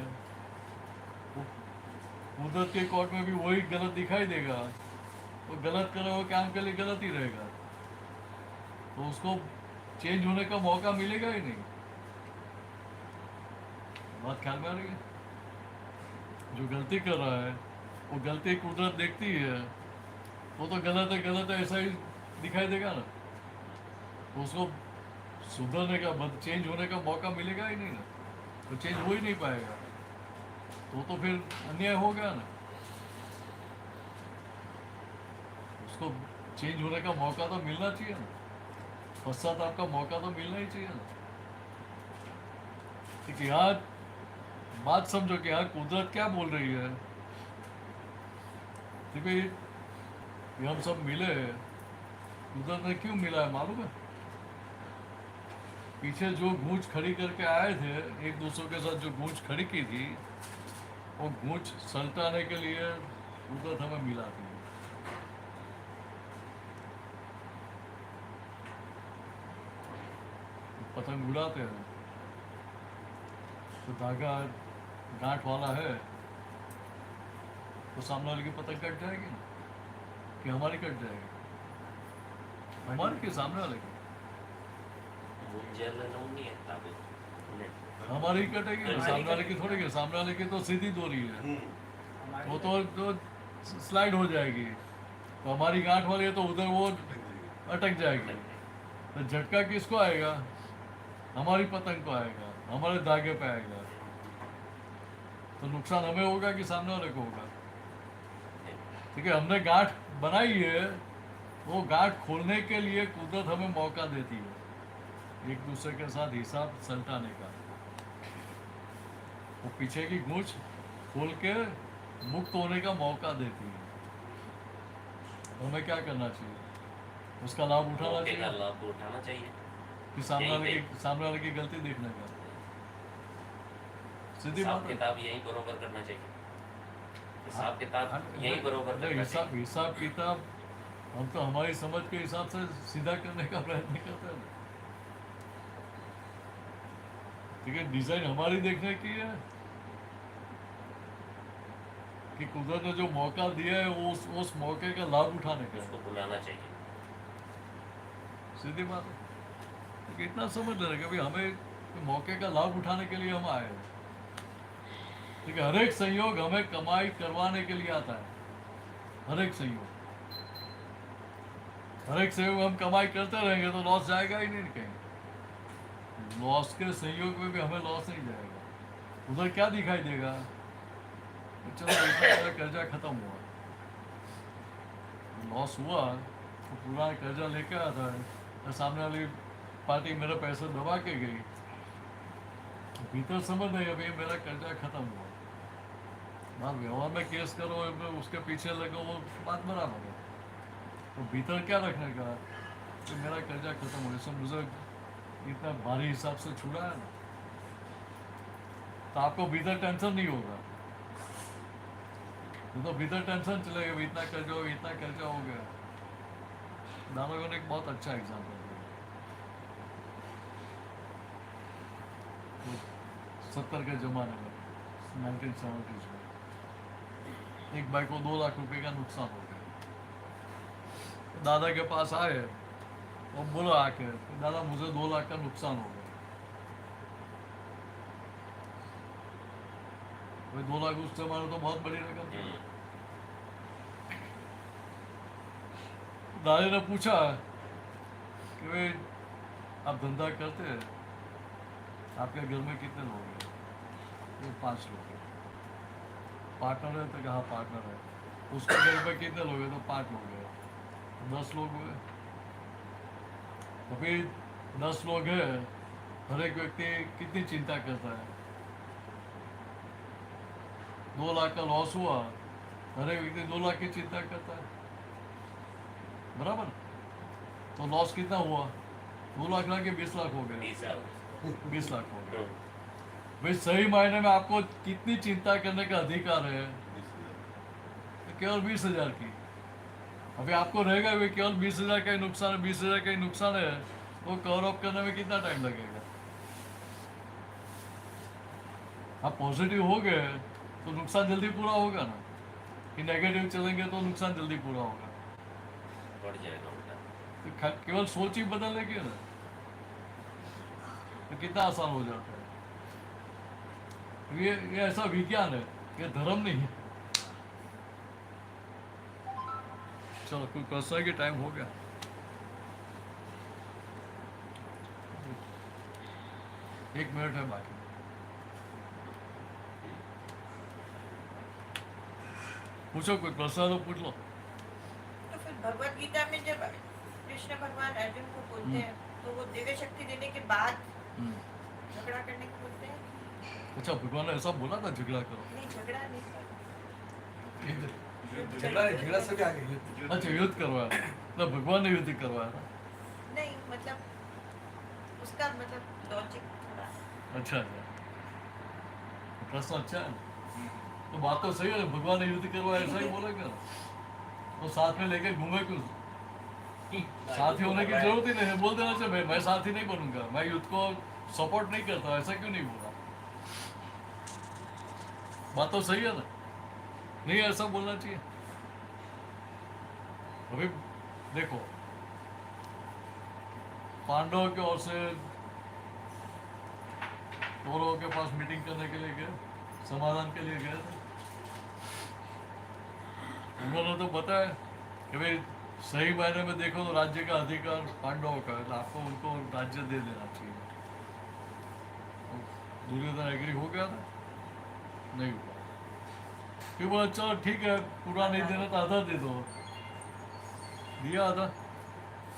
वो कुदरत के कोर्ट में भी वही गलत दिखाई देगा, तो गलत कर रहा हो काम के लिए गलत ही रहेगा, तो उसको चेंज होने का मौका मिलेगा ही नहीं। बात ख्याल में आ रही है? जो गलती कर रहा है वो गलती कुदरत देखती है, वो तो गलत है ऐसा ही दिखाई देगा ना, तो उसको सुधरने का चेंज होने का मौका मिलेगा ही नहीं ना, तो चेंज हो ही नहीं पाएगा, तो फिर अन्याय हो गया ना। उसको चेंज होने का मौका तो मिलना चाहिए ना, पश्चाताप का मौका तो मिलना ही चाहिए ना। ठीक है, यहाँ बात समझो कि यहाँ कुदरत क्या बोल रही है कि भाई ये हम सब मिले, कुदरत ने क्यों मिला है मालूम है? पीछे जो गूंज खड़ी करके आए थे, एक दूसरे के साथ जो गूंज खड़ी की थी, वो गूंज सल्टाने के लिए कुदरत हमें मिला थी। पतंग उड़ाते हैं तो धागा गांठ वाला है, तो सामने वाले की पतंग कट जाएगी ना, कि हमारी कट जाएगी? हमारी के सामने वाले की, हमारी ही कटेगी ना, सामने वाले की थोड़ी। सामने वाले की तो सीधी डोरी है, वो तो स्लाइड हो जाएगी, तो हमारी गांठ वाली है तो उधर वो अटक जाएगी, तो झटका किसको आएगा? हमारी पतंग को आएगा, हमारे धागे पे आएगा, तो नुकसान हमें होगा कि सामने वाले को होगा? ठीक है, हमने गांठ बनाई है, वो गांठ खोलने के लिए कुदरत हमें मौका देती है एक दूसरे के साथ हिसाब सल्टाने का। वो पीछे की गूंज खोल के मुक्त होने का मौका देती है। हमें क्या करना चाहिए? उसका लाभ उठाना चाहिए, लाभ उठाना चाहिए कि सामने वाले की गलती देखने का। सीधी हिसाब बात है। किताब यही बरोबर करना चाहिए, हिसाब किताब यही बरोबर करना चाहिए। हिसाब किताब हम तो हमारी समझ के हिसाब से सीधा करने का प्रयत्न करते हैं। ठीक है, डिजाइन हमारी देखने की है कि कुदरत ने जो मौका दिया है वो उस मौके का लाभ उठाने का है। उसको बुलाना चाहिए। सीधी बात है। तो इतना समझ लेना कि भाई हमें मौके का लाभ उठाने के लिए हम आए हैं। ठीक है, हर एक संयोग हमें कमाई करवाने के लिए आता है। हर एक संयोग हम कमाई करते रहेंगे तो लॉस जाएगा ही नहीं कहीं। लॉस के संयोग में भी हमें लॉस नहीं जाएगा। उधर क्या दिखाई देगा? चलो मेरा कर्जा खत्म हुआ, लॉस हुआ तो पूरा कर्जा लेके आता है, तो सामने वाली पार्टी मेरा पैसा दबा के गई, भीतर समझ नहीं अभी मेरा कर्जा खत्म हुआ। बात व्यवहार में केस करो, उसके पीछे लगो, वो बात बराबर है। तो भीतर क्या रखने का कि मेरा कर्जा खत्म हो, इससे मुझे इतना भारी हिसाब से छुड़ा है ना, तो आपको भीतर टेंशन नहीं होगा। तो भीतर टेंशन चलेगा, इतना कर्जा हो गया। दानों ने एक बहुत अच्छा एग्जाम्पल दिया। 70 के ज़माने में 1970s में एक भाई को 2 लाख रुपए का नुकसान हो गया। दादा के पास आए और बोला आके, दादा मुझे 2 लाख का नुकसान हो गया। भाई 2 लाख उससे मारो तो बहुत बड़ी रकम थी। दादी ने पूछा कि भाई आप धंधा करते हैं, आपके घर में कितने लोग हैं? तो 5 लोग हैं। पार्टनर है? तो कहा पार्टनर है। उसके घर में कितने लोग हैं? तो 5 लोग हैं। 10 लोग हुए। तो फिर 10 लोग हैं, हर एक व्यक्ति कितनी चिंता करता है? 2 लाख का लॉस हुआ, हर एक व्यक्ति 2 लाख की चिंता करता है, बराबर? तो लॉस कितना हुआ? 2 लाख ना कि 20 लाख हो गए? 20 लाख हो गए। भाई सही मायने में आपको कितनी चिंता करने का अधिकार है? तो केवल 20,000 की। अभी आपको रहेगा भाई केवल 20,000 का ही नुकसान है, 20,000 का ही नुकसान है, तो कवर अप करने में कितना टाइम लगेगा? आप पॉजिटिव हो गए तो नुकसान जल्दी पूरा होगा ना, कि नेगेटिव चलेंगे तो नुकसान जल्दी पूरा होगा? बढ़ जाएगा उल्टा। तो केवल सोच ही बदलने की ना, तो कितना आसान हो जाता है। ये ऐसा विज्ञान है, ये धर्म नहीं है। चलो कोई प्रश्न है कि टाइम हो गया? एक मिनट है बाकी। पूछो, कोई प्रश्न है तो पूछ लो। तो फिर भगवत गीता में जब कृष्ण भगवान अर्जुन को बोलते हैं तो वो दिव्य शक्ति देने के बाद झगड़ा करने को बोलते हैं? अच्छा, भगवान ने ऐसा बोला था झगड़ा करो? नहीं, झगड़ा नहीं कर। झगड़ा से भी आगे युद्ध। अच्छा, युद्ध करवाया तो भगवान ने युद्ध करवाया था? नहीं, मतलब उसका मतलब लॉजिक थोड़ा। अच्छा अच्छा, प्रश्न अच्छा है। तो बात तो सही है, भगवान ने युद्ध करवाया ऐसा ही बोला क्या? तो साथ में लेके घूमे क्यों? साथी होने की जरूरत ही नहीं है, बोल देना चाहिए मैं साथी नहीं बनूंगा, मैं युद्ध को सपोर्ट नहीं करता, ऐसा क्यों नहीं बोला? बात तो सही है ना? नहीं ऐसा बोलना चाहिए। अभी देखो, पांडवों की ओर से कौरवों के पास मीटिंग करने के लिए गए, समाधान के लिए गए थे। उन्होंने तो बताया कि भाई सही मायने में देखो तो राज्य का अधिकार पांडवों का है, तो आपको उनको राज्य दे देना चाहिए। दुर्योधन एग्री हो गया था? नहीं हुआ। फिर बोला चलो ठीक है, पूरा नहीं देना तो आधा दे दो। दिया आधा,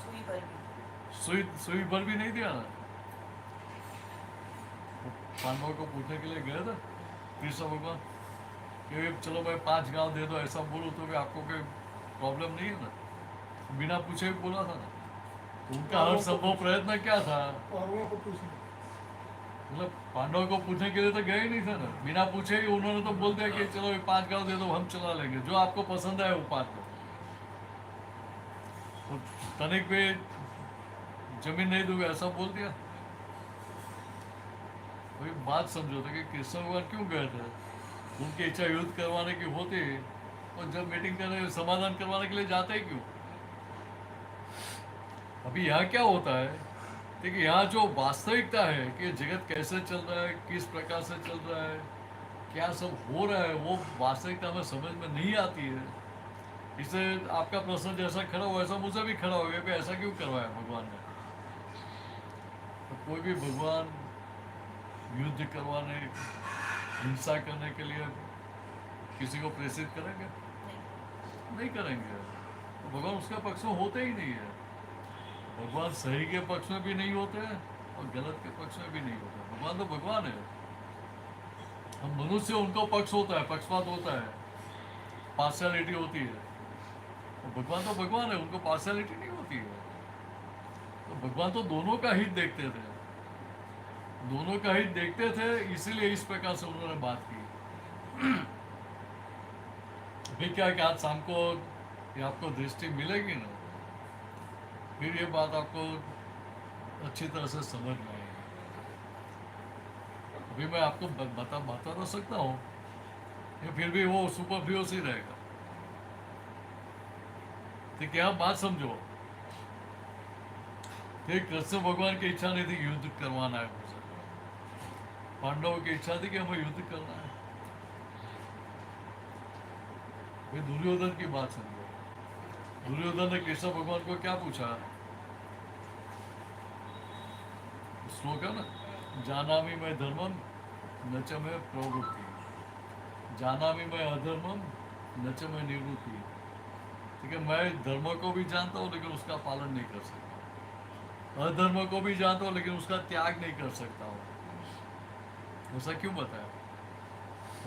सुई भर भी। सुई भर भी नहीं दिया ना। पांडवों को पूछने के लिए गए थे कृष्ण भगवान कि चलो भाई 5 गांव दे दो, ऐसा बोलो तो भी आपको कोई प्रॉब्लम नहीं है ना? बिना पूछे भी बोला था ना। उनका हर संभव प्रयत्न क्या था? मतलब पांडवों को पूछने के लिए तो गए ही नहीं थे ना, बिना पूछे ही उन्होंने तो बोल दिया कि चलो 5 गांव दे दो, हम चला लेंगे, जो आपको पसंद है वो 5 दो। तो तनिक भी जमीन नहीं दोगे ऐसा बोल दिया। वही बात समझो था कि कृष्ण भगवान क्यों गए थे? उनकी इच्छा युद्ध करवाने की होती, और जब मीटिंग करने समाधान करवाने के लिए जाते ही क्यों? अभी यहाँ क्या होता है, देखिए यहाँ जो वास्तविकता है कि जगत कैसे चल रहा है, किस प्रकार से चल रहा है, क्या सब हो रहा है, वो वास्तविकता में समझ में नहीं आती है। इससे आपका प्रश्न जैसा खड़ा हुआ ऐसा मुझे भी खड़ा हो गया कि ऐसा क्यों करवाया भगवान ने? तो कोई भी भगवान युद्ध करवाने, हिंसा करने के लिए किसी को प्रेषित करेंगे? नहीं करेंगे। तो भगवान उसके पक्ष में होते ही नहीं है। भगवान सही के पक्ष में भी नहीं होते हैं और गलत के पक्ष में भी नहीं होते। भगवान तो भगवान है। हम मनुष्य, उनको पक्ष होता है, पक्षपात होता है, पार्शियलिटी होती है। तो भगवान तो भगवान है, उनको पार्शियलिटी नहीं होती है। तो भगवान तो दोनों का हित देखते थे, दोनों का हित देखते थे, इसीलिए इस प्रकार से उन्होंने बात की। फिर क्या कि आज शाम को ये आपको दृष्टि मिलेगी ना, फिर ये बात आपको अच्छी तरह से समझ में आएगी। अभी मैं आपको बता तो सकता हूँ, ये फिर भी वो सुपरफ्लुअस ही रहेगा। तो क्या बात समझो कि कृष्ण भगवान की इच्छा नहीं थी युद्ध करवाना है मुझे, पांडवों की इच्छा थी कि हमें युद्ध करना है। ये दुर्योधन की बात समझो। दुर्योधन ने कृष्ण भगवान को क्या पूछा? श्लोक है ना, जानामि मैं धर्मम न च मैं प्रवृत्ति, जानामि मैं अधर्मम न च मैं निवृत्ति। ठीक है, मैं धर्म को भी जानता हूँ लेकिन उसका पालन नहीं कर सकता, अधर्म को भी जानता हूँ लेकिन उसका त्याग नहीं कर सकता हूँ। ऐसा क्यों बताया?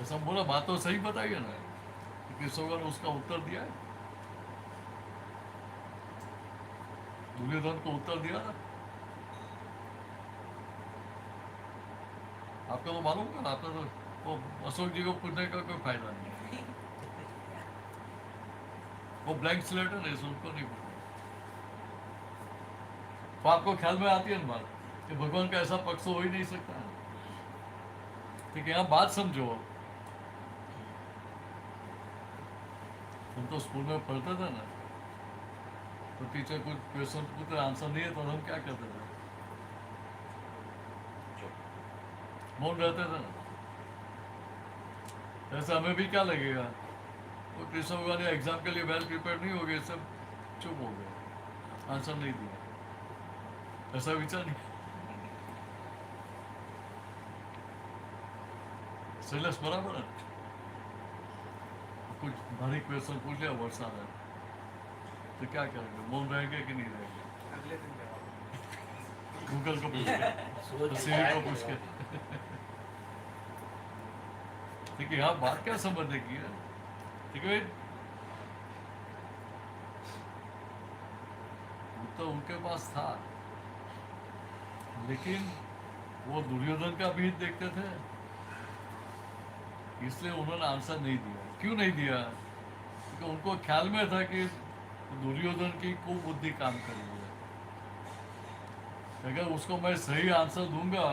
ऐसा बोला, बात तो सही बताई है ना। कृष्ण ने उसका उत्तर दिया है, दुर्योधन को उत्तर दिया ना। आपको तो मालूम है, आपका तो वो अशोक जी को पूछने का कोई फायदा नहीं है, वो ब्लैंक स्लेट है ना, इसलिए उनको नहीं पूछना। तो आपको ख्याल में आती है ना बात कि भगवान का ऐसा पक्ष तो हो ही नहीं सकता है। ठीक है, यहाँ बात समझो। हम तो स्कूल में पढ़ते थे ना, तो टीचर कुछ क्वेश्चन पूछते, आंसर नहीं है तो हम क्या करते थे? मौन रहते थे ना। ऐसे हमें भी क्या लगेगा, वो कृष्ण भगवान एग्जाम के लिए वेल प्रिपेयर नहीं हो गए, सब चुप हो गए, आंसर नहीं दिया, ऐसा विचार नहीं। सिलेबस बराबर है, कुछ भारी क्वेश्चन पूछ लिया वर्षा में, तो क्या करेंगे? मौन रहेंगे कि नहीं रहेंगे? अगले दिन जवाब गूगल को पूछ के, सीरी को पूछ के। ठीक है, यहाँ बात क्या समझने की है? ठीक है, तो उनके पास था, लेकिन वो दुर्योधन का भी देखते थे, इसलिए उन्होंने आंसर नहीं दिया। क्यों नहीं दिया? क्योंकि उनको ख्याल में था कि दुर्योधन की कुबुद्धि काम कर रही है, अगर उसको मैं सही आंसर दूंगा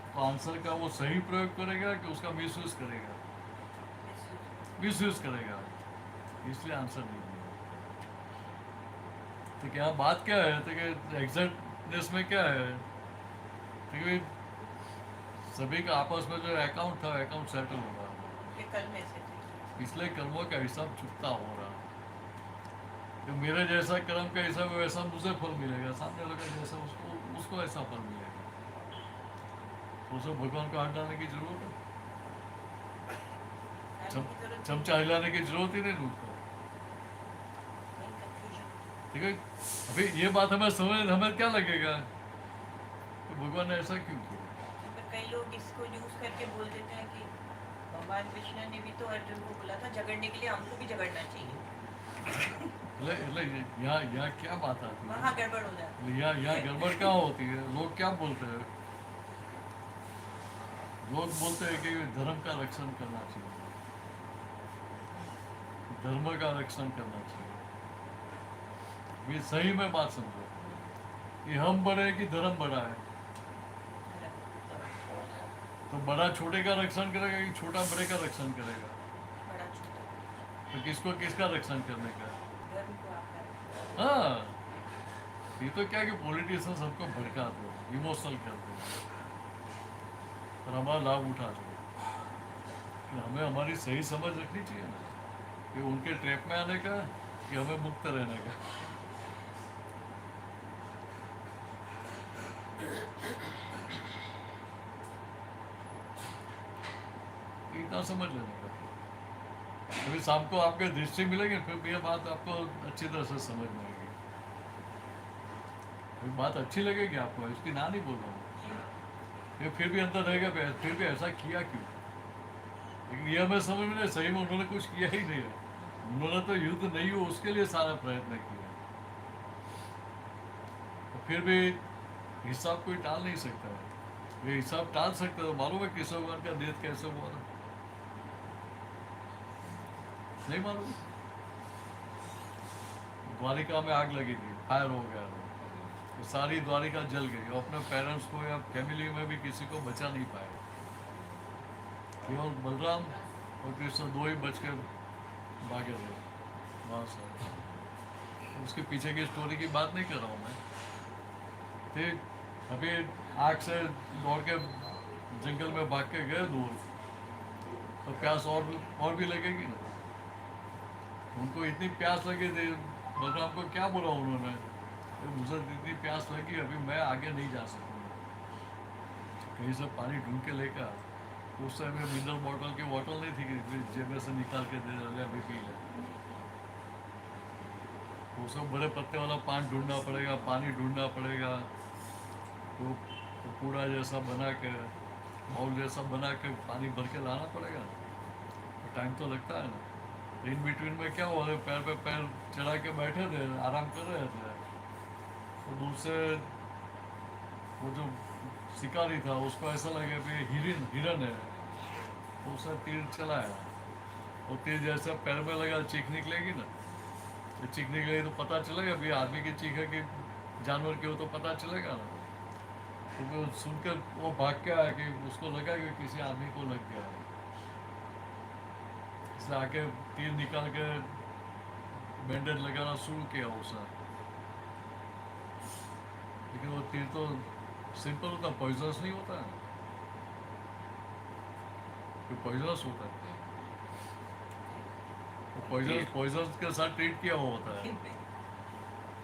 तो आंसर का वो सही प्रयोग करेगा कि उसका मिसयूज करेगा? मिसयूज करेगा, इसलिए आंसर नहीं दिया। तो क्या बात क्या है? तो एग्जैक्टनेस में क्या है? ठीक है, सभी का आपस में जो अकाउंट था, अकाउंट सेटल हो रहा है, ये कल में से थे। इसलिए कर्मों का हिसाब चुकता हो रहा है। तो मेरे जैसा कर्म का हिसाब वैसा मुझे फल मिलेगा, सामने वाले का जैसा उसको ऐसा फल मिलेगा। तो उसे भगवान को हाथ डालने की जरूरत है? चमचा हिलाने की जरूरत ही नहीं उसको। ठीक है, अभी ये बात हमें क्या लगेगा कि भगवान ने ऐसा क्यों किया? कई लोग इसको यूज करके बोल देते हैं कि भगवान कृष्ण ने भी तो अर्जुन को बोला था झगड़ने के लिए, हमको भी झगड़ना चाहिए। यहाँ क्या बात आती है? वहाँ गड़बड़ हो जाती है। यहाँ गड़बड़ क्या होती है? लोग क्या बोलते हैं? लोग बोलते हैं कि धर्म का रक्षण करना चाहिए, धर्म का रक्षण करना चाहिए। ये सही में बात समझो, ये हम बड़े हैं कि धर्म बड़ा है? तो बड़ा छोटे का रक्षण करेगा कि छोटा बड़े का रक्षण करेगा? बड़ा छोटा तो किसका रक्षण करने का? धर्म को आपका हाँ, ये तो क्या कि पॉलिटिशियन सबको भड़काते हैं, इमोशनल करते हैं और हमारा लाभ उठाते हैं। हमें हमारी सही समझ रखनी चाहिए ना, कि उनके ट्रैप में आने का कि हमें मुक्त रहने का। इतना समझ लेने का। अभी शाम को आपके दृष्टि मिलेंगे, फिर भी ये बात आपको अच्छी तरह से समझ में आएगी। बात अच्छी लगेगी आपको, इसकी ना नहीं बोल रहा हूँ, ये फिर भी अंदर रहेगा, फिर भी ऐसा किया क्यों? लेकिन ये हमें समझ में नहीं, सही में उन्होंने कुछ किया ही नहीं है। उन्होंने तो युद्ध नहीं हो उसके लिए सारा प्रयत्न किया, तो फिर भी हिसाब कोई टाल नहीं सकता है। ये हिसाब टाल सकते तो मालूम है कृष्ण भगवान का डेथ कैसे हुआ था? नहीं मालूम? द्वारिका में आग लगी थी, फायर हो गया था, तो सारी द्वारिका जल गई, और अपने पेरेंट्स को या फैमिली में भी किसी को बचा नहीं पाए। केवल बलराम और कृष्ण दो ही बच के भागे थे वहाँ से। उसके पीछे की स्टोरी की बात नहीं कर रहा हूँ मैं। ठीक, अभी आग से दौड़ के जंगल में भाग के गए दूर, तो प्यास और भी लगेगी ना। उनको इतनी प्यास लगी थी, बलराम को क्या बोला उन्होंने, तो मुझे इतनी प्यास लगी अभी मैं आगे नहीं जा सकूँगा, कहीं से पानी ढूंढ के लेकर। उस समय मिनरल बॉटल की बॉटल नहीं थी कि जेब में से निकाल के दे रहे अभी पी ले। वो सब बड़े पत्ते वाला पान ढूंढना पड़ेगा, पानी ढूंढना पड़ेगा, तो पूरा जैसा बना के, बाउल जैसा बना के पानी भर के लाना पड़ेगा, तो टाइम तो लगता है ना। इन बिटवीन में क्या हुआ, पैर पे पैर चढ़ा के बैठे थे, आराम कर रहे थे, तो दूर से वो जो शिकारी था उसको ऐसा लगा कि हिरन है, तो उसने तीर चलाया, और तीर जैसे पैर में लगा चीख निकलेगी ना, तो चीख निकलेगी तो पता चलेगा भी आदमी की चीख है कि जानवर की हो, तो पता चलेगा ना। तो वो सुनकर वो भाग के आया कि उसको लगा कि किसी आदमी को लग गया है, इसलिए आके तीर निकाल के बैंडेज लगाना शुरू किया उसने। लेकिन वो तीर तो सिंपल होता, पॉइजनस नहीं होता है, तो पॉइजनस होता है, तो पॉइजनस के साथ ट्रीट किया हुआ होता है,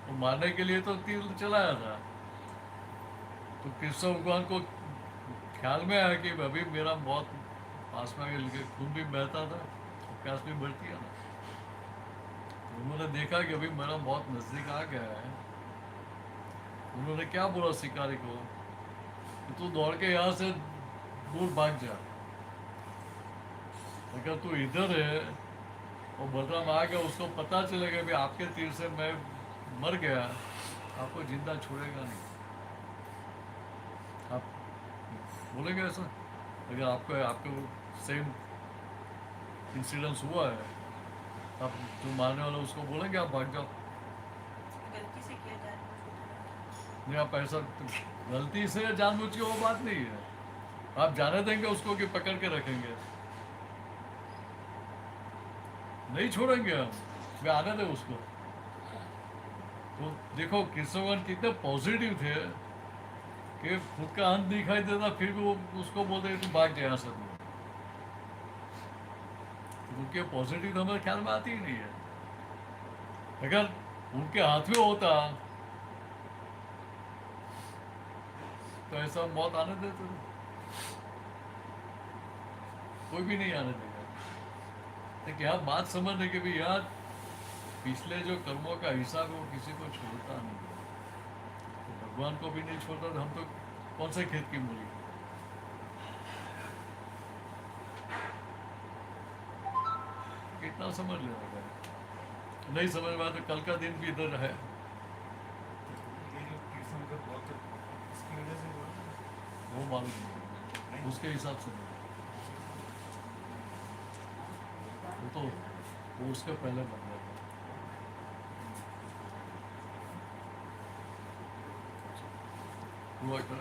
तो मारने के लिए तो तीर चलाया था। तो कृष्ण भगवान को ख्याल में आया कि अभी मेरा बहुत पास में आगे, खून भी बहता था, प्यास भी बढ़ती है ना, तो उन्होंने देखा कि अभी मेरा बहुत नजदीक आ गया है। उन्होंने क्या बोला शिकारी को कि तू दौड़ के यहाँ से दूर भाग जा, अगर तू इधर है और बलराम आ गया, उसको पता चलेगा भी आपके तीर से मैं मर गया, आपको जिंदा छोड़ेगा नहीं। आप बोलेंगे ऐसा, अगर आपको सेम इंसिडेंस हुआ है, आप जो मारने वाला उसको बोलेंगे आप भाग जाओ? गलती से किया जाए नहीं, आप ऐसा गलती से जानबूझ के वो बात नहीं है, आप जाने देंगे उसको कि पकड़ के रखेंगे? नहीं छोड़ेंगे हम, वे आने दे उसको। तो देखो कृष्ण भगवान कितने पॉजिटिव थे कि खुद का अंत दिखाई देता फिर भी वो उसको बोलते तू भाग जा यहाँ से। उनके पॉजिटिव हमारे ख्याल में आती ही नहीं है। अगर उनके हाथ में होता तो ऐसा मौत आने देते थे? कोई भी नहीं आने देगा। लेकिन यहाँ बात समझने के भी यार पिछले जो कर्मों का हिसाब है वो किसी को छोड़ता नहीं, तो भगवान को भी नहीं छोड़ता, तो हम तो कौन से खेत की मूली। कितना समझ लेना है, नहीं समझ में आया तो कल का दिन भी इधर है। वो मालूम नहीं, उसके हिसाब से नहीं, वो तो वो उसके पहले बन गया था। हुआ क्या?